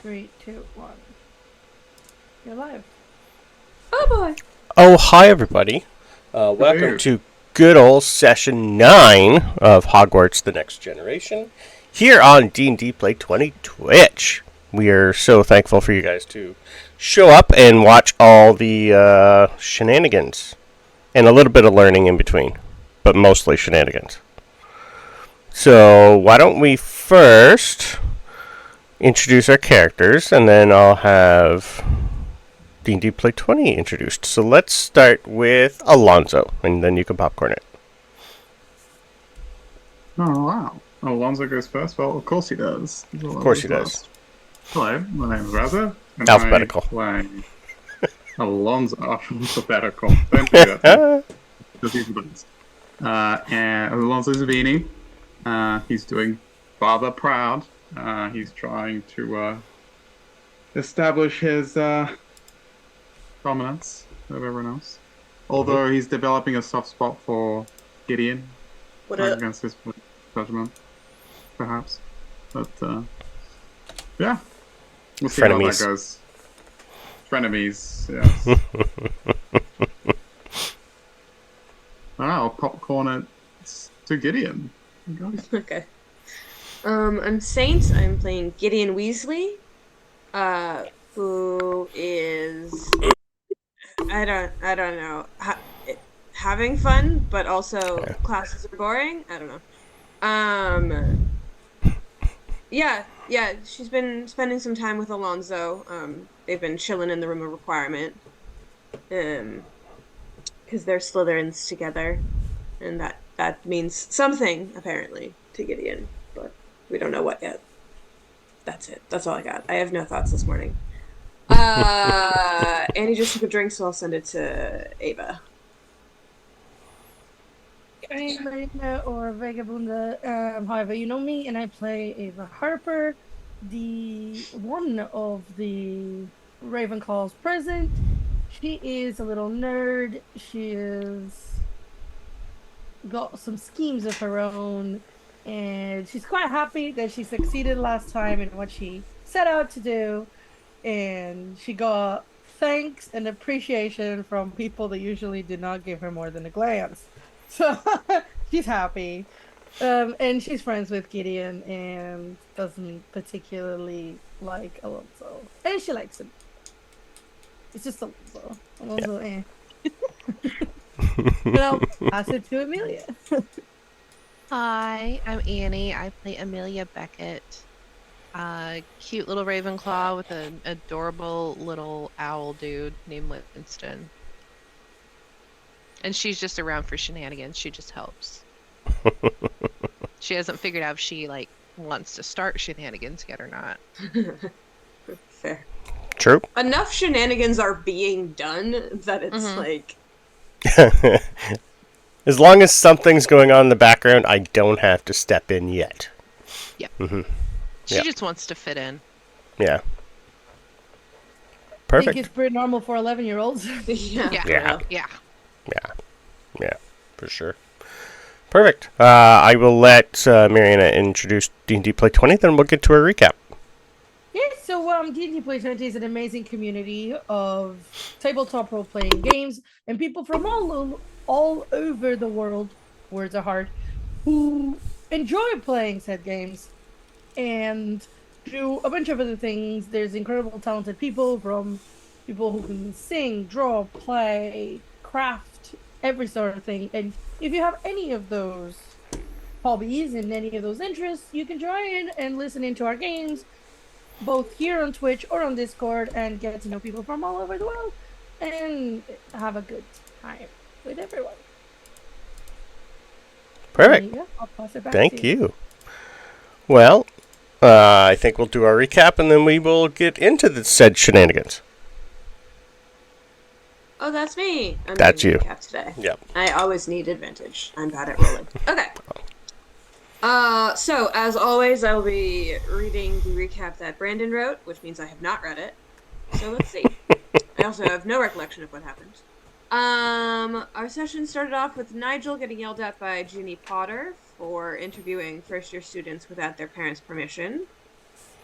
3, 2, 1. You're live. Oh boy. Oh, hi everybody. Welcome to good old session 9 of Hogwarts The Next Generation here on D&D Play 20 Twitch. We are so thankful for you guys to show up and watch all the shenanigans and a little bit of learning in between, but mostly shenanigans. So why don't we first introduce our characters, and then I'll have D&D Play 20 introduced. So let's start with Alonso, and then you can popcorn it. Oh, wow. Alonso goes first? Well, of course he does. Of course he does. Hello, my name is Raza. And Alphabetical. I play Alonso. Alphabetical. Don't do that. Just use the buttons. And Alonso Zabini. He's doing father proud. He's trying to establish his dominance over everyone else. Although he's developing a soft spot for Gideon. What up? Against his judgment, perhaps. But, yeah. We'll see how that goes. Frenemies, yes. I'll popcorn it to Gideon. Okay. I'm Saint. I'm playing Gideon Weasley, who is I don't know, having fun, but also classes are boring. I don't know. Yeah. She's been spending some time with Alonso. They've been chilling in the room of requirement, because they're Slytherins together, and that means something apparently to Gideon, but we don't know what yet. That's it. That's all I got. I have no thoughts this morning. Annie just took a drink, so I'll send it to Ava. I'm Marina, or Vagabunda. However, you know me, and I play Ava Harper, the one of the Ravenclaws present. She is a little nerd. She is got some schemes of her own, and she's quite happy that she succeeded last time in what she set out to do, and she got thanks and appreciation from people that usually did not give her more than a glance. So she's happy, and she's friends with Gideon and doesn't particularly like Alonso, and she likes him. It's just Alonso, yeah. But I'll pass it to Emelia. Hi, I'm Annie. I play Emelia Beckett. Cute little Ravenclaw with an adorable little owl dude named Winston. And she's just around for shenanigans. She just helps. She hasn't figured out if she wants to start shenanigans yet or not. Fair. True. Enough shenanigans are being done that it's As long as something's going on in the background, I don't have to step in yet. Yep. Mm-hmm. She just wants to fit in. Yeah. I Perfect. think it's pretty normal for 11-year-olds. Yeah, for sure. Perfect. I will let Mariana introduce D&D Play 20, then we'll get to a recap. Yeah, so D&D Play 20 is an amazing community of tabletop role-playing games, and people from all over the world, words are hard, who enjoy playing said games and do a bunch of other things. There's incredible talented people, from people who can sing, draw, play, craft, every sort of thing. And if you have any of those hobbies and any of those interests, you can join and listen into our games, both here on Twitch or on Discord, and get to know people from all over the world and have a good time with everyone. Perfect. I'll pass it back Thank to you. Well, I think we'll do our recap, and then we will get into the said shenanigans. Oh, that's me. I'm That's doing you. recap today. Yep. I always need advantage. I'm bad at rolling. Okay. So as always, I will be reading the recap that Brandon wrote, which means I have not read it. So let's see. I also have no recollection of what happened. Our session started off with Nigel getting yelled at by Ginny Potter for interviewing first-year students without their parents' permission.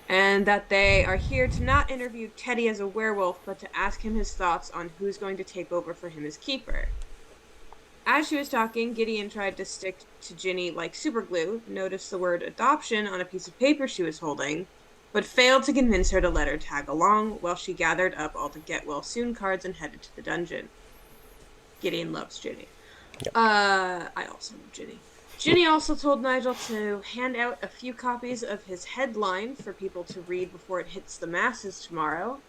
and that they are here to not interview Teddy as a werewolf, but to ask him his thoughts on who's going to take over for him as keeper. As she was talking, Gideon tried to stick to Ginny like superglue, noticed the word adoption on a piece of paper she was holding, but failed to convince her to let her tag along while she gathered up all the get-well-soon cards and headed to the dungeon. Gideon loves Ginny. Yep. I also love Ginny. Ginny also told Nigel to hand out a few copies of his headline for people to read before it hits the masses tomorrow.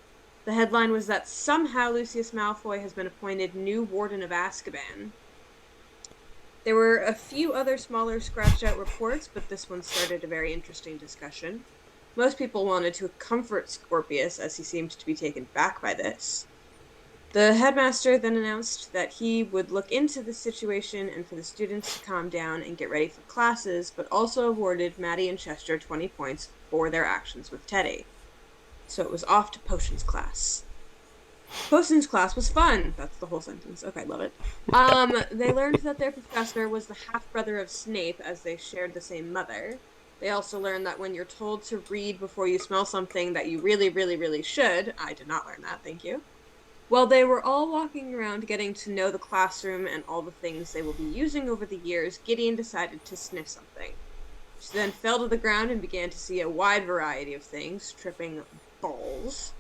The headline was that somehow Lucius Malfoy has been appointed new Warden of Azkaban. There were a few other smaller scratched-out reports, but this one started a very interesting discussion. Most people wanted to comfort Scorpius, as he seemed to be taken back by this. The headmaster then announced that he would look into the situation and for the students to calm down and get ready for classes, but also awarded Maddie and Chester 20 points for their actions with Teddy. So it was off to Potions class. Potions class was fun. That's the whole sentence. Okay, love it. They learned that their professor was the half-brother of Snape, as they shared the same mother. They also learned that when you're told to read before you smell something that you really, really, really should, I did not learn that, thank you. While they were all walking around getting to know the classroom and all the things they will be using over the years, Gideon decided to sniff something. She then fell to the ground and began to see a wide variety of things, tripping balls.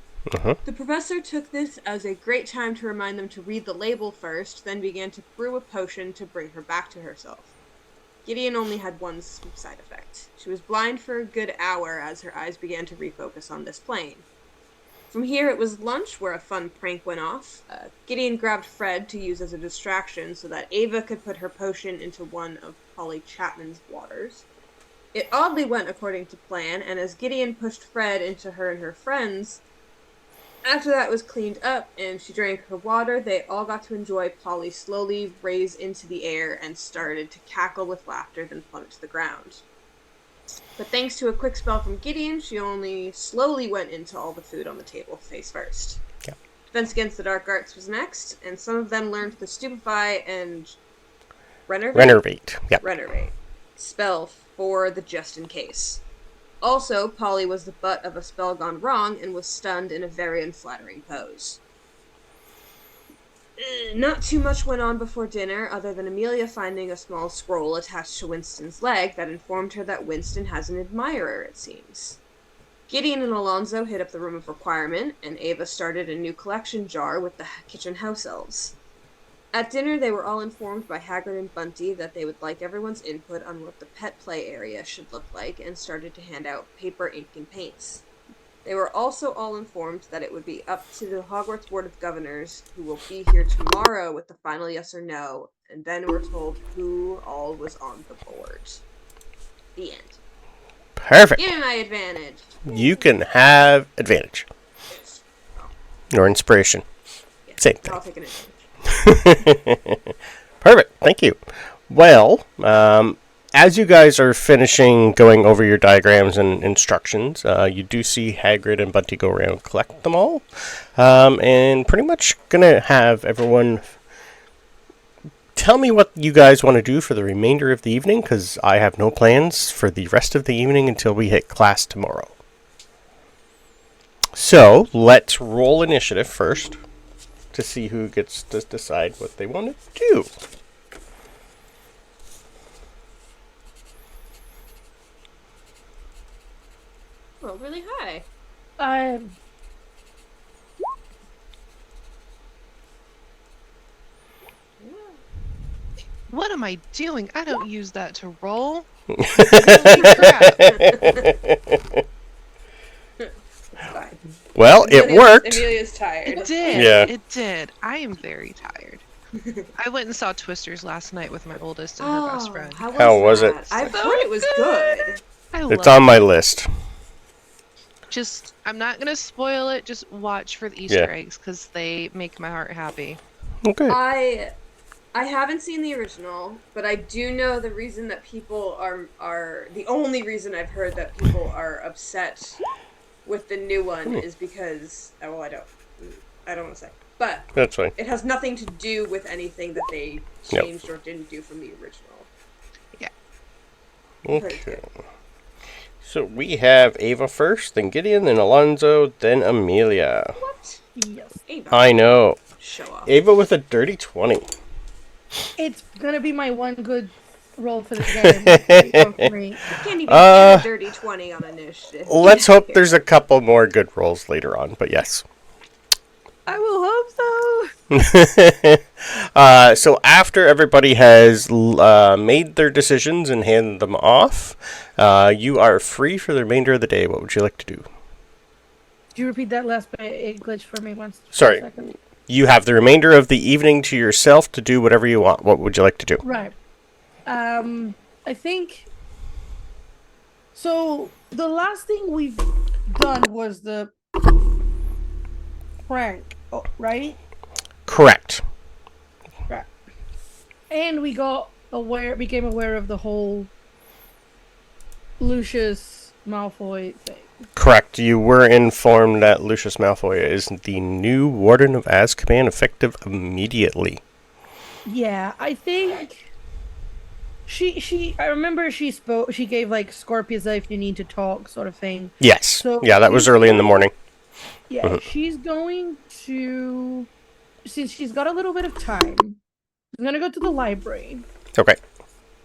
The professor took this as a great time to remind them to read the label first, then began to brew a potion to bring her back to herself. Gideon only had one side effect. She was blind for a good hour as her eyes began to refocus on this plane. From here, it was lunch, where a fun prank went off. Gideon grabbed Fred to use as a distraction so that Ava could put her potion into one of Polly Chapman's waters. It oddly went according to plan, and as Gideon pushed Fred into her and her friends, after that was cleaned up and she drank her water, they all got to enjoy Polly slowly raise into the air and started to cackle with laughter, then plummet to the ground. But thanks to a quick spell from Gideon, she only slowly went into all the food on the table face first. Yeah. Defense Against the Dark Arts was next, and some of them learned the Stupefy and Renervate. Yep. Renervate spell for the just in case. Also, Polly was the butt of a spell gone wrong and was stunned in a very unflattering pose. Not too much went on before dinner, other than Emelia finding a small scroll attached to Winston's leg that informed her that Winston has an admirer, it seems. Gideon and Alonso hit up the Room of Requirement, and Ava started a new collection jar with the kitchen house elves. At dinner, they were all informed by Hagrid and Bunty that they would like everyone's input on what the pet play area should look like, and started to hand out paper, ink, and paints. They were also all informed that it would be up to the Hogwarts Board of Governors, who will be here tomorrow with the final yes or no, and then were told who all was on the board. The end. Perfect. Give me my advantage. You can have advantage. Yes. Or inspiration. Yeah, Same thing. I'll take an advantage. Perfect. Thank you. Well, as you guys are finishing going over your diagrams and instructions, you do see Hagrid and Bunty go around and collect them all. And pretty much going to have everyone tell me what you guys want to do for the remainder of the evening, because I have no plans for the rest of the evening until we hit class tomorrow. So, let's roll initiative first to see who gets to decide what they want to do. Rolled really high. What am I doing? I don't use that to roll. Holy crap. Fine. Well, it worked. Emilia's tired. It did. Yeah. It did. I am very tired. I went and saw Twisters last night with my oldest and her best friend. How was it? I've heard it was good. It's on my list. Just, I'm not going to spoil it. Just watch for the Easter Yeah. eggs because they make my heart happy. Okay. I haven't seen the original, but I do know the reason that people are the only reason I've heard that people are upset with the new one is because I don't want to say, but That's fine. it has nothing to do with anything that they changed or didn't do from the original. Yeah. I've heard it's Okay. good. So we have Ava first, then Gideon, then Alonso, then Emelia. What? Yes. Ava. I know. Show off. Ava with a dirty 20. It's gonna be my one good roll for the game. For me. You can't even get a dirty 20 on initiative. Let's hope there's a couple more good rolls later on, but yes. I will hope so. So after everybody has made their decisions and handed them off, you are free for the remainder of the day. What would you like to do? Could you repeat that last bit? It glitched for me once. Sorry. You have the remainder of the evening to yourself to do whatever you want. What would you like to do? Right. I think... So, the last thing we've done was the prank, right? Correct. Right. And we became aware of the whole Lucius Malfoy thing. Correct. You were informed that Lucius Malfoy is the new Warden of Azkaban, effective immediately. Yeah, I think I remember she gave like Scorpius if you need to talk sort of thing. Yes. So yeah, that was early in the morning. Yeah, she's going to, since she's got a little bit of time, she's going to go to the library. Okay.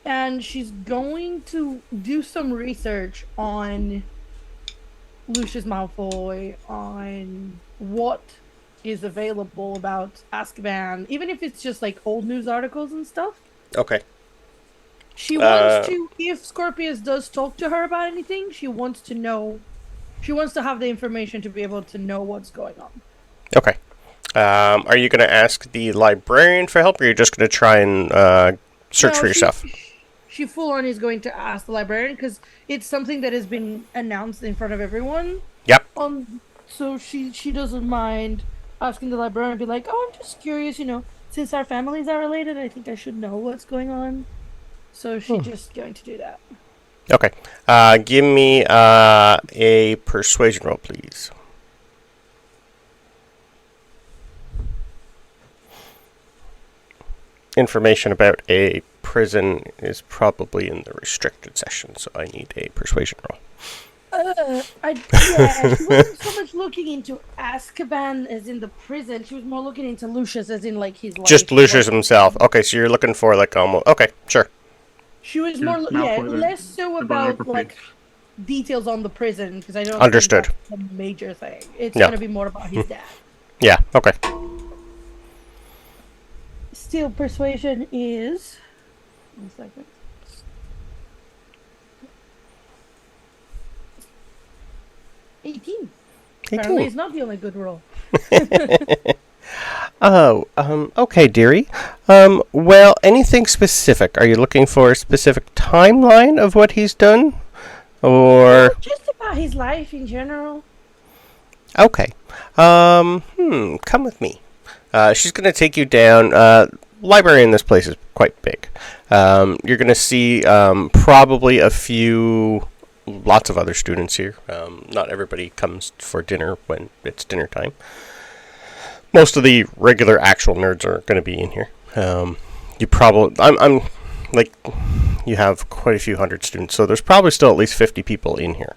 And she's going to do some research on Lucius Malfoy, on what is available about Azkaban, even if it's just like old news articles and stuff. Okay. She wants to, if Scorpius does talk to her about anything, she wants to have the information to be able to know what's going on. Okay. Are you going to ask the librarian for help, or are you just going to try and search for yourself? She full on is going to ask the librarian because it's something that has been announced in front of everyone. Yep. So she doesn't mind asking the librarian, be like, "Oh, I'm just curious, since our families are related, I think I should know what's going on." So she's just going to do that. Okay. Give me a persuasion roll, please. Information about a prison is probably in the restricted section, so I need a persuasion roll. She wasn't so much looking into Azkaban as in the prison. She was more looking into Lucius as in like his life. Just Lucius himself. Okay, so you're looking for like almost. Okay, sure. She was more, less so about like details on the prison because I don't. Understood. Think that's a major thing. It's gonna be more about his dad. Yeah. Okay. Still, persuasion is. 1 second. $18. Apparently, it's not the only good roll. Okay, dearie. Well, anything specific? Are you looking for a specific timeline of what he's done? Or... Just about his life in general. Okay. Come with me. She's gonna take you down, library in this place is quite big. You're gonna see, probably lots of other students here. Not everybody comes for dinner when it's dinner time. Most of the regular actual nerds are going to be in here. You have quite a few hundred students, so there's probably still at least 50 people in here.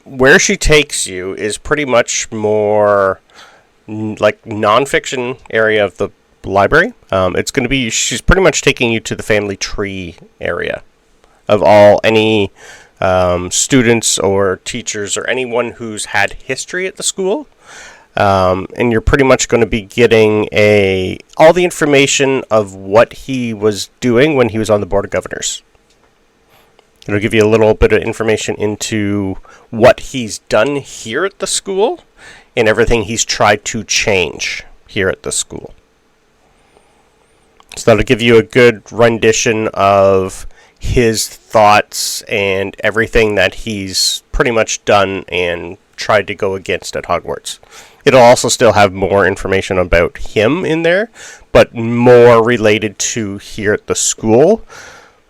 Where she takes you is pretty much more like non-fiction area of the library. She's pretty much taking you to the family tree area of any students or teachers or anyone who's had history at the school. And you're pretty much going to be getting all the information of what he was doing when he was on the Board of Governors. It'll give you a little bit of information into what he's done here at the school and everything he's tried to change here at the school. So that'll give you a good rendition of his thoughts and everything that he's pretty much done and tried to go against at Hogwarts. It'll also still have more information about him in there, but more related to here at the school.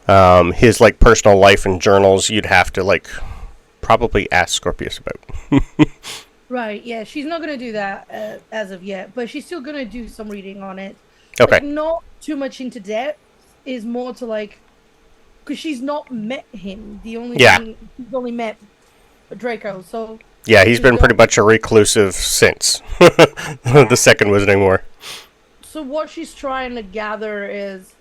His personal life and journals you'd have to probably ask Scorpius about. Right, yeah, she's not going to do that as of yet, but she's still going to do some reading on it. Okay. Not too much into depth, is more to because she's not met him. The only Yeah. thing, she's only met Draco. So Yeah, he's you been pretty don't- much a reclusive since the second Wizarding War. So what she's trying to gather is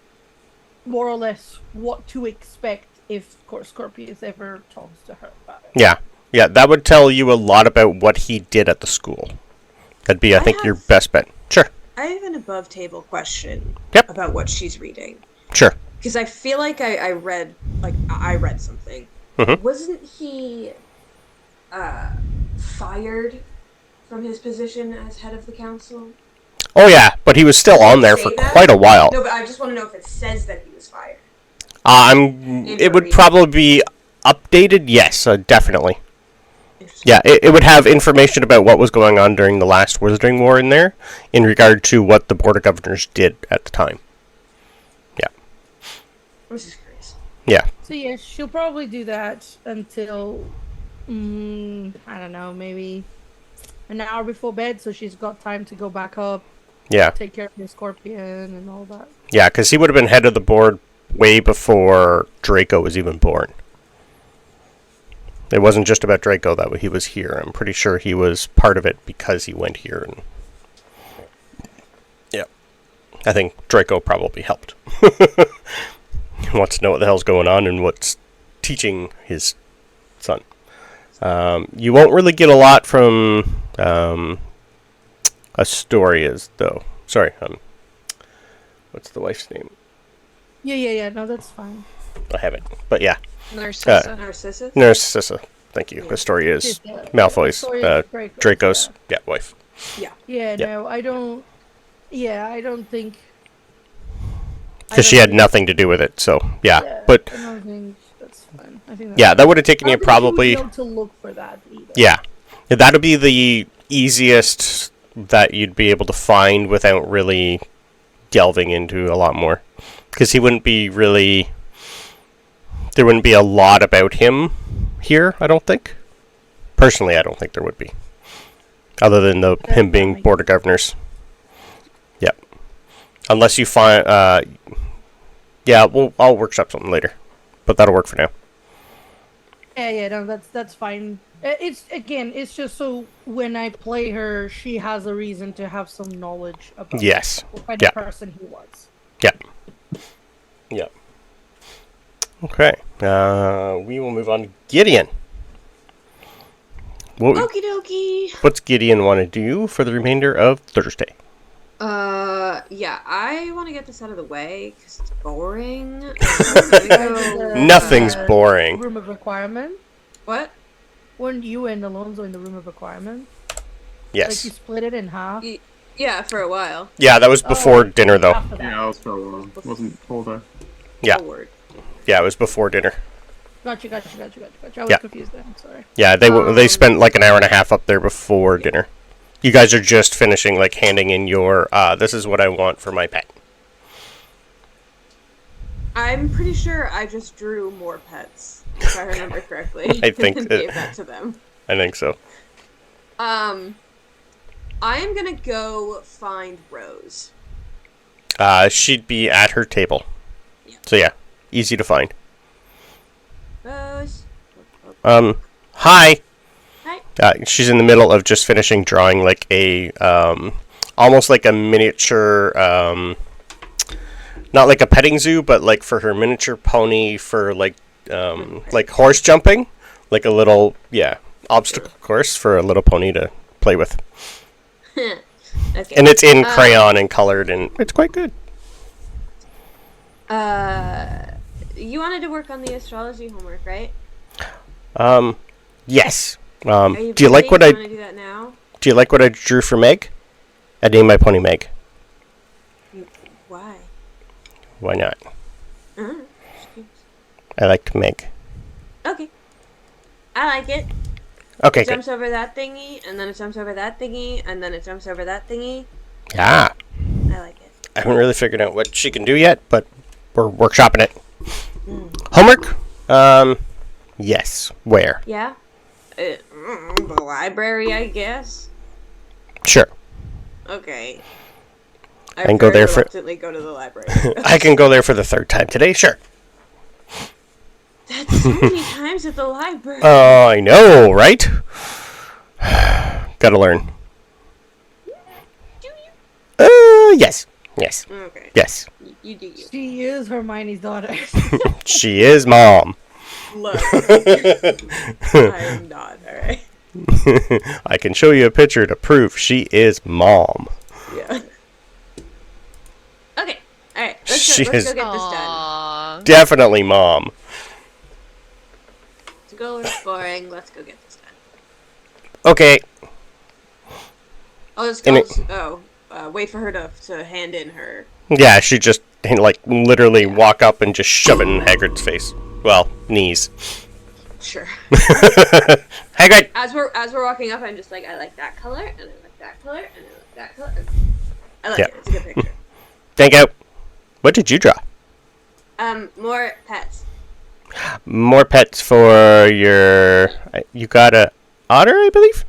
more or less what to expect if Scorpius ever talks to her about it. Yeah. Yeah, that would tell you a lot about what he did at the school. That'd be, I think, your best bet. Sure. I have an above table question Yep. about what she's reading. Sure. Because I feel like I read something. Mhm. Wasn't he fired from his position as head of the council? Oh, yeah, but he was still on there Say for that? quite a while. No, but I just want to know if it says that he was fired. It would probably be updated. Yes, definitely. Interesting. Yeah, it would have information about what was going on during the last Wizarding War in there, in regard to what the Board of Governors did at the time. Yeah. I was just curious. Yeah. So yeah, she'll probably do that until I don't know, maybe an hour before bed, so she's got time to go back up, Yeah. take care of the scorpion and all that. Yeah, because he would have been head of the board way before Draco was even born. It wasn't just about Draco that he was here. I'm pretty sure he was part of it because he went here. And yeah, I think Draco probably helped. He wants to know what the hell's going on and what's teaching his son. You won't really get a lot from Astoria's, though. Sorry, what's the wife's name? Yeah. No, that's fine. I haven't, but yeah. Narcissa. Narcissus? Narcissa. Thank you. Astoria is She's, Malfoy's, Astoria's Draco's, wife. Yeah, Yeah. no, I don't. Yeah, I don't think. Because she had nothing to do with it, so, yeah. But, I don't think that's fine. I think that's yeah, fine. that would have taken I you don't think she would probably... be able to look for that either. Yeah. That would be the easiest that you'd be able to find without really delving into a lot more. Because he wouldn't be really... There wouldn't be a lot about him here, I don't think. Personally, I don't think there would be. Other than him being Board of Governors. Yep. Unless you find... yeah, I'll workshop something later. But that'll work for now. Yeah, no, that's fine. It's just so when I play her, she has a reason to have some knowledge about Yes. what kind Yeah. of person he was. Yep. Yep. Okay. We will move on to Gideon. Okie dokie. What's Gideon want to do for the remainder of Thursday? Yeah, I want to get this out of the way because it's boring. I'm gonna go- Nothing's boring. Room of requirement. What? Weren't you and Alonso in the room of requirement? Like Yes. you split it in half. Yeah, for a while. Yeah, that was before dinner, though. After that. Yeah, I was for a while. Wasn't all the... Yeah. Forward. Yeah, it was before dinner. Gotcha. I was Yeah. confused then. Sorry. Yeah, they spent like an hour and a half up there before dinner. You guys are just finishing, like, handing in your, this is what I want for my pet. I'm pretty sure I just drew more pets, if I remember correctly. I think and that- gave that to them. I think so. I am gonna go find Rose. She'd be at her table. Yeah. So yeah, easy to find. Rose. Hi. Hi. She's in the middle of just finishing drawing like a, almost like a miniature, not like a petting zoo, but like for her miniature pony for like horse jumping, like a little, obstacle course for a little pony to play with. Okay. And it's in crayon and colored, and it's quite good. You wanted to work on the astrology homework, right? Yes. Are Do you like what wanna do that now? Do you like what I drew for Meg? I named my pony Meg. Why? Why not? Uh-huh. I liked Meg. Okay. I like it. Okay, It good. jumps over that thingy, and then it jumps over that thingy, and then it jumps over that thingy. Ah, I like it. I haven't really figured out what she can do yet, but we're workshopping it. Homework? Yes. Where? Yeah? The library, I guess? Sure. Okay. I can go very there for- reluctantly go to the library. I can go there for the third time today, sure. That's so many times at the library. I know, right? Gotta learn. Do you? Yes. Yes. Okay. Yes. You do you. She is Hermione's daughter. She is mom. Look. I'm not, alright. I can show you a picture to prove she is mom. Yeah. Okay. Alright. She Let's is- go get this done. Aw. Definitely mom. To go is boring. Let's go get this done. Okay. I'll just, And wait for her to hand in her. Yeah, she just literally walk up and just shove it in Hagrid's face. Well, knees. Sure. Hagrid. As we're walking up, I'm just like, I like that color, and I like that color, and I like that color. I like Yeah. it. It's a good picture. Thank you. What did you draw? More pets. More pets for your. You got a otter, I believe.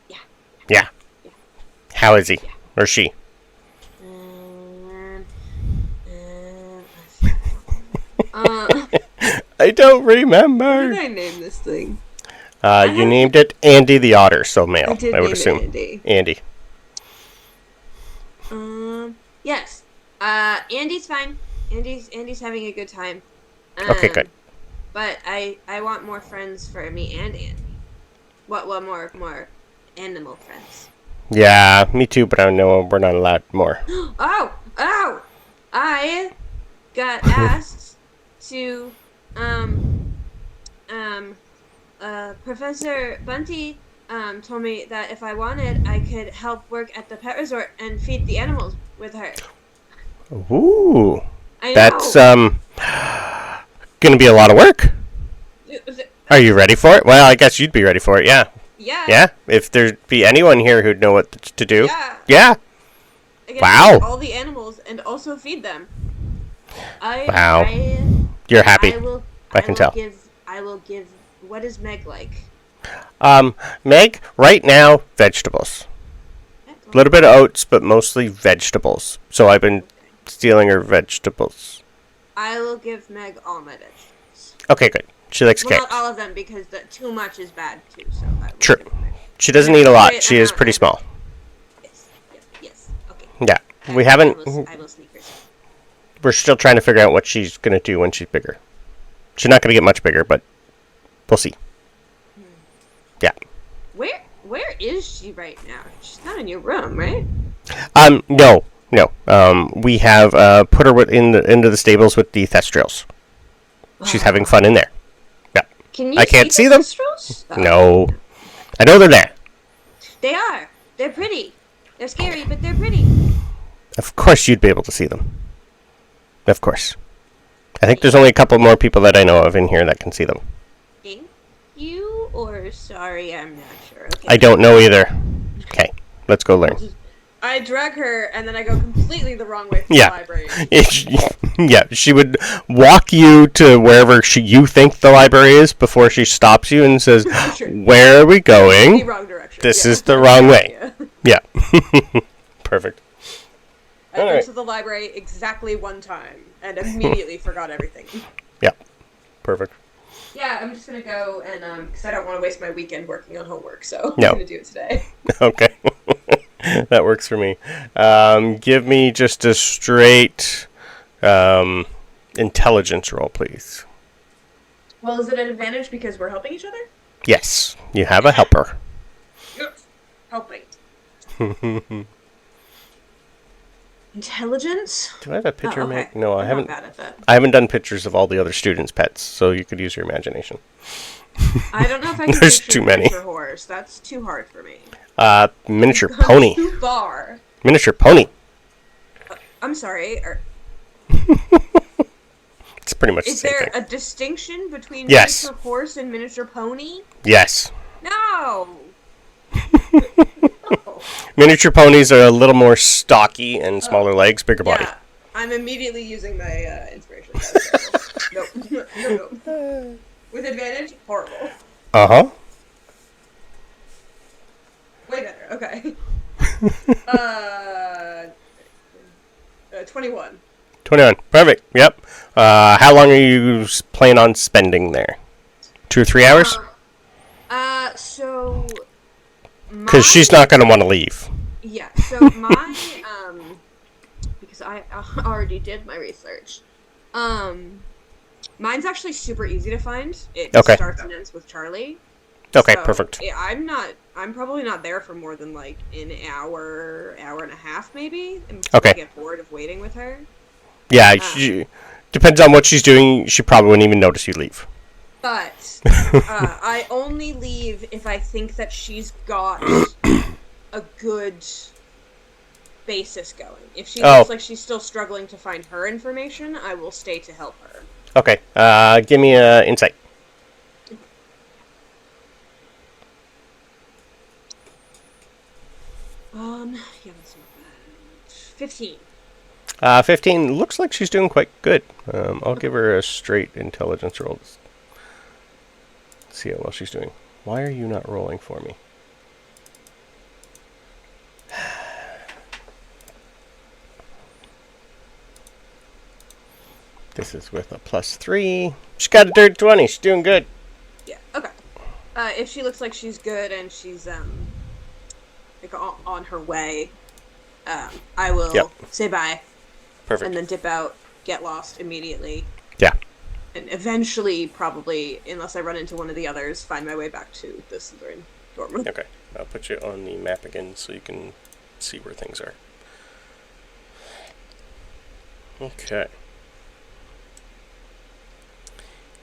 Yeah. Yeah. How is he or she? I don't What did remember. I name this thing? You named it Andy the otter, so male. I did I would name assume. it Andy. Yes. Andy's fine. Andy's having a good time. Okay, good. But I want more friends for me and Andy. What more animal friends? Yeah, me too, but I know we're not allowed more. Oh! I got asked to Professor Bunty told me that if I wanted, I could help work at the pet resort and feed the animals with her. Ooh. I That's know. gonna be a lot of work. Are you ready for it? Well, I guess you'd be ready for it, yeah. Yeah. Yeah? If there'd be anyone here who'd know what to do. Yeah. Yeah. I get to Wow. feed all the animals and also feed them. Wow. You're happy. I can tell. I will give. What is Meg like? Meg, right now, vegetables. A little bit of oats, but mostly vegetables. So I've been stealing her vegetables. I will give Meg all my vegetables. Okay, good. She likes Well, carrots. not all of them because too much is bad too. So I will True. give Meg. She doesn't eat a lot. She is pretty small. Yes. Yes. Okay. Yeah. We haven't. I will sneak her some. We're still trying to figure out what she's going to do when she's bigger. She's not going to get much bigger, but we'll see. Yeah. Where is she right now? She's not in your room, right? No. We have put her into the stables with the Thestrals. She's having fun in there. Yeah. Can you? I can't see the them. Thestrals? Oh. No. I know they're there. They are. They're pretty. They're scary, but they're pretty. Of course you'd be able to see them. Of course. I think there's only a couple more people that I know of in here that can see them. Thank you, or sorry, I'm not sure. Okay. I don't know either. Okay. Let's go learn. I drag her, and then I go completely the wrong way to Yeah. the library. Yeah, she would walk you to wherever you think the library is before she stops you and says, Sure. "Where are we The going?" wrong direction. This yeah. is the wrong way. Yeah. Yeah. Perfect. I went Alright. to the library exactly one time, and immediately forgot everything. Yeah. Perfect. Yeah, I'm just gonna go and because I don't want to waste my weekend working on homework, so No. I'm gonna do it today. Okay. That works for me. Give me just a straight intelligence roll, please. Well, is it an advantage because we're helping each other? Yes, you have a helper. Yes. Helping. Intelligence? Do I have a picture, Oh, okay. Meg? No, I I'm haven't. Not bad at that. I haven't done pictures of all the other students' pets, so you could use your imagination. I don't know if I can There's picture too many. miniature horse. That's too hard for me. Miniature It's gone pony. Too far. Miniature pony. I'm sorry. It's pretty much the Is same there thing. a distinction between Yes. miniature horse and miniature pony? Yes. No. No. Miniature ponies are a little more stocky and smaller legs, bigger body. Yeah, I'm immediately using my inspiration. Nope. No. With advantage, horrible. Uh-huh. Way better. Okay. 21. 21. Perfect. Yep. How long are you planning on spending there? 2 or 3 hours? So Because she's not going to want to leave. Yeah, so my because I already did my research. Mine's actually super easy to find. It starts and ends with Charlie. Okay, So, perfect. I'm probably not there for more than like an hour and a half maybe. Okay. I get bored of waiting with her. Yeah, depends on what she's doing. She probably wouldn't even notice you leave. But I only leave if I think that she's got a good basis going. If she looks like she's still struggling to find her information, I will stay to help her. Okay. Give me an insight. Yeah, that's not bad. 15. 15 looks like she's doing quite good. I'll give her a straight intelligence roll. Let's see how well she's doing. Why are you not rolling for me? This is with a +3. She got a dirt 20. She's doing good. Yeah, okay. If she looks like she's good and she's like on her way, I will say bye. Perfect. And then dip out, get lost immediately. Yeah. And eventually, probably, unless I run into one of the others, find my way back to the Slytherin dorm room. Okay. I'll put you on the map again so you can see where things are. Okay.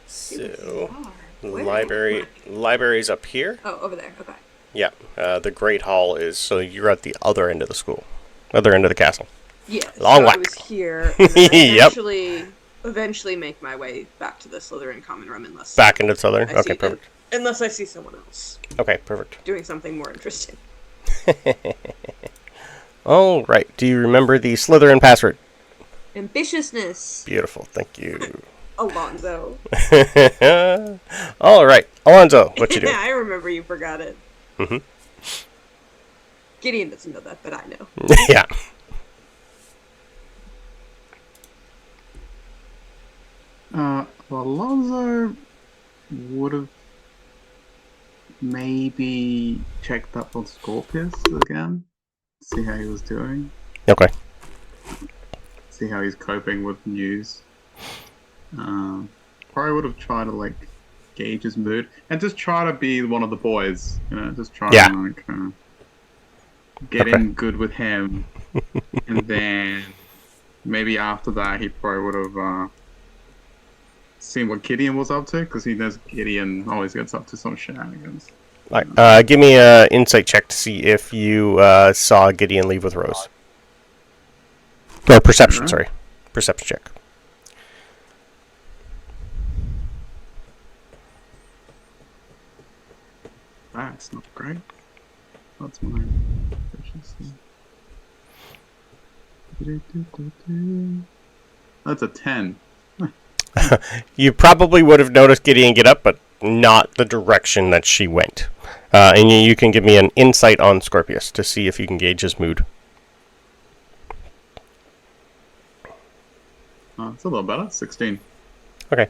So, library's up here. Oh, over there. Okay. Yeah. The Great Hall is, so you're at the other end of the school. Other end of the castle. Yeah. Long way. I was here. And then eventually make my way back to the Slytherin common room unless... Back into Slytherin? Okay, perfect. Unless I see someone else. Okay, perfect. Doing something more interesting. All right. Do you remember the Slytherin password? Ambitiousness. Beautiful. Thank you. Alonso. All right. Alonso, what you doing? I remember you forgot it. Mm-hmm. Gideon doesn't know that, but I know. Yeah. Alonso would have maybe checked up on Scorpius again. See how he was doing. Okay. See how he's coping with news. Probably would have tried to gauge his mood and just try to be one of the boys. Just try to get in good with him, and then maybe after that he probably would have seen what Gideon was up to, because he knows Gideon always gets up to some shenanigans. All right. Give me an insight check to see if you saw Gideon leave with Rose. Or perception, sorry. Perception check. That's not great. That's my efficiency. That's a 10. You probably would have noticed Gideon get up, but not the direction that she went. And you can give me an insight on Scorpius to see if you can gauge his mood. It's a little better. 16. Okay.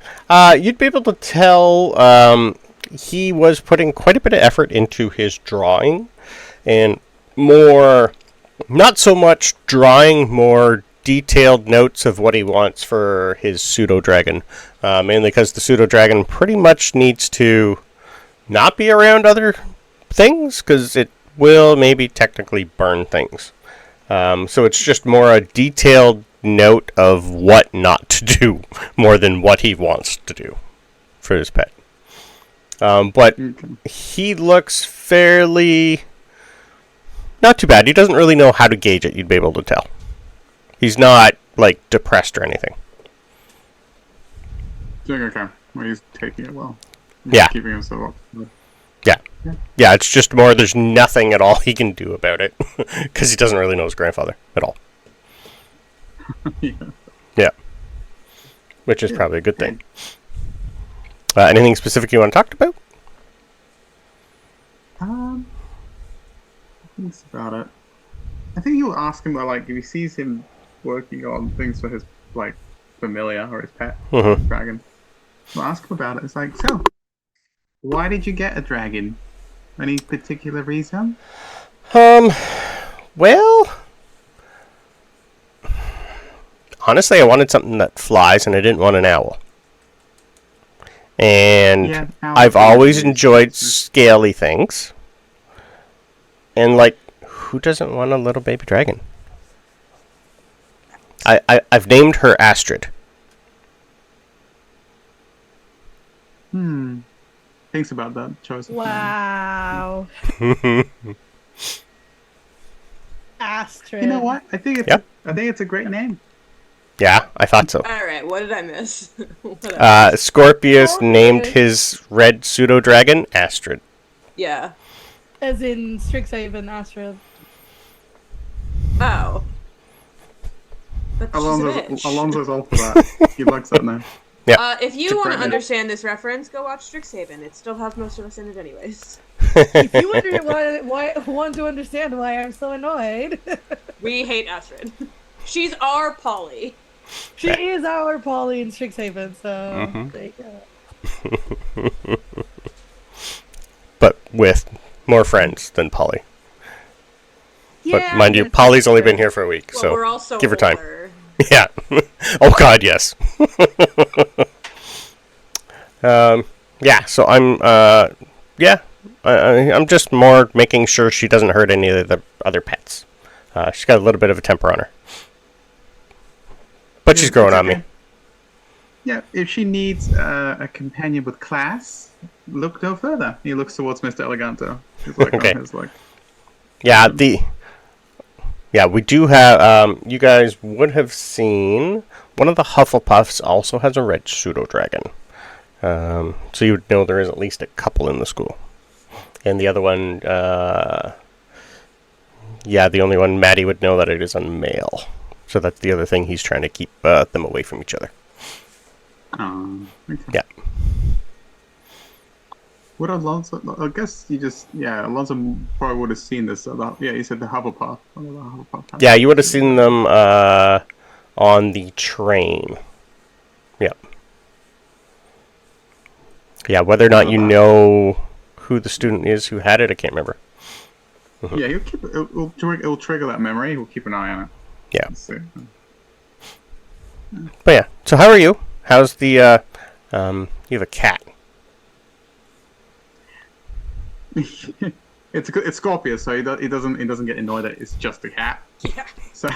You'd be able to tell he was putting quite a bit of effort into his drawing, and more, not so much drawing, more detailed notes of what he wants for his pseudo-dragon. Mainly because the pseudo-dragon pretty much needs to not be around other things, because it will maybe technically burn things. So it's just more a detailed note of what not to do, more than what he wants to do for his pet. But he looks fairly... not too bad. He doesn't really know how to gauge it, you'd be able to tell. He's not, depressed or anything. Doing okay. Well, he's taking it well. He's keeping himself up. Yeah, it's just more there's nothing at all he can do about it. Because he doesn't really know his grandfather at all. Yeah. Which is probably a good thing. Anything specific you want to talk about? I think that's about it. I think you'll ask him, if he sees him working on things for his, familiar or his pet Mhm. dragon. We'll ask him about it. It's like, so, why did you get a dragon? Any particular reason? Well, honestly, I wanted something that flies, and I didn't want an owl. And Yeah, I've owls always is- enjoyed scaly things. And, like, who doesn't want a little baby dragon? I've named her Astrid. Thinks about that choice. of name. Wow. Astrid. You know what? I think it's a great name. Yeah, I thought so. All right, what did I miss? What else? Scorpius Okay. named his red pseudo dragon Astrid. Yeah. As in Strixhaven, Astrid. Oh. But she's a bitch. Alonso's all for that. He likes that name. If you a want great to name. understand this reference, go watch Strixhaven. It still has most of us in it anyways. If you want to understand why I'm so annoyed, We hate Astrid. She's our Polly. she is our Polly in Strixhaven, so there you go. But with more friends than Polly. But Yeah, mind you, yes, Polly's that's only true. been here for a week, Well, so we're also give her time. older. Yeah. Oh God, yes. Yeah. So I'm just more making sure she doesn't hurt any of the other pets. She's got a little bit of a temper on her, but she's growing on me. Yeah, if she needs a companion with class, look no further. He looks towards Mr. Eleganto. He's like, Okay. on his, like, Yeah, we do have. You guys would have seen one of the Hufflepuffs also has a red pseudo dragon. So you would know there is at least a couple in the school, and the other one, the only one Maddie would know that it is a male. So that's the other thing he's trying to keep them away from each other. okay. Yeah. What Alonso? I guess Alonso probably would have seen this. He said the Hufflepuff. One of the Hufflepuff. Yeah, you would have seen them on the train. Yep. Yeah, whether or not you know who the student is who had it, I can't remember. Yeah, he'll keep it. It'll trigger that memory. He'll keep an eye on it. Yeah. Let's see. But yeah, so how are you? How's the, you have a cat. It's Scorpius, so he doesn't get annoyed that it's just a cat. Yeah. So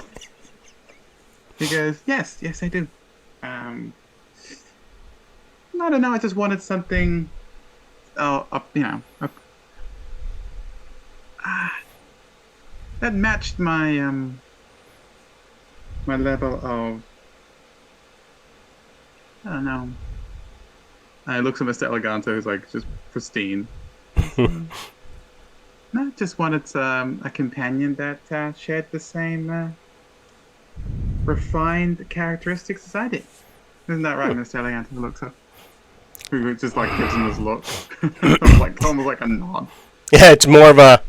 he goes, yes, I do. I don't know. I just wanted something, that matched my my level of. I don't know. I looks at Mr. Eleganto, who's like just pristine. No, just wanted a companion that shared the same refined characteristics as I did. Isn't that right, Mr. Eleganto? Who looks up. Who just like gives him this look. Like almost like a nod. Yeah, it's more of a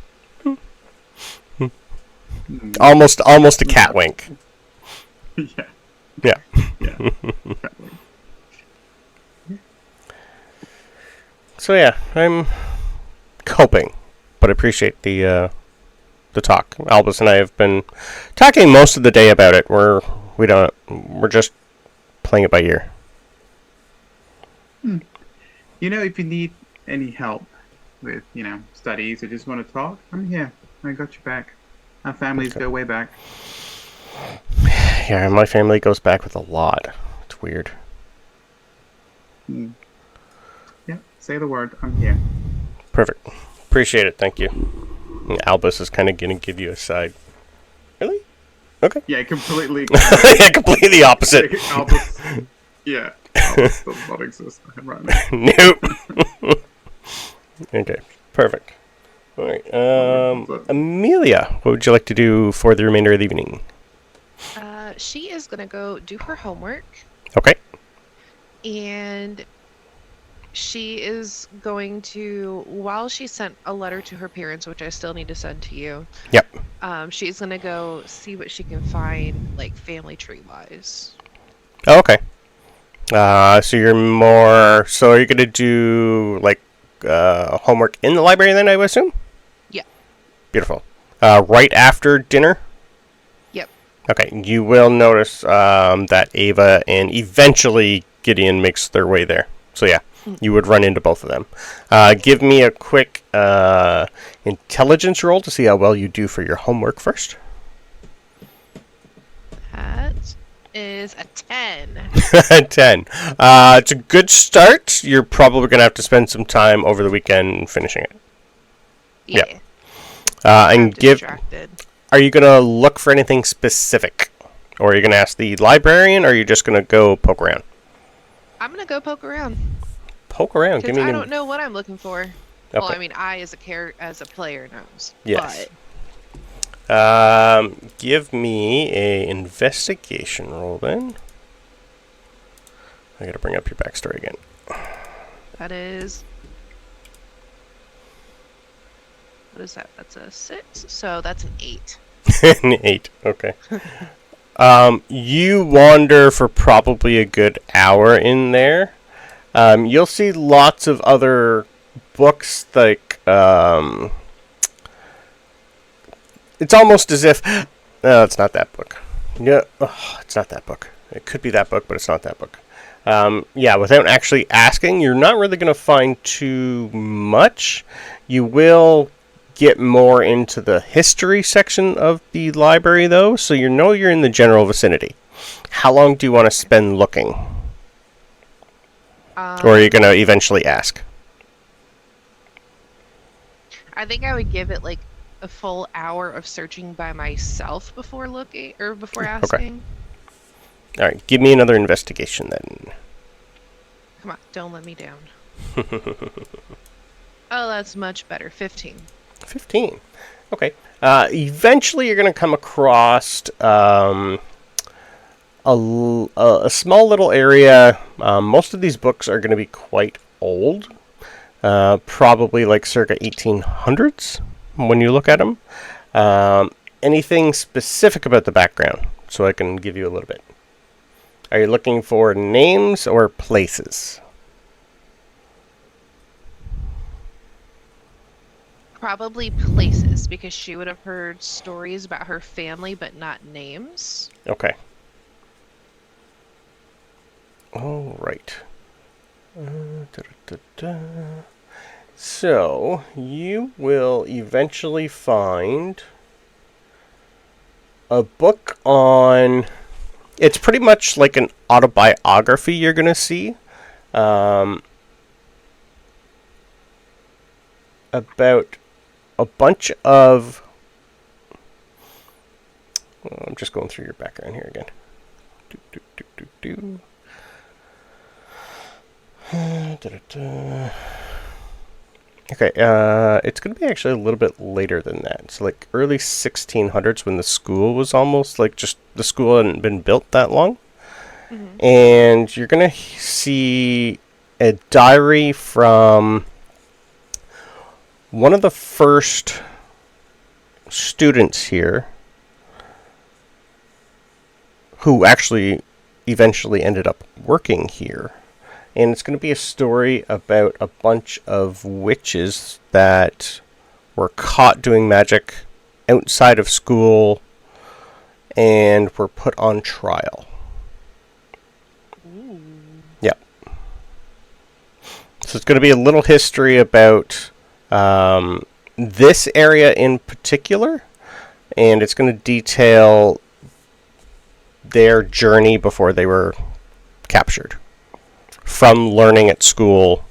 almost a cat wink. Yeah. Yeah. Yeah. So yeah, I'm coping, but I appreciate the talk. Albus and I have been talking most of the day about it. We're just playing it by ear. If you need any help with, studies or just want to talk, I'm here. I got your back. Our families go way back. Yeah, my family goes back with a lot. It's weird. Yeah, say the word. I'm here. Perfect. Appreciate it. Thank you. And Albus is kind of going to give you a side. Really? Okay. Yeah, completely. Yeah, completely opposite. Albus, yeah, Albus does not exist right now. Nope. Okay. Perfect. All right. Amelia, what would you like to do for the remainder of the evening? She is gonna go do her homework, Okay. and she is going to, while she sent a letter to her parents, which I still need to send to you. Yep. She's gonna go see what she can find, like family tree wise. Oh, okay. So you're more. So are you going to do like homework in the library then? I would assume. Yeah. Beautiful. Right after dinner. Yep. Okay. You will notice that Ava and eventually Gideon makes their way there. So yeah, you would run into both of them. Give me a quick intelligence roll to see how well you do for your homework first. That is a 10. 10. It's a good start. You're probably going to have to spend some time over the weekend finishing it. Yeah. Yep. And I'm distracted. Are you going to look for anything specific? Or are you going to ask the librarian, or are you just going to go poke around? I'm gonna go poke around. Poke around. Give Because me I don't know what I'm looking for. Okay. Well, I mean, I as a player knows. Yes. But Give me a investigation roll then. I got to bring up your backstory again. that is. What is that? That's a 6. So that's an 8. An 8. Okay. You wander for probably a good hour in there. You'll see lots of other books, like, it's almost as if, no, it's not that book. No, it's not that book. It could be that book, but it's not that book. Yeah, without actually asking, you're not really going to find too much. You will get more into the history section of the library, though, so you know you're in the general vicinity. How long do you want to spend looking? Or are you going to eventually ask? I think I would give it like a full hour of searching by myself before looking or before asking. All right, give me another investigation then. Come on, don't let me down. Oh, that's much better. 15. 15. Okay. Eventually, you're going to come across a small little area. Most of these books are going to be quite old. Probably like circa 1800s when you look at them. Anything specific about the background? So I can give you a little bit. Are you looking for names or places? Probably places, because she would have heard stories about her family, but not names. Okay. All right. So, you will eventually find a book on... It's pretty much like an autobiography you're going to see. About a bunch of... I'm just going through your background here again. Okay, it's going to be actually a little bit later than that. It's like early 1600s when the school was almost like just... The school hadn't been built that long. Mm-hmm. And you're going to see a diary from... one of the first students here who actually eventually ended up working here. And it's going to be a story about a bunch of witches that were caught doing magic outside of school and were put on trial. Ooh. Yeah. So it's going to be a little history about... this area in particular, and it's going to detail their journey before they were captured, from learning at school,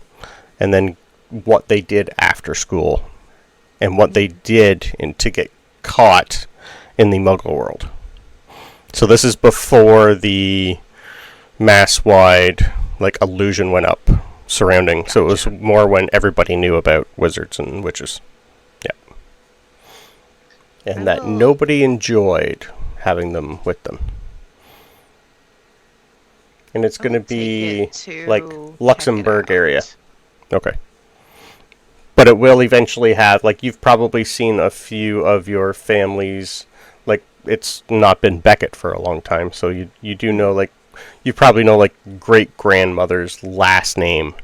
and then what they did after school, and what they did to get caught in the Muggle world. So this is before the mass-wide illusion went up surrounding. Gotcha. So it was more when everybody knew about wizards and witches. Yeah. And that nobody enjoyed having them with them. And it's going to be like Luxembourg area. Okay. But it will eventually have, you've probably seen a few of your families, it's not been Beckett for a long time, so you do know, you probably know like great grandmother's last name,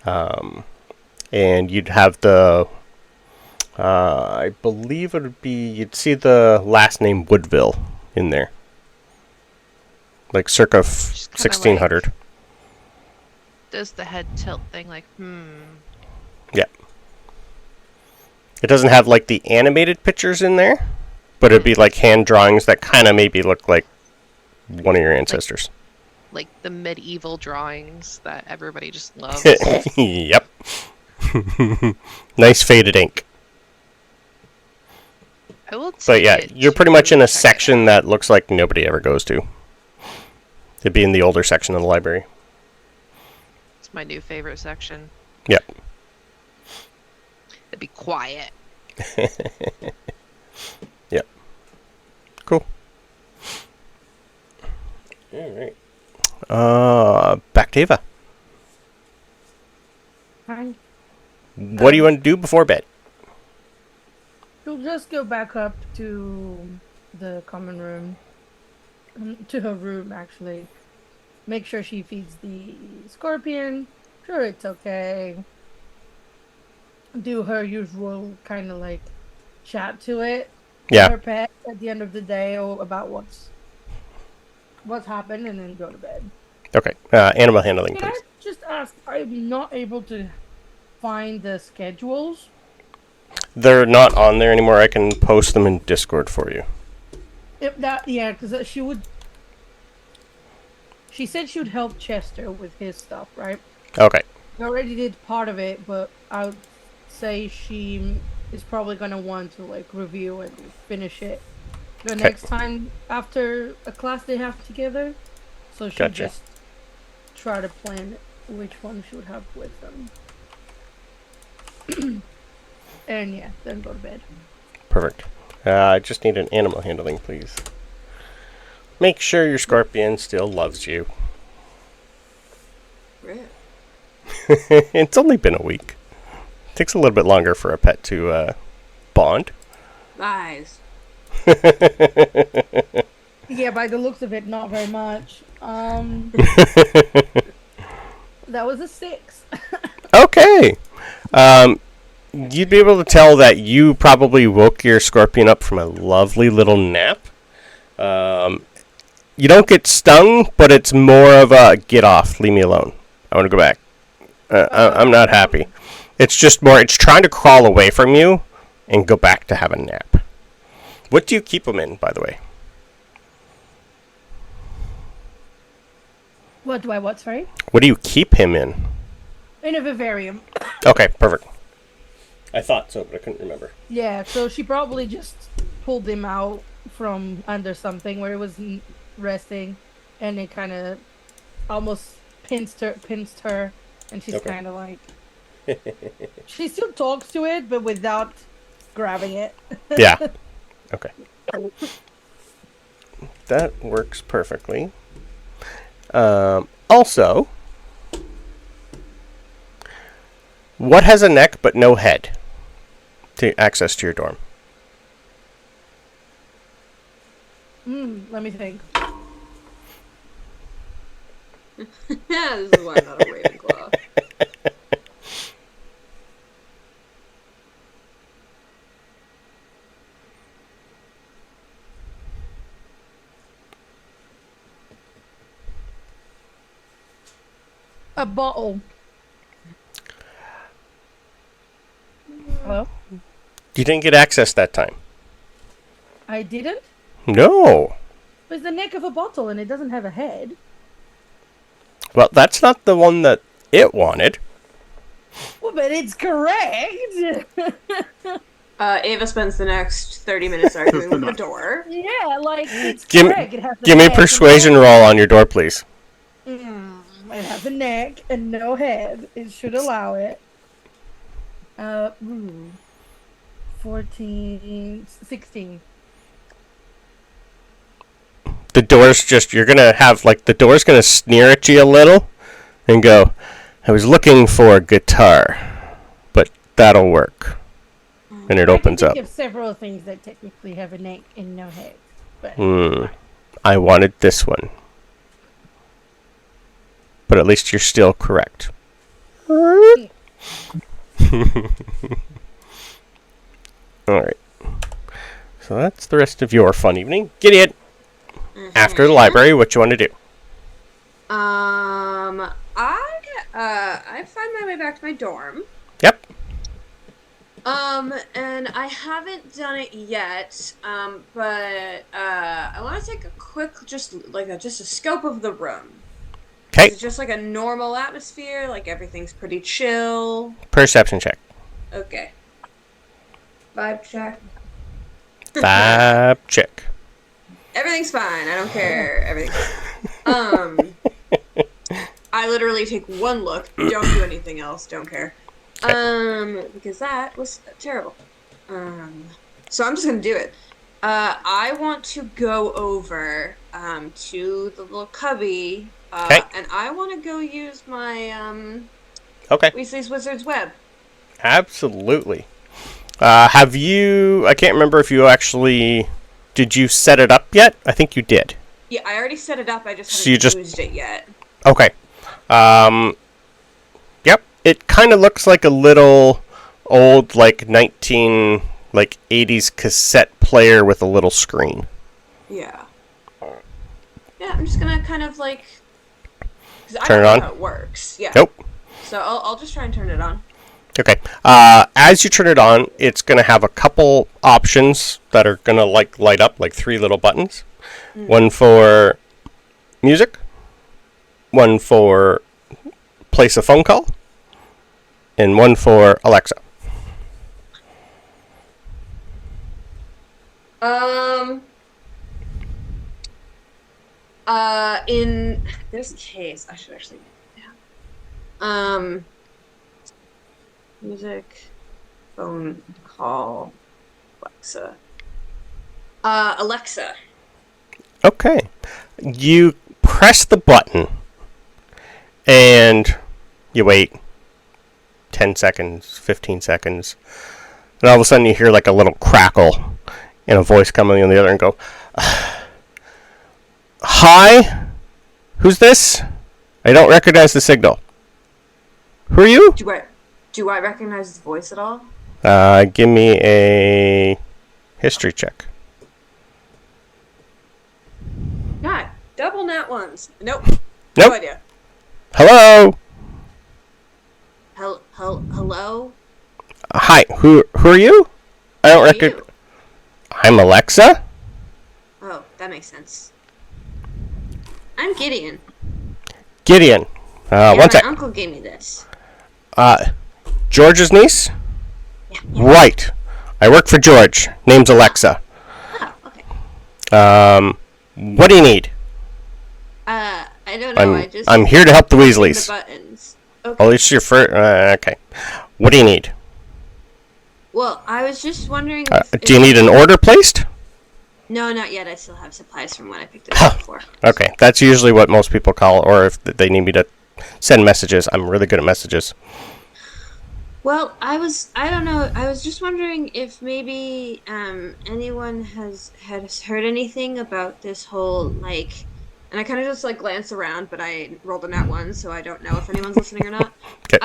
and you'd have the I believe it would be you'd see the last name Woodville in there, like circa 1600. Like, does the head tilt thing like Yeah. It doesn't have like the animated pictures in there, but it'd be like hand drawings that kind of maybe look like one of your ancestors. Like the medieval drawings that everybody just loves. Yep. Nice faded ink. I will But yeah, take it you're pretty much to in a check it section out. that looks like nobody ever goes to. It'd be in the older section of the library. It's my new favorite section. Yep. It'd be quiet. Yep. Cool. All right. Back to Ava. Hi. What do you want to do before bed? She'll just go back up to the common room. To her room, actually. Make sure she feeds the scorpion. Sure, it's okay. Do her usual kind of like chat to it. Yeah. Her pet at the end of the day or about what's happened, and then go to bed. Okay. Animal handling, Can I please. just ask? I'm not able to find the schedules. They're not on there anymore. I can post them in Discord for you. If that, yeah, because she would. She said she would help Chester with his stuff, right? Okay. I already did part of it, but I would say she is probably gonna want to like review and finish it the next time after a class they have together. So she Gotcha. just try to plan which one she would have with them. And yeah, then go to bed. Perfect. I just need an animal handling, please. Make sure your scorpion still loves you. Rip. It's only been a week. Takes a little bit longer for a pet to bond. Lies. Yeah, by the looks of it, not very much. That was a 6. Okay. You'd be able to tell that you probably woke your scorpion up from a lovely little nap. You don't get stung, but it's more of a get off, leave me alone. I want to go back. I'm not happy. It's just more, it's trying to crawl away from you and go back to have a nap. What do you keep them in, by the way? What do I what, sorry? What do you keep him in? In a vivarium. Okay, perfect. I thought so, but I couldn't remember. Yeah, so she probably just pulled him out from under something where it was resting, and it kind of almost pinched her, and she's Okay. kind of like... She still talks to it, but without grabbing it. Yeah. Okay. That works perfectly. Also, what has a neck but no head to access to your dorm? Let me think. Yeah, this is why I'm not a Ravenclaw. A bottle. Hello? You didn't get access that time. I didn't? No. It's the neck of a bottle, and it doesn't have a head. Well, that's not the one that it wanted. Well, but it's correct. Ava spends the next 30 minutes arguing with the door. Yeah, like, it's Give correct. It has a me neck and persuasion roll on your door, please. It has a neck and no head. It should allow it. 14, 16. The door's just, you're going to have, like, the door's going to sneer at you a little and go, I was looking for a guitar, but that'll work. And it opens I up. can think of several things that technically have a neck and no head. But I wanted this one. but at least you're still correct. Alright. So that's the rest of your fun evening. Gideon! After the library, what you want to do? I find my way back to my dorm. Yep. And I haven't done it yet. But I want to take a quick, just a scope of the room. Okay. It's just like a normal atmosphere, like everything's pretty chill. Perception check. Okay. Vibe check. Vibe check. Everything's fine. I don't care. Everything's fine. I literally take one look, don't do anything else, don't care. Because that was terrible. So I'm just gonna do it. I want to go over to the little cubby, and I want to go use my Weasley's Wizard's Web. Absolutely. Have you? I can't remember if you actually. Did you set it up yet? I think you did. Yeah, I already set it up. I just haven't used it yet. Okay. Yep. It kind of looks like a little old, 80s cassette player with a little screen. Yeah. Yeah, I'm just gonna kind of turn it on. How it works. Yeah. Nope. So I'll just try and turn it on. Okay. As you turn it on, it's going to have a couple options that are going to light up, like 3 little buttons. One for music, one for place a phone call, and one for Alexa. In this case, I should actually. Yeah. Music, phone call, Alexa. Alexa. Okay. You press the button, and you wait 10 seconds, 15 seconds, and all of a sudden you hear like a little crackle and a voice coming on the other and go, "Hi? Who's this? I don't recognize the signal. Who are you?" Do I recognize his voice at all? Give me a history check. God, double nat ones. Nope. Nope. No idea. Hello. Hello? Hi. Who are you? I don't recognize. I'm Alexa. Oh, that makes sense. I'm Gideon. Gideon. One sec. My uncle gave me this. George's niece? Yeah. Right. I work for George. Name's Alexa. Oh, okay. What do you need? I don't know. I'm here to help the Weasleys. The buttons. Okay. Well, it's your first. Okay. What do you need? Well, I was just wondering. Do you need an order placed? No, not yet. I still have supplies from when I picked it up before. Okay, that's usually what most people call, or if they need me to send messages. I'm really good at messages. Well, I don't know. I was just wondering if maybe anyone has heard anything about this whole and I kind of just glanced around, but I rolled a nat 1, so I don't know if anyone's listening or not. Okay.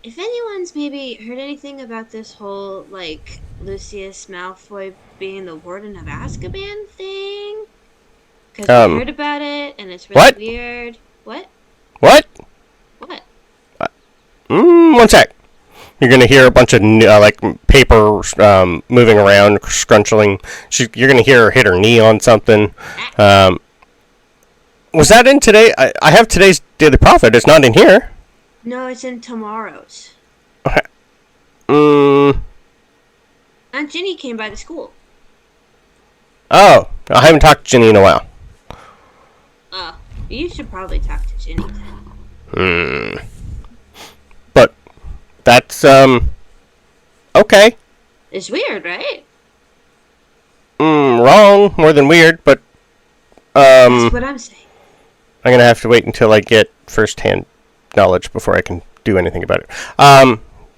If anyone's maybe heard anything about this whole Lucius Malfoy being the Warden of Azkaban thing, because I heard about it and it's really weird. What? What? What? One sec. You're gonna hear a bunch of paper moving around, scrunching. You're gonna hear her hit her knee on something. Was that in today? I have today's Daily Prophet. It's not in here. No, it's in tomorrow's. Okay. Aunt Ginny came by the school. Oh, I haven't talked to Ginny in a while. Oh, you should probably talk to Ginny then. But that's okay. It's weird, right? Wrong more than weird, but That's what I'm saying. I'm gonna have to wait until I get first-hand knowledge before I can do anything about it.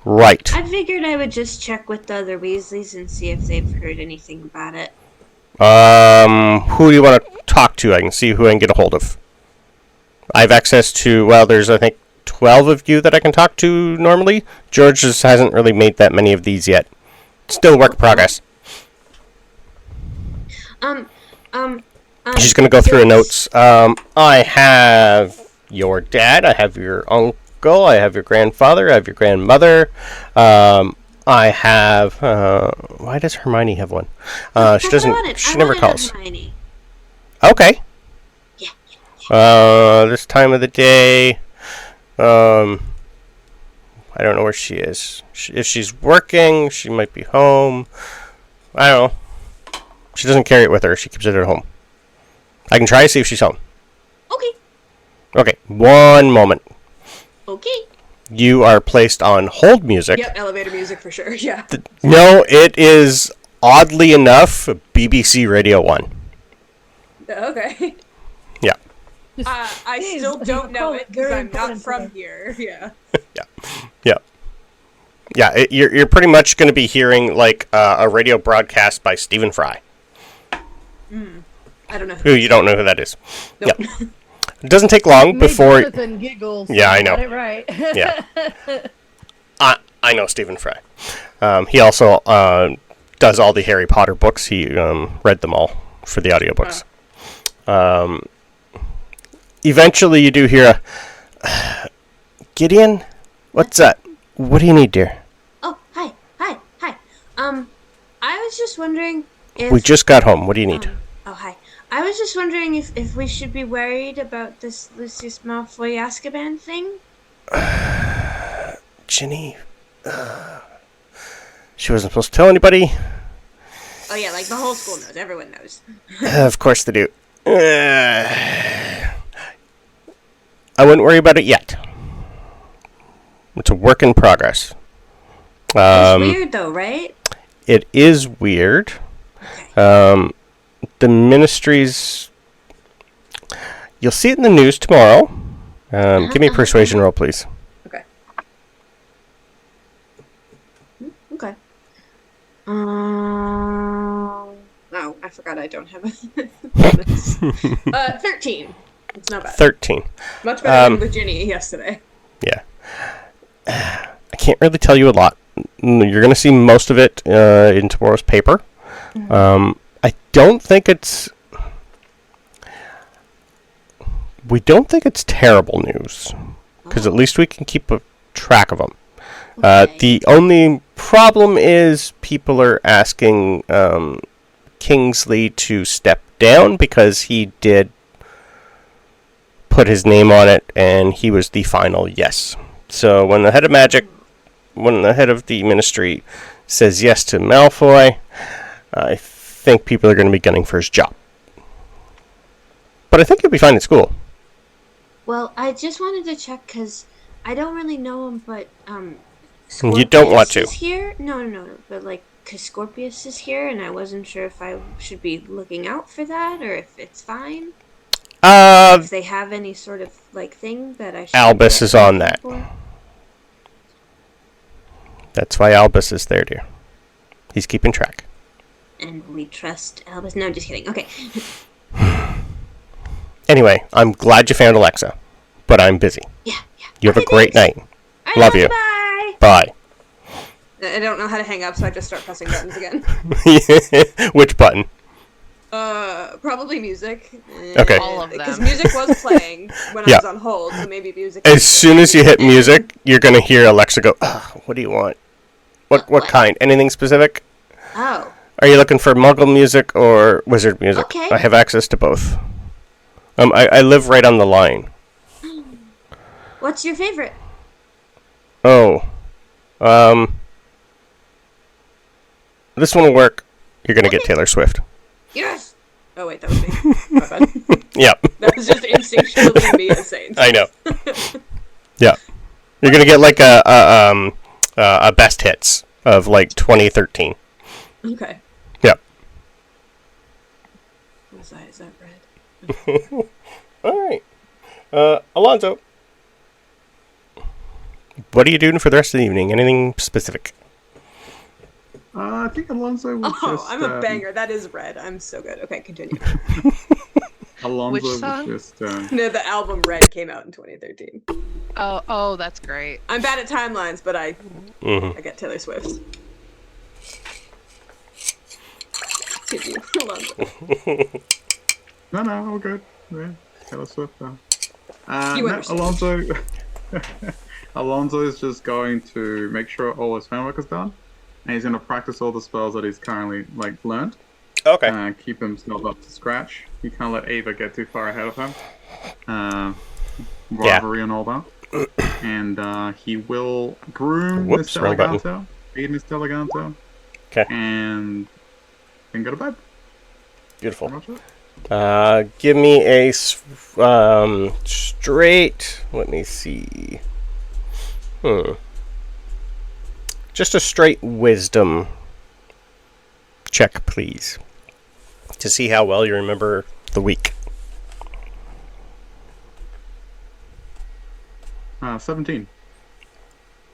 Right. I figured I would just check with the other Weasleys and see if they've heard anything about it. Who do you want to talk to? I can see who I can get a hold of. I have access to, well, there's, I think, 12 of you that I can talk to normally. George just hasn't really made that many of these yet. Still a work in progress. She's going to go through her notes. I have your dad. I have your uncle. I have your grandfather. I have your grandmother. I have... why does Hermione have one? She doesn't... She never calls. Hermione. Okay. Yeah. This time of the day... I don't know where she is. If she's working, she might be home. I don't know. She doesn't carry it with her. She keeps it at home. I can try to see if she's home. Okay. Okay, one moment. Okay. You are placed on hold music. Yep, elevator music for sure. Yeah. No, it is, oddly enough, BBC Radio 1. Okay. Yeah. I still don't know it because I'm not from here. Yeah. Yeah, you're pretty much going to be hearing like a radio broadcast by Stephen Fry. I don't know. Who you don't know who that is. Nope. Yeah. It doesn't take long before... Jonathan giggles. Yeah, I know. Got it right. Yeah. I know Stephen Fry. He also does all the Harry Potter books. He read them all for the audiobooks. Eventually you do hear a... Gideon? What's that? What do you need, dear? Oh, hi. I was just wondering if... We just got home. What do you need? Hi. I was just wondering if we should be worried about this Lucius Malfoy Azkaban thing? Ginny... she wasn't supposed to tell anybody. Oh yeah, like the whole school knows. Everyone knows. Of course they do. I wouldn't worry about it yet. It's a work in progress. It's weird though, right? It is weird. Okay. The ministry's... You'll see it in the news tomorrow. Give me a persuasion roll, please. Okay. Okay. Oh, I forgot I don't have a bonus. 13. It's not bad. 13. Much better than with Ginny yesterday. Yeah. I can't really tell you a lot. You're going to see most of it in tomorrow's paper. I don't think it's... We don't think it's terrible news. Because at least we can keep a track of them. Okay. The only problem is people are asking Kingsley to step down because he did put his name on it and he was the final yes. So when the head of magic, when the head of the ministry says yes to Malfoy, I think people are going to be gunning for his job. But I think he'll be fine at school. Well, I just wanted to check because I don't really know him, but You don't want to. Is here? No. But like, because Scorpius is here, and I wasn't sure if I should be looking out for that or if it's fine. If they have any sort of like thing that I should. Albus is on that. For. That's why Albus is there, dear. He's keeping track. And we trust Albus. No, I'm just kidding. Okay. Anyway, I'm glad you found Alexa, but I'm busy. Yeah. You have a great thanks. night. All right, Love you. Bye. Bye. I don't know how to hang up, so I just start pressing buttons again. Which button? Probably music. Okay. All of them. Because music was playing when Yeah. I was on hold, so maybe music. As soon as you hit music, you're going to hear Alexa go, what do you want? What kind? Anything specific? Oh. Are you looking for Muggle music or wizard music? Okay. I have access to both. I live right on the line. What's your favorite? Oh. This one will work. You're going to get Taylor Swift. Yes! Oh, wait, that was me. My bad. Yep. That was just instinctually me as saying. I know. Yeah. You're going to get like a best hits of like 2013. Okay. Yep. Is that red? All right. Alonso. What are you doing for the rest of the evening? Anything specific? I think Alonso was just... I'm a banger. That is red. I'm so good. Okay, continue. Alonso was song? just. No, the album Red came out in 2013. Oh, that's great. I'm bad at timelines, but I get Taylor Swift. Excuse you, Alonso. No, all good. Yeah, Taylor Swift. You No, understand. Alonso. Alonso is just going to make sure all his homework is done, and he's going to practice all the spells that he's currently learned. Okay. Keep himself up to scratch. He can't let Ava get too far ahead of him. Rivalry and all that. And he will groom Whoops, Mr. wrong button. Eleganto, feed Mr. Eleganto, Okay. and then go to bed. Beautiful. Pretty much it. Give me a straight. Let me see. Just a straight wisdom check, please, to see how well you remember the week. 17.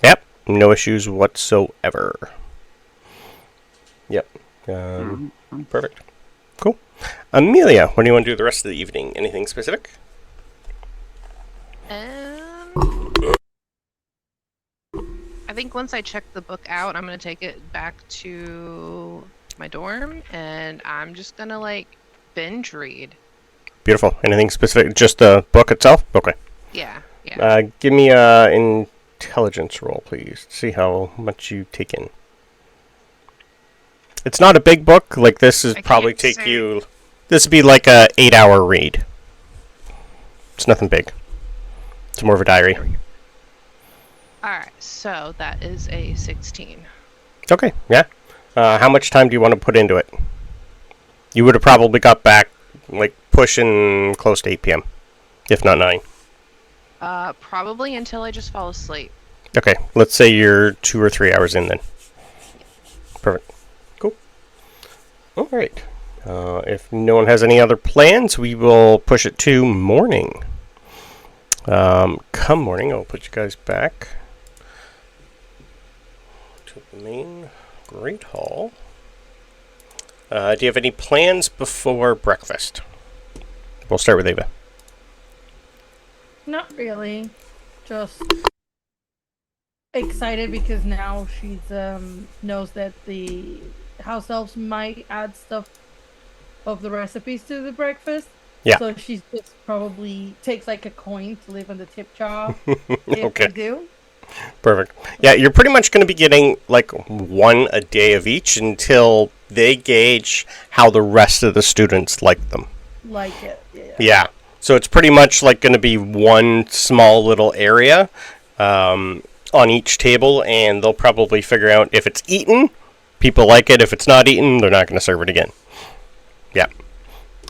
Yep, no issues whatsoever. Yep. Perfect. Cool. Amelia, what do you want to do the rest of the evening? Anything specific? I think once I check the book out, I'm gonna take it back to my dorm, and I'm just gonna binge read. Beautiful. Anything specific? Just the book itself? Okay. Yeah. Give me a intelligence roll, please. See how much you take in. It's not a big book. This is probably can't take say. you. This would be like a 8-hour read. It's nothing big. It's more of a diary. Alright, so that is a 16. Okay. Yeah. How much time do you want to put into it? You would have probably got back pushing close to 8 p.m., if not 9. Probably until I just fall asleep. Okay. Let's say you're 2 or 3 hours in then. Perfect. Cool. All right. If no one has any other plans, we will push it to morning. Come morning, I'll put you guys back to the main Great Hall. Do you have any plans before breakfast? We'll start with Ava. Not really. Just excited because now she's knows that the house elves might add stuff of the recipes to the breakfast. Yeah. So she's just probably takes a coin to leave on the tip jar. If Okay. they do. Perfect. Yeah, you're pretty much going to be getting one a day of each until they gauge how the rest of the students like them. Like it. Yeah. Yeah. So it's pretty much going to be one small little area on each table, and they'll probably figure out if it's eaten, people like it. If it's not eaten, they're not going to serve it again. Yeah.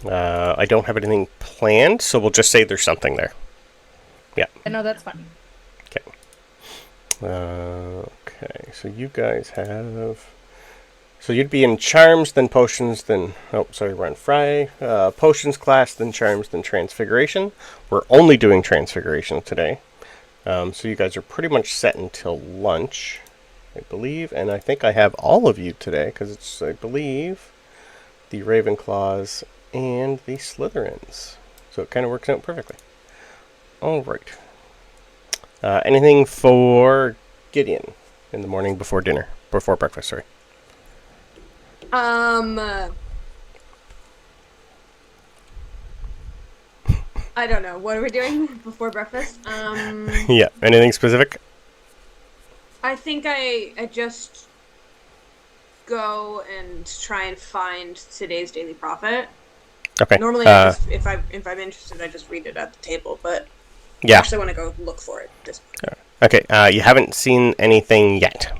I don't have anything planned, so we'll just say there's something there. Yeah. No, that's fine. Okay, so you guys have... So you'd be in Charms, then Potions, then... Oh, sorry, we're on Friday. Potions class, then Charms, then Transfiguration. We're only doing Transfiguration today. So you guys are pretty much set until lunch, I believe. And I think I have all of you today, because it's, I believe, the Ravenclaws and the Slytherins. So it kind of works out perfectly. All right. Anything for Gideon in the morning before breakfast, sorry. I don't know. What are we doing before breakfast? Yeah, anything specific? I think I just go and try and find today's daily profit. Okay. Normally, if I'm interested, I just read it at the table. But yeah. I actually want to go look for it. Okay. You haven't seen anything yet.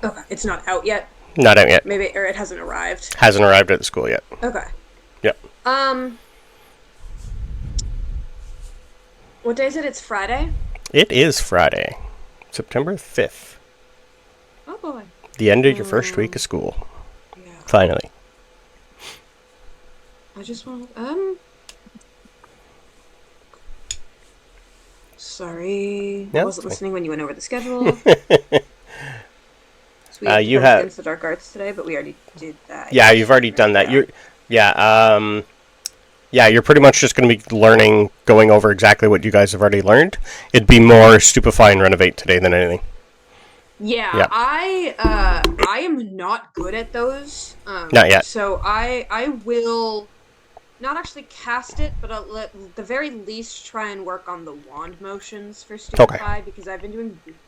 Okay, it's not out yet. Not out yet. Maybe, or it hasn't arrived. Hasn't arrived at the school yet. Okay. Yep. What day is it? It's Friday? It is Friday, September 5th. Oh boy. The end of your first week of school. Yeah. Finally. I just want sorry. No, I wasn't it's fine. listening when you went over the schedule. You have against the dark arts today, but we already did that. Yeah, you've already done that. Yeah, you're pretty much just going to be learning, going over exactly what you guys have already learned. It'd be more stupefy and renovate today than anything. Yeah, Yeah. I am not good at those. Not yet. So I will not actually cast it, but I'll at the very least try and work on the wand motions for Stupefy because I've been doing really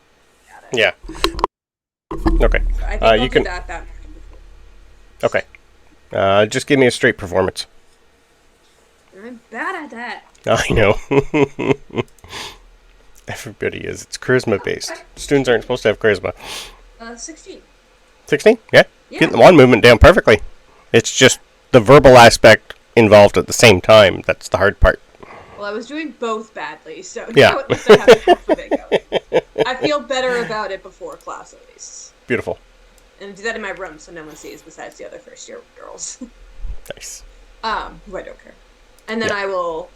bad at it. Yeah. Okay. So I think I'll you do can. that. Okay. Just give me a straight performance. I'm bad at that. I know. Everybody is. It's charisma based. Students aren't supposed to have charisma. 16. 16? Yeah. Yeah. Getting the wand movement down perfectly. It's just the verbal aspect involved at the same time. That's the hard part. Well, I was doing both badly, so Yeah. now at least I have half of it going. I feel better about it before class, at least. Beautiful. And I do that in my room so no one sees besides the other first year girls. Nice. Who I don't care. And then I will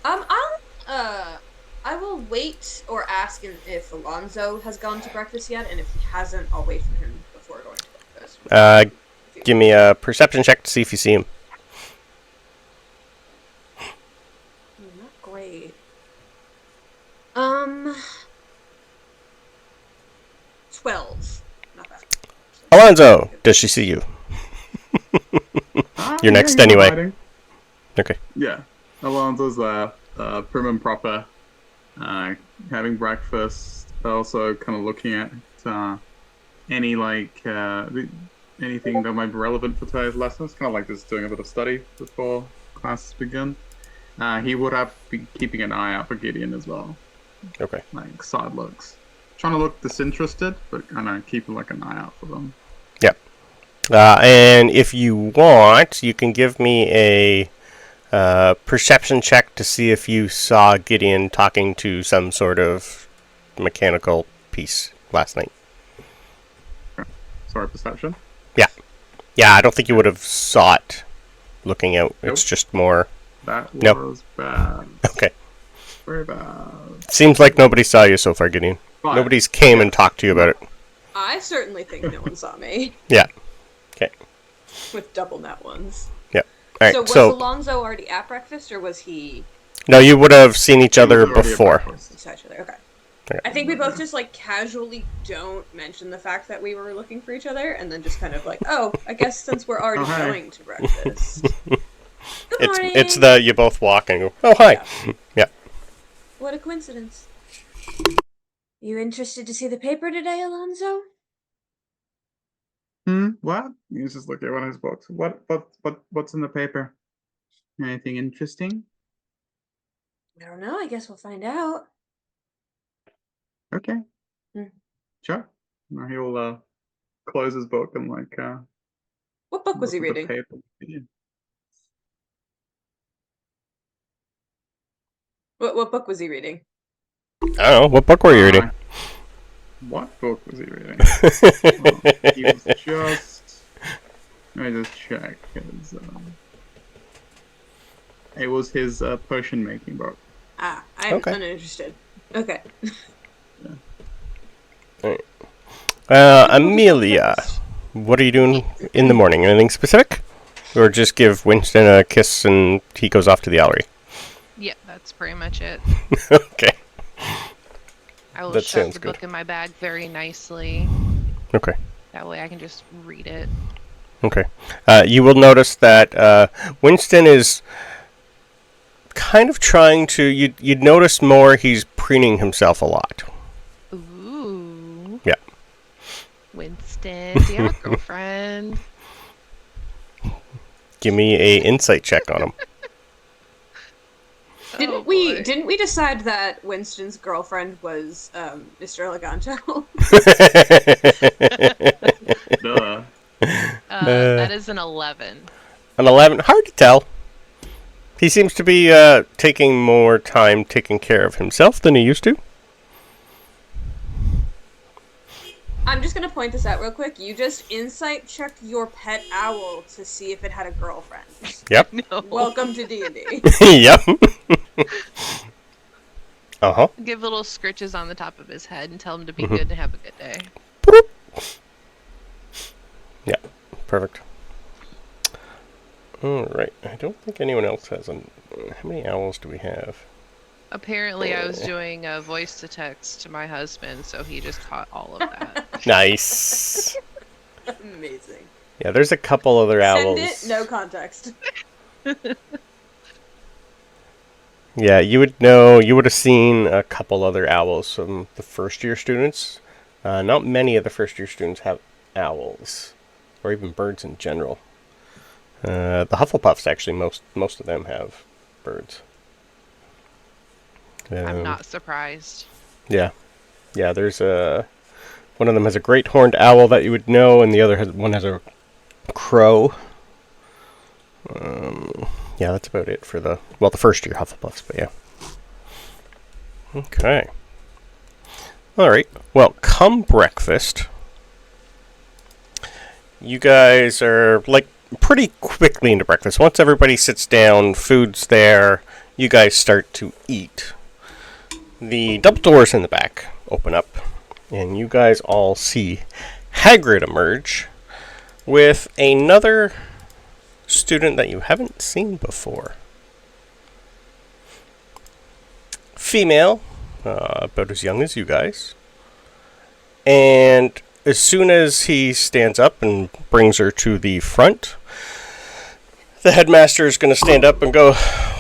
I will wait or ask if Alonso has gone to breakfast yet, and if he hasn't, I'll wait for him before going to breakfast. Give me a perception check to see if you see him. Not great. 12. Not bad. Alonso, does she see you? You're next he's anyway. hiding. Okay. Yeah. Alonso's there, prim and proper, having breakfast, also kind of looking at any, anything that might be relevant for today's lessons, kind of like just doing a bit of study before classes begin. He would have to be keeping an eye out for Gideon as well, Okay. like side looks. Trying to look disinterested, but kind of keeping like an eye out for them. Yep. And if you want, you can give me a perception check to see if you saw Gideon talking to some sort of mechanical piece last night. Sorry, perception. Yeah, I don't think you would have saw it looking out. Nope. It's just more... That Nope. was bad. Okay. Very bad. Seems like nobody saw you so far, Gideon. Fine. Nobody's came and talked to you about it. I certainly think no one saw me. Yeah. Okay. With double net ones. Yeah. All right. So was So, Alonso already at breakfast, or was he no, you would have seen each other He was already at before. breakfast. beside each other? Okay. Okay. I think we both just casually don't mention the fact that we were looking for each other, and then just kind of oh, I guess since we're already Oh, hi. going to breakfast. Good morning. It's the you both walk and go, oh, hi. Yeah. What a coincidence. You interested to see the paper today, Alonso? What? He's just looking at one of his books. What's in the paper? Anything interesting? I don't know. I guess we'll find out. Okay. Hmm. Sure. Now he'll close his book and What book was he look at the reading? paper. Yeah. What book was he reading? I don't know. What book were you reading? What book was he reading? Well, he was just. Let me just check. It was his potion making book. I'm Okay. uninterested. Okay. Amelia, what are you doing in the morning? Anything specific? Or just give Winston a kiss and he goes off to the Ellery? Yeah, that's pretty much it. Okay. I will That shove sounds the good. book in my bag very nicely. Okay. That way I can just read it. Okay. You will notice that Winston is kind of trying to... You'd notice more he's preening himself a lot. Ooh. Yeah. Winston, do you have a girlfriend? Give me a insight check on him. Oh, boy. Didn't we decide that Winston's girlfriend was Mr. Eleganto? Duh. That is an 11. An 11. Hard to tell. He seems to be taking more time taking care of himself than he used to. I'm just gonna point this out real quick. You just insight checked your pet owl to see if it had a girlfriend. Yep. No. Welcome to D&D. Yep. Uh-huh. Give little scritches on the top of his head and tell him to be good and have a good day. Yeah. Perfect. Alright, I don't think anyone else has them. How many owls do we have? Apparently, I was doing a voice to text to my husband, so he just caught all of that. Nice. Amazing. Yeah, there's a couple other owls. Send it, no context. Yeah, you would know, you would have seen a couple other owls from the first year students. Not many of the first year students have owls, or even birds in general. The Hufflepuffs, actually, most of them have birds. I'm not surprised. Yeah. Yeah, there's one of them has a great horned owl that you would know, and the other one has a crow. Yeah, that's about it for the first year Hufflepuffs, but yeah. Okay. Alright, well, come breakfast, you guys are, like, pretty quickly into breakfast. Once everybody sits down, food's there, you guys start to eat. The double doors in the back open up, and you guys all see Hagrid emerge with another student that you haven't seen before. Female, about as young as you guys. And as soon as he stands up and brings her to the front, the headmaster is going to stand up and go,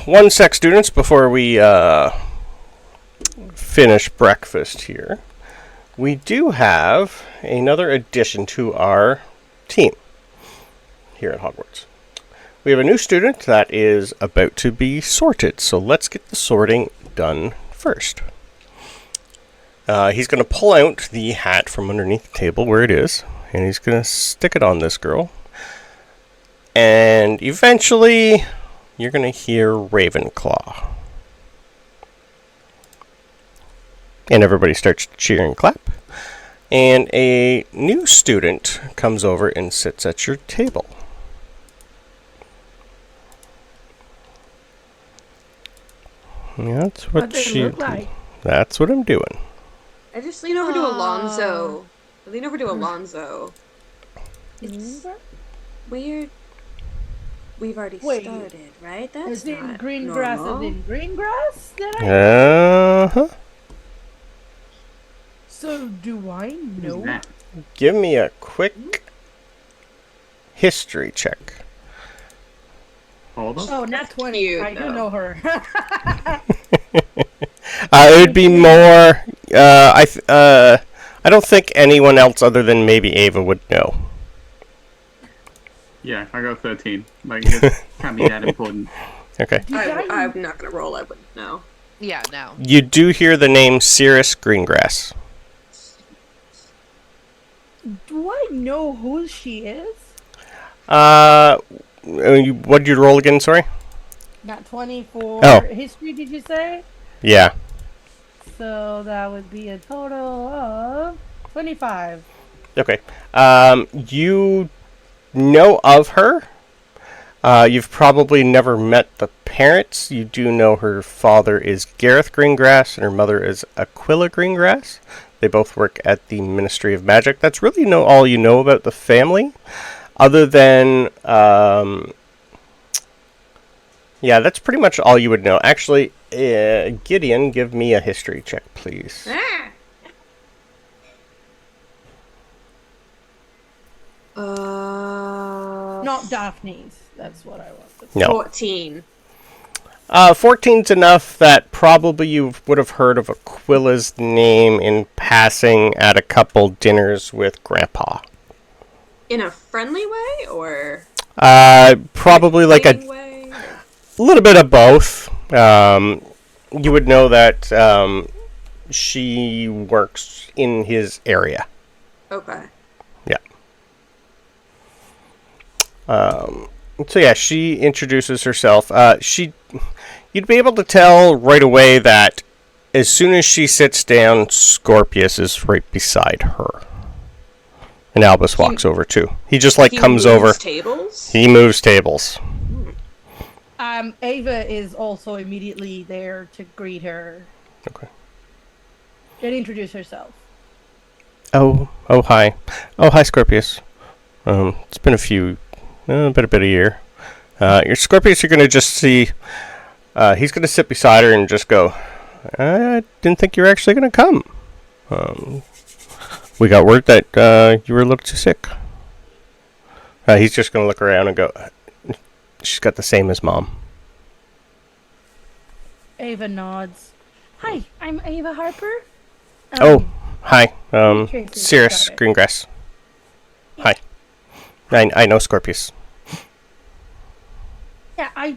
1 sec, students, before we finish breakfast here. We do have another addition to our team here at Hogwarts. We have a new student that is about to be sorted, so let's get the sorting done first. He's going to pull out the hat from underneath the table where it is, and he's going to stick it on this girl. And eventually, you're going to hear Ravenclaw. And everybody starts to cheer and clap. And a new student comes over and sits at your table. That's what she look like. That's what I'm doing. I just lean over to Alonso. I lean over to Alonso. It's weird. We've already started, right? That's is it not green normal. grass? Is it green grass? Uh-huh. So do I know? Give me a quick history check. Hold on. Oh, not 20. Cute, I do though. know her. It would be more. I don't think anyone else other than maybe Ava would know. Yeah, I go 13. Like, it can't be that important. Okay. I'm not gonna roll. I wouldn't know. Yeah, no. You do hear the name Sirius Greengrass. Do I know who she is? What did you roll again? Sorry. Not 20 for Oh. history, did you say? Yeah. So that would be a total of 25. Okay. You know of her. You've probably never met the parents. You do know her father is Gareth Greengrass and her mother is Aquila Greengrass. They both work at the Ministry of Magic. That's really all you know about the family. Other than, yeah, that's pretty much all you would know. Actually, Gideon, give me a history check, please. Not Daphne's. That's what I wanted. No. 14. 14's enough that probably you would have heard of Aquila's name in passing at a couple dinners with Grandpa. In a friendly way, or Probably like a way? little bit of both. You would know that she works in his area. Okay. Yeah. So yeah, she introduces herself. You'd be able to tell right away that as soon as she sits down, Scorpius is right beside her. And Albus walks over too. He just comes over. Tables? He moves tables. Ava is also immediately there to greet her Okay. and introduce herself. Oh, hi. Oh, hi, Scorpius. It's been a year. Your Scorpius, you're going to just see... he's going to sit beside her and just go, I didn't think you were actually going to come. We got word that you were a little too sick. He's just going to look around and go, she's got the same as Mom. Ava nods. Hi, I'm Ava Harper. Hi. Tracy's Cirrus daughter. Greengrass. Hi. I know Scorpius. Yeah,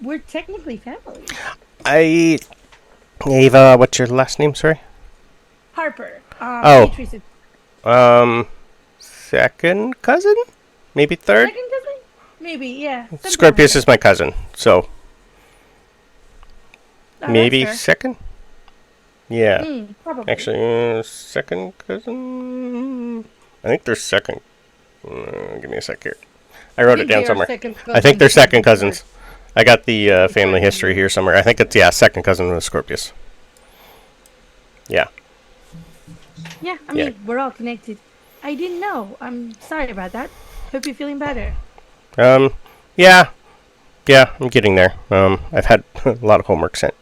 we're technically family. Ava, what's your last name, sorry? Harper. Oh. Tracy's Second cousin? Maybe third? second cousin? Maybe, yeah. Scorpius is my cousin, so Oh, maybe that's second? Yeah. fair. Probably. Actually, second cousin? I think they're second. Give me a sec here. I wrote it down somewhere. I think they're second cousins. I got the family history here somewhere. I think it's, second cousin of Scorpius. Yeah. Yeah, I mean, we're all connected. I didn't know. I'm sorry about that. Hope you're feeling better. Yeah, I'm getting there. I've had a lot of homework sent.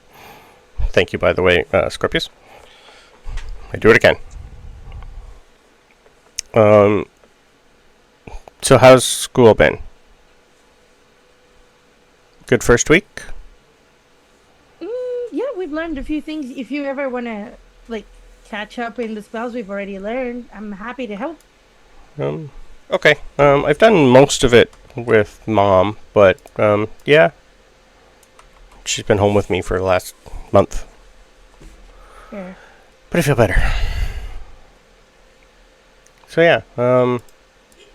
Thank you, by the way, Scorpius. I do it again. So how's school been? Good first week? Yeah, we've learned a few things. If you ever want to, catch up in the spells we've already learned, I'm happy to help. Okay. I've done most of it with Mom, but, yeah. She's been home with me for the last month. Yeah. But I feel better. So, yeah.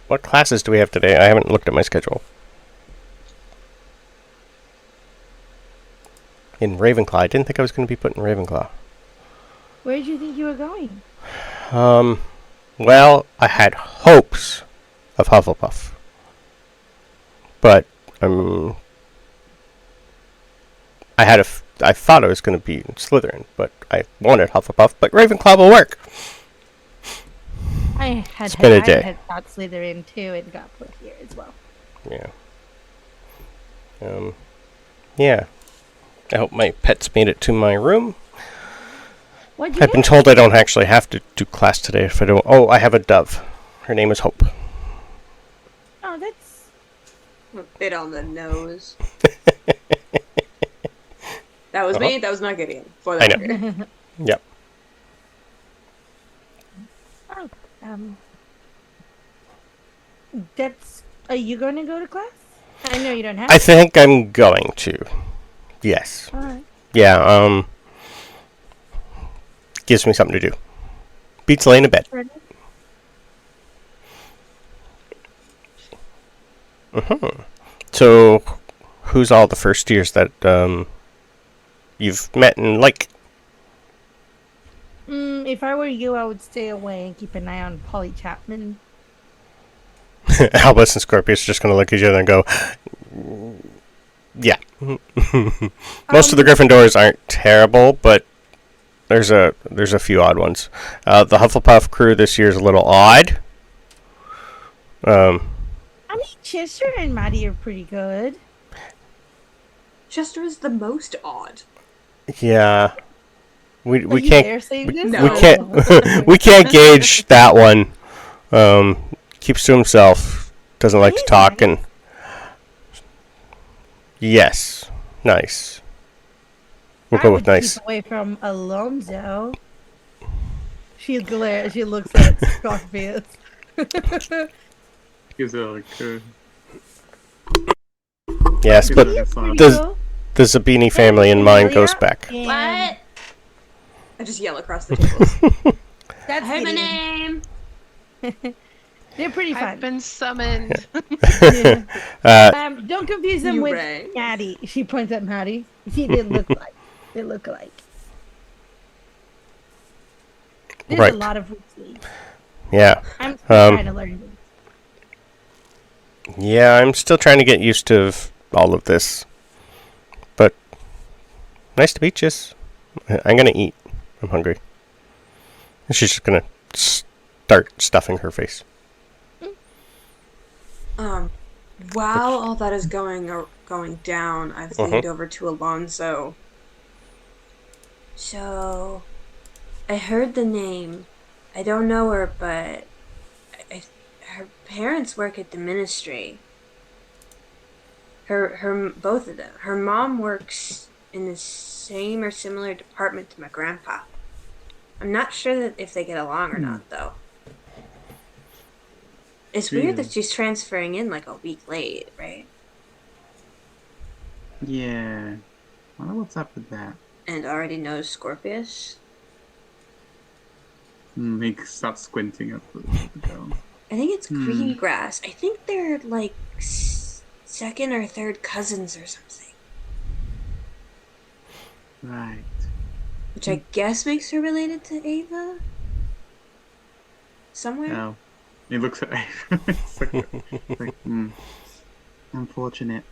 What classes do we have today? I haven't looked at my schedule. In Ravenclaw. I didn't think I was going to be put in Ravenclaw. Where did you think you were going? Well, I had hopes of Hufflepuff. But, I thought I was going to be in Slytherin, but I wanted Hufflepuff, but Ravenclaw will work. I had thought Slytherin too and got put here as well. Yeah. Yeah. I hope my pets made it to my room. What'd you I've been told I don't actually have to do class today if I don't. Oh, I have a dove. Her name is Hope. Oh, that's... A bit on the nose. That was me. That was not Gideon. For that I know. Yep. Oh, that's... Are you going to go to class? I know you don't have I think I'm going to. Yes. Alright. Yeah, gives me something to do. Beats laying in bed. So, who's all the first years that you've met and like? If I were you, I would stay away and keep an eye on Polly Chapman. Albus and Scorpius are just going to look at each other and go, yeah. Most of the Gryffindors aren't terrible, but there's a few odd ones. The Hufflepuff crew this year is a little odd. I mean, Chester and Maddie are pretty good. Chester is the most odd. Yeah. We You can't dare say this? No. we can't we can't gauge that one. Keeps to himself. Doesn't like to He's talk nice. and yes, nice. We'll go with nice. Keep away from Alonso. She glares. She looks at Scorpius. Gives it like Yes, but He's pretty the Zabini family and mine Emelia goes back. and What? I just yell across the tables. That's Hey, my Gideon. name. They're pretty I've fun. been summoned. Don't confuse them You with rang. Maddie. She points at Maddie. See, they look like. They look alike. There's Right. a lot of Weasley. Yeah. I'm still trying to learn them. Yeah, I'm still trying to get used to all of this. But nice to meet you. I'm gonna eat. I'm hungry. She's just gonna start stuffing her face. while all that is going down, I've leaned over to Alonso. So, I heard the name. I don't know her, but her parents work at the ministry. Both of them. Her mom works in the same or similar department to my grandpa. I'm not sure that if they get along or not, though. It's weird that she's transferring in like a week late, right? Yeah. I wonder what's up with that. And already knows Scorpius. He starts squinting at the girl. I think it's green grass. I think they're like second or third cousins or something. Right. Which I guess makes her related to Ava? Somewhere? No. He looks at Ava. It's like, unfortunate.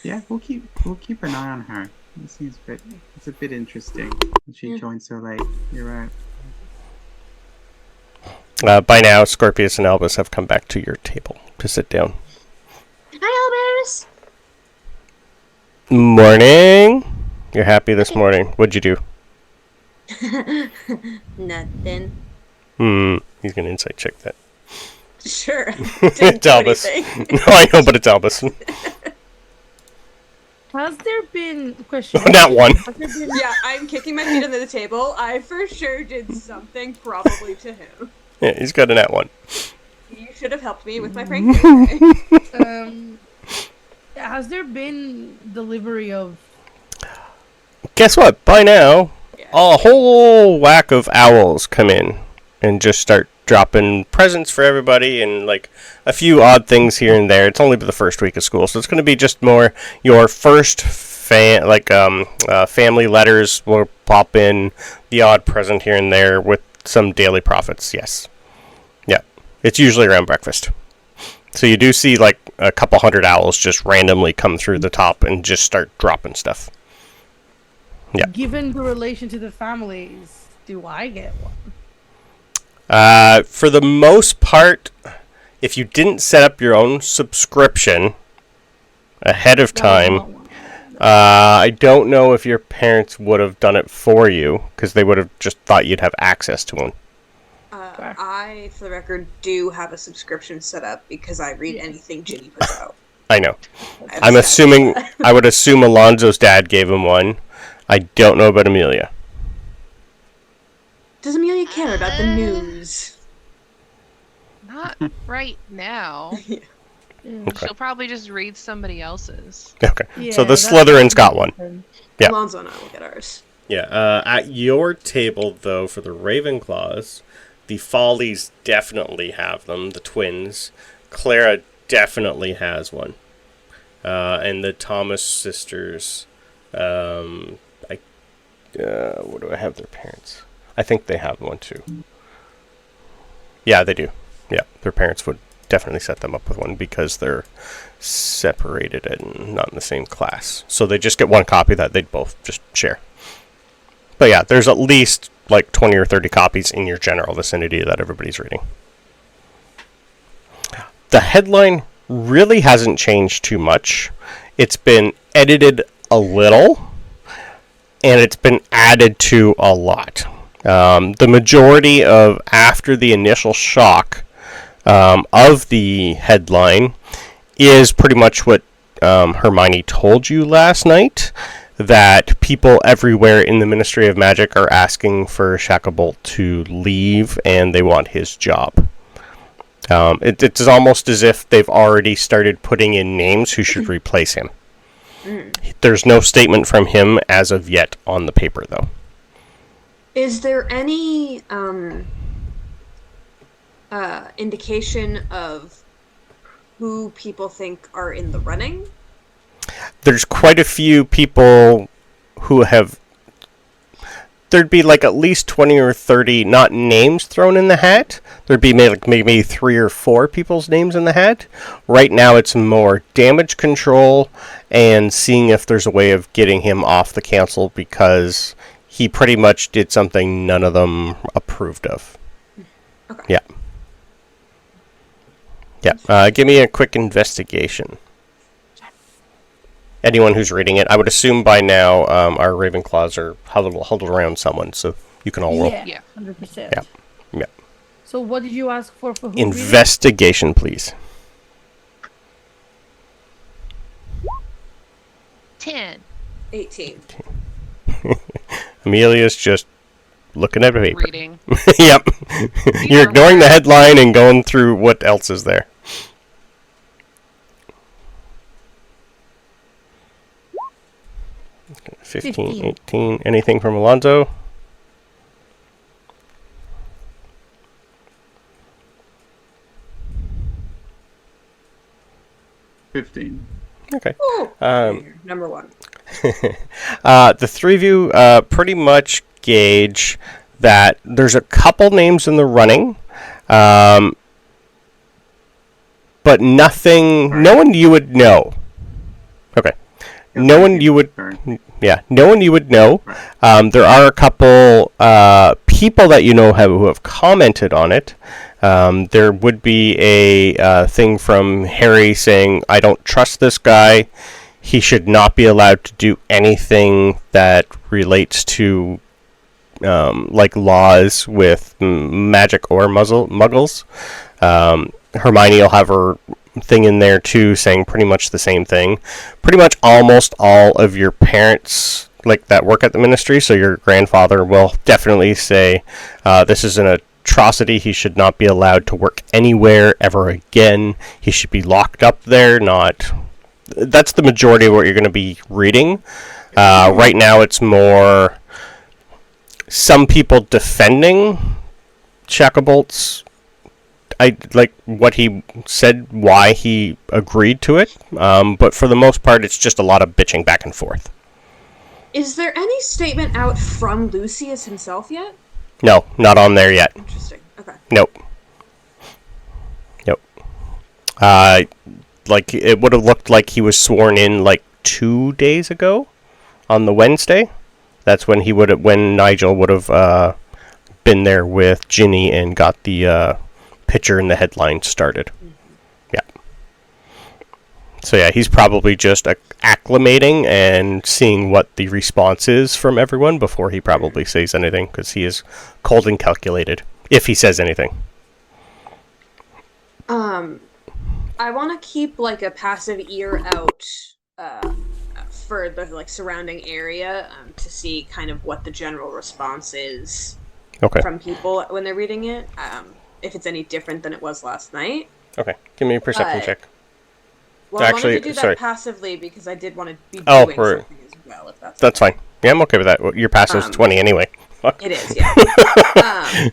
Yeah, we'll keep an eye on her. It seems it's a bit interesting. She joined so late. You're right. By now, Scorpius and Albus have come back to your table to sit down. Hi, Albus! Morning! You're happy this morning. What'd you do? Nothing. He's gonna insight check that. Sure. It's Albus. No, I know, but it's Albus. Has there been question? Not one. Yeah, I'm kicking my feet under the table. I for sure did something probably to him. Yeah, he's got a nat one. You should have helped me with my prank today. Has there been delivery of... Guess what? By now, a whole whack of owls come in and just start dropping presents for everybody and like a few odd things here and there. It's only the first week of school, so it's going to be just more your first family letters will pop in, the odd present here and there with some daily profits. Yes. Yeah. It's usually around breakfast. So you do see like a couple hundred owls just randomly come through the top and just start dropping stuff. Yeah. Given the relation to the families, do I get one? For the most part, if you didn't set up your own subscription ahead of time, I don't know if your parents would have done it for you, because they would have just thought you'd have access to one. I, for the record, do have a subscription set up because I read anything Ginny puts out. I know. I would assume Alonso's dad gave him one. I don't know about Emelia. Does Emelia care about the news? Not right now. Yeah. Okay. She'll probably just read somebody else's. Okay. Yeah, So the Slytherin's got one. Yeah. Alonso and I will get ours. Yeah. At your table, though, for the Ravenclaws, the Follies definitely have them. The twins. Clara definitely has one. And the Thomas sisters. What do I have their parents? I think they have one too. Yeah, they do. Yeah, their parents would definitely set them up with one because they're separated and not in the same class. So they just get one copy that they'd both just share. But yeah, there's at least like 20 or 30 copies in your general vicinity that everybody's reading. The headline really hasn't changed too much. It's been edited a little, and it's been added to a lot. The majority of after the initial shock of the headline is pretty much what Hermione told you last night, that people everywhere in the Ministry of Magic are asking for Shacklebolt to leave and they want his job. It's almost as if they've already started putting in names who should replace him. There's no statement from him as of yet on the paper, though. Is there any indication of who people think are in the running? There's quite a few people who have... There'd be like at least 20 or 30, not names thrown in the hat. There'd be maybe 3 or 4 people's names in the hat. Right now it's more damage control and seeing if there's a way of getting him off the council because he pretty much did something none of them approved of. Okay. Yeah. Yeah. Give me a quick investigation. Anyone who's reading it, I would assume by now our Ravenclaws are huddled around someone, so you can all roll. Yeah, 100%. Yeah. Yeah. So what did you ask for who's reading? Investigation, please. 10. 18. Amelia's just looking at a paper. Reading. Yep. You're ignoring the headline and going through what else is there. Okay, 15, 18. Anything from Alonso? Okay. Number 1. The three of you pretty much gauge that there's a couple names in the running, but nothing. No one you would know. Okay. No one you would. Yeah, no one you would know. There are a couple people that you know who have commented on it. There would be a thing from Harry saying, "I don't trust this guy. He should not be allowed to do anything that relates to like laws with magic or muggles." Hermione will have her thing in there too, saying pretty much the same thing. Pretty much almost all of your parents like that work at the ministry, so your grandfather will definitely say this is an atrocity. He should not be allowed to work anywhere ever again. He should be locked up there. That's the majority of what you're going to be reading. Right now it's more some people defending Shacklebolt's. I like what he said, why he agreed to it, but for the most part, it's just a lot of bitching back and forth. Is there any statement out from Lucius himself yet? No, not on there yet. Interesting. Okay. Nope. Like, it would have looked like he was sworn in, like, 2 days ago, on the Wednesday. That's when when Nigel would have been there with Ginny and got the picture and the headline started. Yeah. So yeah, he's probably just acclimating and seeing what the response is from everyone before he probably says anything, because he is cold and calculated, if he says anything. I want to keep like a passive ear out for the like surrounding area to see kind of what the general response is from people when they're reading it. If it's any different than it was last night. Okay, give me a perception check. Well, Actually, I wanted to do that passively because I did want to be doing something as well. If that's fine. Yeah, I'm okay with that. Your passive's 20 anyway. It is, yeah.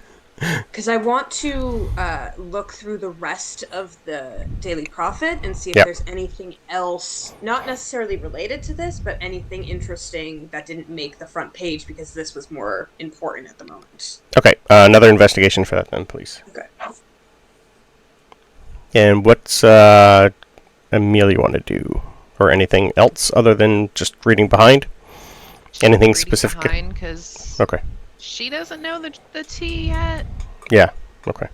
Because I want to look through the rest of the Daily Prophet and see if there's anything else, not necessarily related to this, but anything interesting that didn't make the front page because this was more important at the moment. Okay, another investigation for that then, please. Okay. And what's Amelia want to do? Or anything else other than just reading behind? Anything specific? Because okay. She doesn't know the tea yet. Yeah, okay.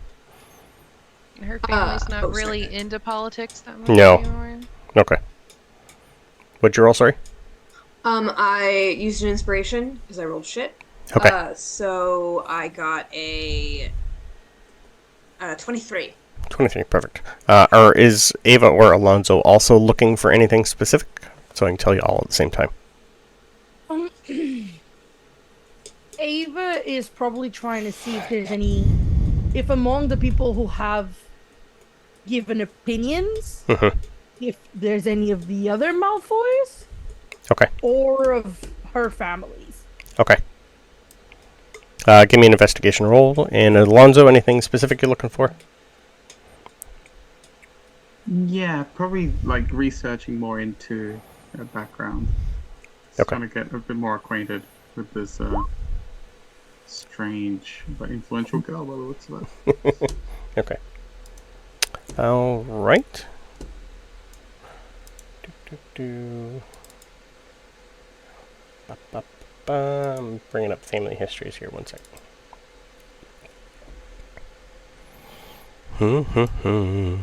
Her family's not really into politics that much No. anymore. Okay. What'd you roll, sorry? I used an inspiration because I rolled shit. Okay. So I got a 23. 23, perfect. Or is Ava or Alonso also looking for anything specific? So I can tell you all at the same time. Ava is probably trying to see if there's if among the people who have given opinions, if there's any of the other Malfoys. Okay. Or of her families. Okay. Give me an investigation roll. And Alonso, anything specific you're looking for? Yeah, probably like researching more into her background. Just trying to get a bit more acquainted with this strange but influential girl by the looks of it. Okay. All right. I'm bringing up family histories here. 1 second. Alright.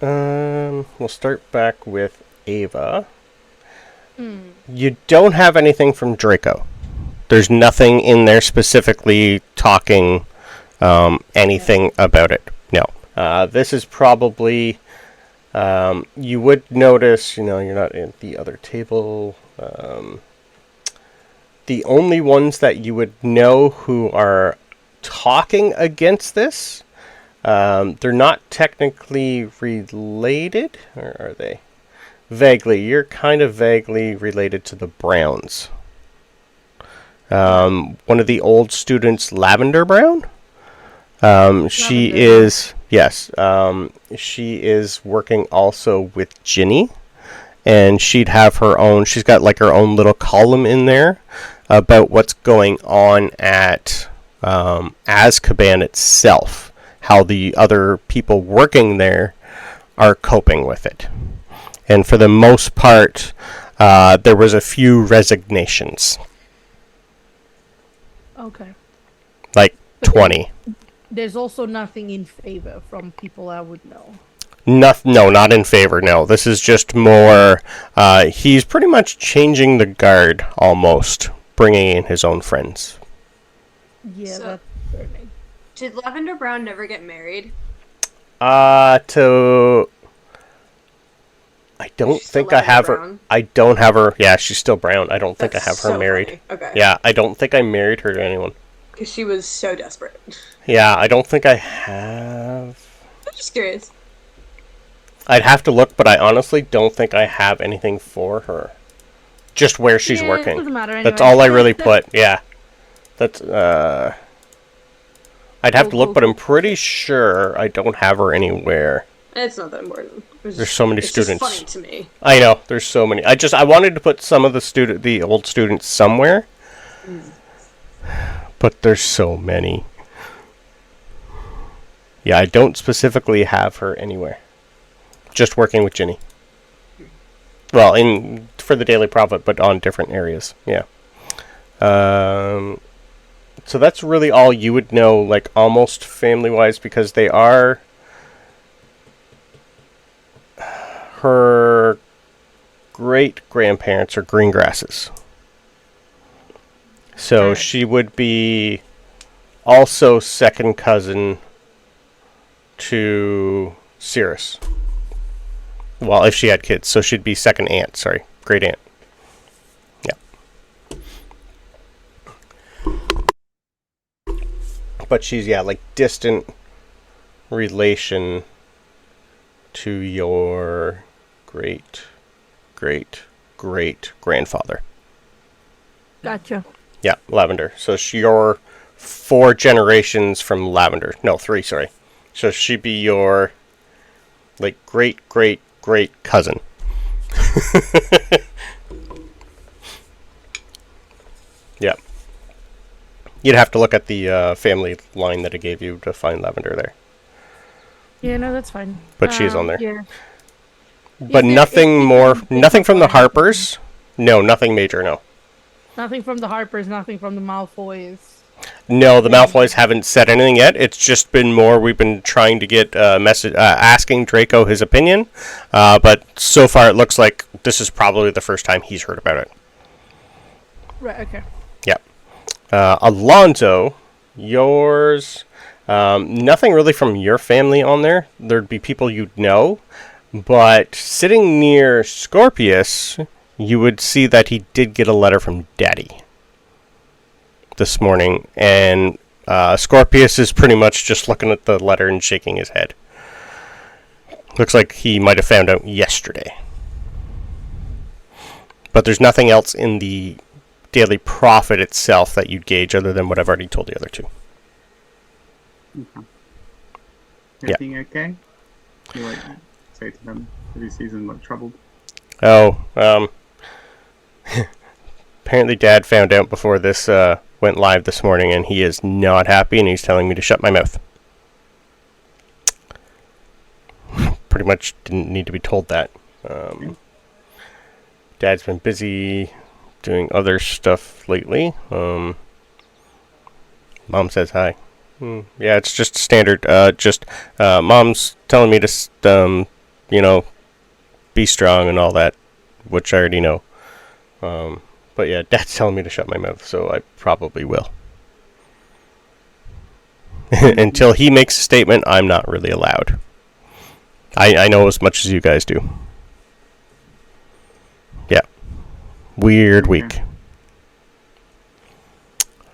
We'll start back with Ava. You don't have anything from Draco. There's nothing in there specifically talking anything about it. No. This is probably... you would notice, you're not in the other table. The only ones that you would know who are talking against this, they're not technically related, or are they? Vaguely. You're kind of vaguely related to the Browns. One of the old students, Lavender Brown. She is, yes, she is working also with Ginny, and she'd have her own, she's got like her own little column in there about what's going on at Azkaban itself, how the other people working there are coping with it. And for the most part, there was a few resignations. Okay. Like 20. There's also nothing in favor from people I would know. No, not in favor, no. This is just more... he's pretty much changing the guard, almost. Bringing in his own friends. Yeah, So- that's concerning. Did Lavender Brown never get married? To... I don't She's still think I have Lavender her... Brown? I don't have her... Yeah, she's still brown. I don't think I have That's her so married. funny. Okay. Yeah, I don't think I married her to anyone. Because she was so desperate. Yeah, I don't think I have... I'm just curious. I'd have to look, but I honestly don't think I have anything for her. Just where she's Yeah, working. It doesn't matter That's anyway. all I really put. Yeah. That's, I'd have to look, but I'm pretty sure I don't have her anywhere. It's not that important. There's so many it's students. Just funny to me. I know, there's so many. I wanted to put some of the old students somewhere. But there's so many. Yeah, I don't specifically have her anywhere. Just working with Ginny. Well, for the Daily Prophet, but on different areas. Yeah. So that's really all you would know, like, almost family-wise, because they are her great-grandparents are Greengrasses. So she would be also second cousin to Cirrus. Well, if she had kids, so she'd be second aunt, sorry. Great aunt. Yeah. But she's, like distant relation to your great-great-great-grandfather. Gotcha. Yeah, Lavender. So you're 4 generations from Lavender. No, 3, sorry. So she'd be your, like, great-great-great cousin. Yeah. You'd have to look at the family line that I gave you to find Lavender there. Yeah, no, that's fine. But she's on there. Yeah. But Is there nothing more... anything Nothing from the different? Harpers? No, nothing major, no. Nothing from the Harpers, nothing from the Malfoys. No, the Malfoys haven't said anything yet. It's just been more. We've been trying to get a message, asking Draco his opinion, but so far it looks like this is probably the first time he's heard about it. Right, okay. Yeah. Alonso, yours, nothing really from your family on there. There'd be people you'd know, but sitting near Scorpius, you would see that he did get a letter from Daddy this morning, and Scorpius is pretty much just looking at the letter and shaking his head. Looks like he might have found out yesterday. But there's nothing else in the Daily Prophet itself that you'd gauge other than what I've already told the other two. Okay. Everything okay? You like say to them if he sees them look troubled? Oh, apparently Dad found out before this went live this morning, and he is not happy, and he's telling me to shut my mouth. Pretty much didn't need to be told that. Dad's been busy doing other stuff lately. Mom says hi. Yeah, it's just standard. Mom's telling me to, be strong and all that, which I already know. But yeah, Dad's telling me to shut my mouth, so I probably will. Until he makes a statement, I'm not really allowed. I know as much as you guys do. Yeah. Weird week.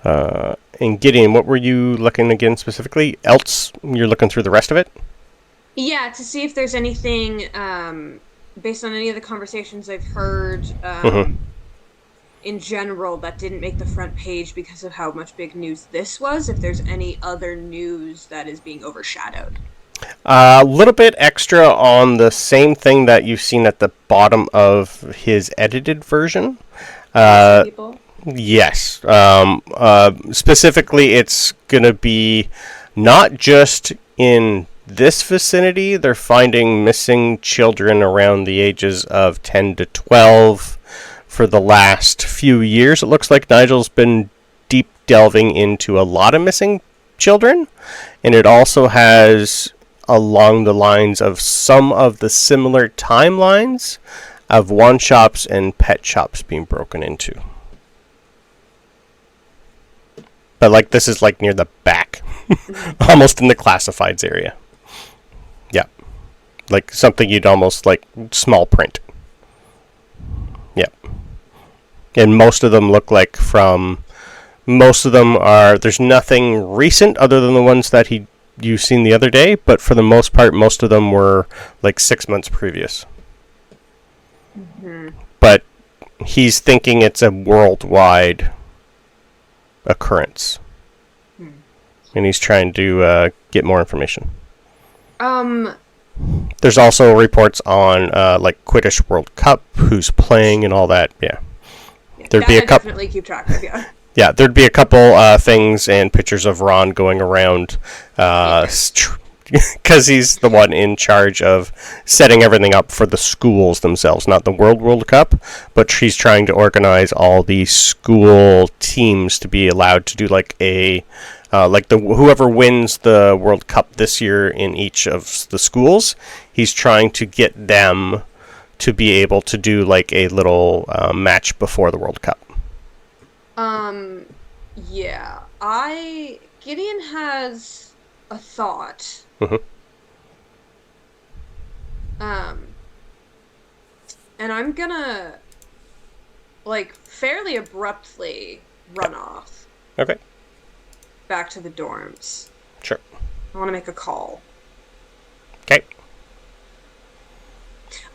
And Gideon, what were you looking again specifically? Else, you're looking through the rest of it? Yeah, to see if there's anything, based on any of the conversations I've heard, in general, that didn't make the front page because of how much big news this was, if there's any other news that is being overshadowed. A little bit extra on the same thing that you've seen at the bottom of his edited version. People? Yes. Specifically, it's going to be not just in this vicinity. They're finding missing children around the ages of 10 to 12 for the last few years. It looks like Nigel's been deep delving into a lot of missing children. And it also has along the lines of some of the similar timelines of wand shops and pet shops being broken into. But this is near the back, almost in the classifieds area. Yeah, something you'd almost small print. Yeah, and most of them look like there's nothing recent other than the ones that you've seen the other day, but for the most part, most of them were 6 months previous. But he's thinking it's a worldwide occurrence, and he's trying to get more information. There's also reports on Quidditch World Cup, who's playing and all that. Yeah, there'd be a couple. Definitely keep track of. Yeah. Yeah, there'd be a couple things and pictures of Ron going around, because he's the one in charge of setting everything up for the schools themselves, not the World Cup, but he's trying to organize all the school teams to be allowed to do whoever wins the World Cup this year in each of the schools, he's trying to get them to be able to do a little match before the World Cup. Yeah. Gideon has a thought. And I'm gonna, fairly abruptly run off. Okay. Back to the dorms. Sure. I want to make a call. Okay.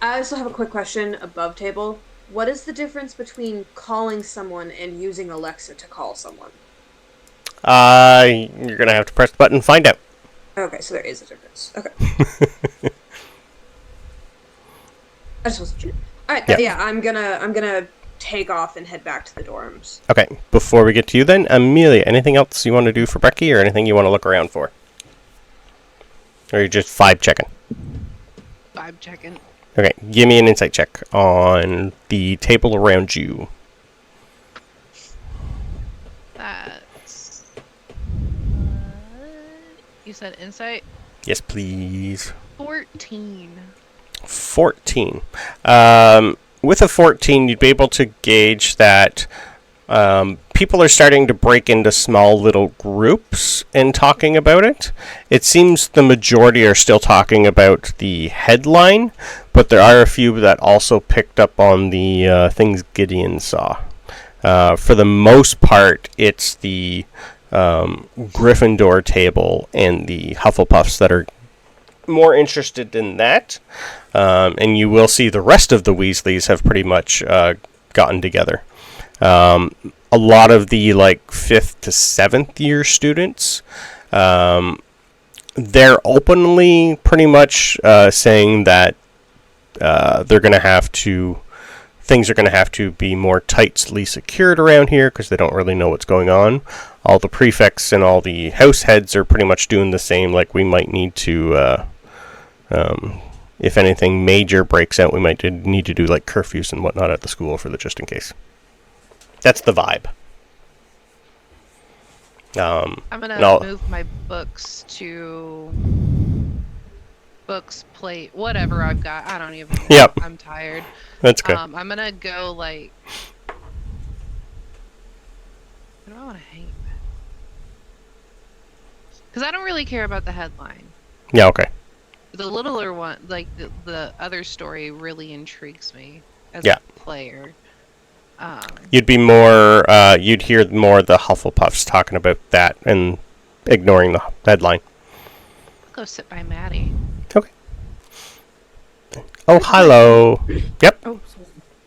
I also have a quick question above table. What is the difference between calling someone and using Alexa to call someone? You're gonna have to press the button and find out. Okay, so there is a difference. Okay. I just wasn't sure. Alright, yeah, I'm gonna take off and head back to the dorms. Okay, before we get to you then, Amelia, anything else you want to do for Becky, or anything you want to look around for? Or are you just vibe checking? Vibe checking. Okay, give me an insight check on the table around you. That's... you said insight? Yes, please. 14. 14. With a 14, you'd be able to gauge that people are starting to break into small little groups and talking about it. It seems the majority are still talking about the headline, but there are a few that also picked up on the things Gideon saw. For the most part, it's the Gryffindor table and the Hufflepuffs that are more interested in that. And you will see the rest of the Weasleys have pretty much gotten together. A lot of the 5th to 7th year students, they're openly pretty much saying that they're going to have to, things are going to have to be more tightly secured around here because they don't really know what's going on. All the prefects and all the house heads are pretty much doing the same. We might need to, if anything major breaks out, we might need to do curfews and whatnot at the school for just in case. That's the vibe. I'm gonna No. move my books to books, plate, whatever I've got. I don't even know. Yep. I'm tired. That's good. I'm gonna go like. Where do I want to hang? Because I don't really care about the headline. Yeah, okay. The littler one, like the other story, really intrigues me as Yeah. a player. You'd be more, you'd hear more the Hufflepuffs talking about that and ignoring the headline. I'll go sit by Maddie. Okay. Oh, hello. Yep, Oh, sorry.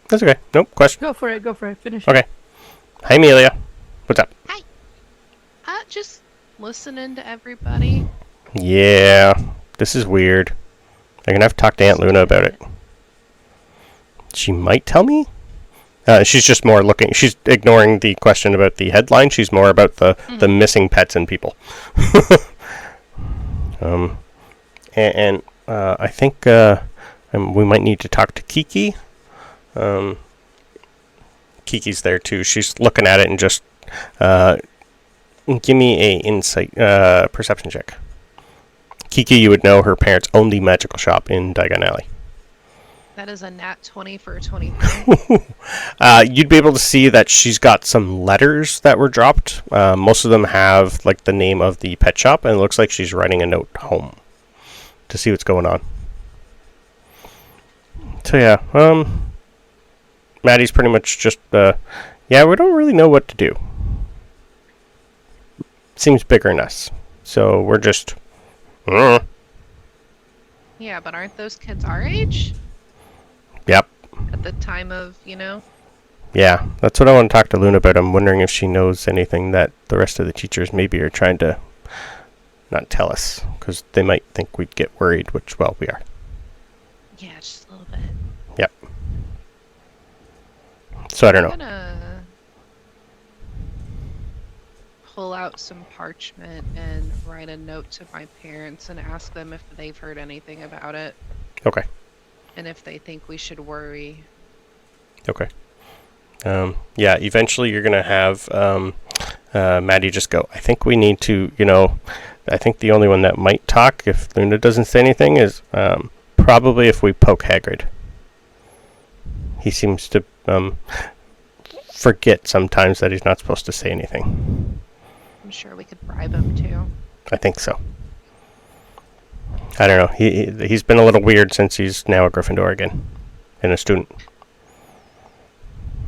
that's okay. Nope, question. Go for it. Finish. Okay. Hi, Amelia. What's up? Just listening to everybody. Yeah, this is weird. I'm gonna have to talk to Aunt Luna about it. She might tell me? She's just more looking. She's ignoring the question about the headline. She's more about the missing pets and people. And I think we might need to talk to Kiki. Kiki's there too. She's looking at it and just give me a insight perception check. Kiki, you would know her parents own the magical shop in Diagon Alley. That is a nat 20 for a 23. You'd be able to see that she's got some letters that were dropped. Most of them have like the name of the pet shop, and it looks like she's writing a note home to see what's going on. So yeah, Maddie's pretty much just yeah, we don't really know what to do. Seems bigger than us, so we're just. Yeah, but aren't those kids our age? Yep. At the time of, Yeah, that's what I want to talk to Luna about. I'm wondering if she knows anything that the rest of the teachers maybe are trying to not tell us, because they might think we'd get worried, which, well, we are. Yeah, just a little bit. Yep. So I don't know. I'm gonna pull out some parchment and write a note to my parents and ask them if they've heard anything about it. Okay. And if they think we should worry. Okay. Yeah, eventually you're going to have Maddie just go, I think we need to, I think the only one that might talk, if Luna doesn't say anything, is probably if we poke Hagrid. He seems to forget sometimes that he's not supposed to say anything. I'm sure we could bribe him too. I think so. I don't know. He's been a little weird since he's now a Gryffindor again and a student.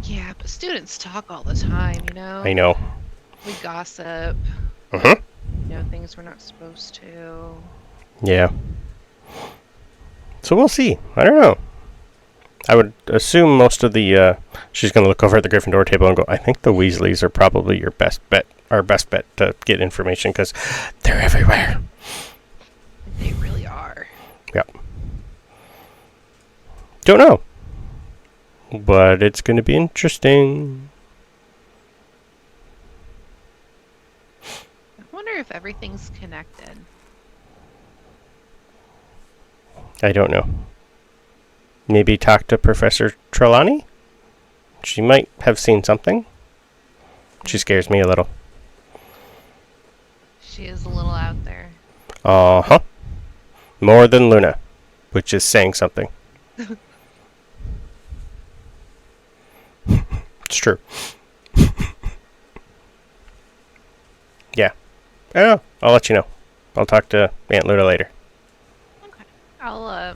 Yeah, but students talk all the time, I know. We gossip. Mm-hmm. Things we're not supposed to. Yeah. So we'll see. I don't know. I would assume most of the she's going to look over at the Gryffindor table and go, I think the Weasleys are probably your best bet, our best bet to get information, because they're everywhere. They really are. Yep. Don't know. But it's going to be interesting. I wonder if everything's connected. I don't know. Maybe talk to Professor Trelawney? She might have seen something. She scares me a little. She is a little out there. Uh-huh. More than Luna, which is saying something. It's true. Yeah. I don't know. I'll let you know. I'll talk to Aunt Luna later. Okay. I'll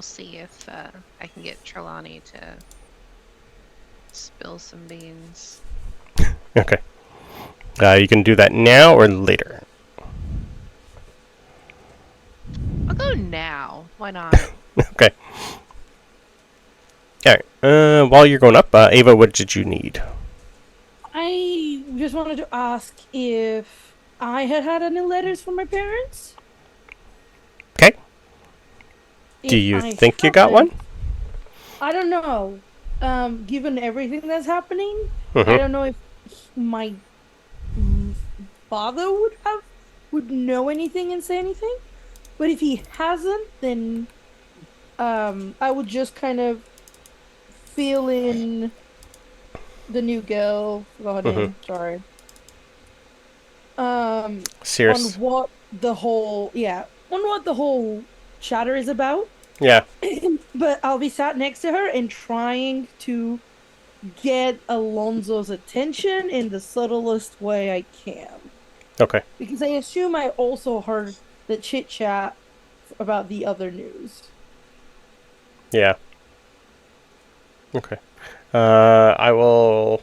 see if I can get Trelawney to spill some beans. Okay. You can do that now or later. I'll go now. Why not? Okay. Alright. While you're going up, Ava, what did you need? I just wanted to ask if I had any letters from my parents. Okay. Do If you I think you got one? haven't, I don't know. Given everything that's happening, I Mm-hmm. don't know if my father would know anything and say anything. But if he hasn't, then I would just kind of fill in the new girl. Forgot her name. Sorry. Serious. on what the whole chatter is about. Yeah. But I'll be sat next to her and trying to get Alonso's attention in the subtlest way I can. Okay. Because I assume I also heard the chit chat about the other news. Yeah. Okay. I will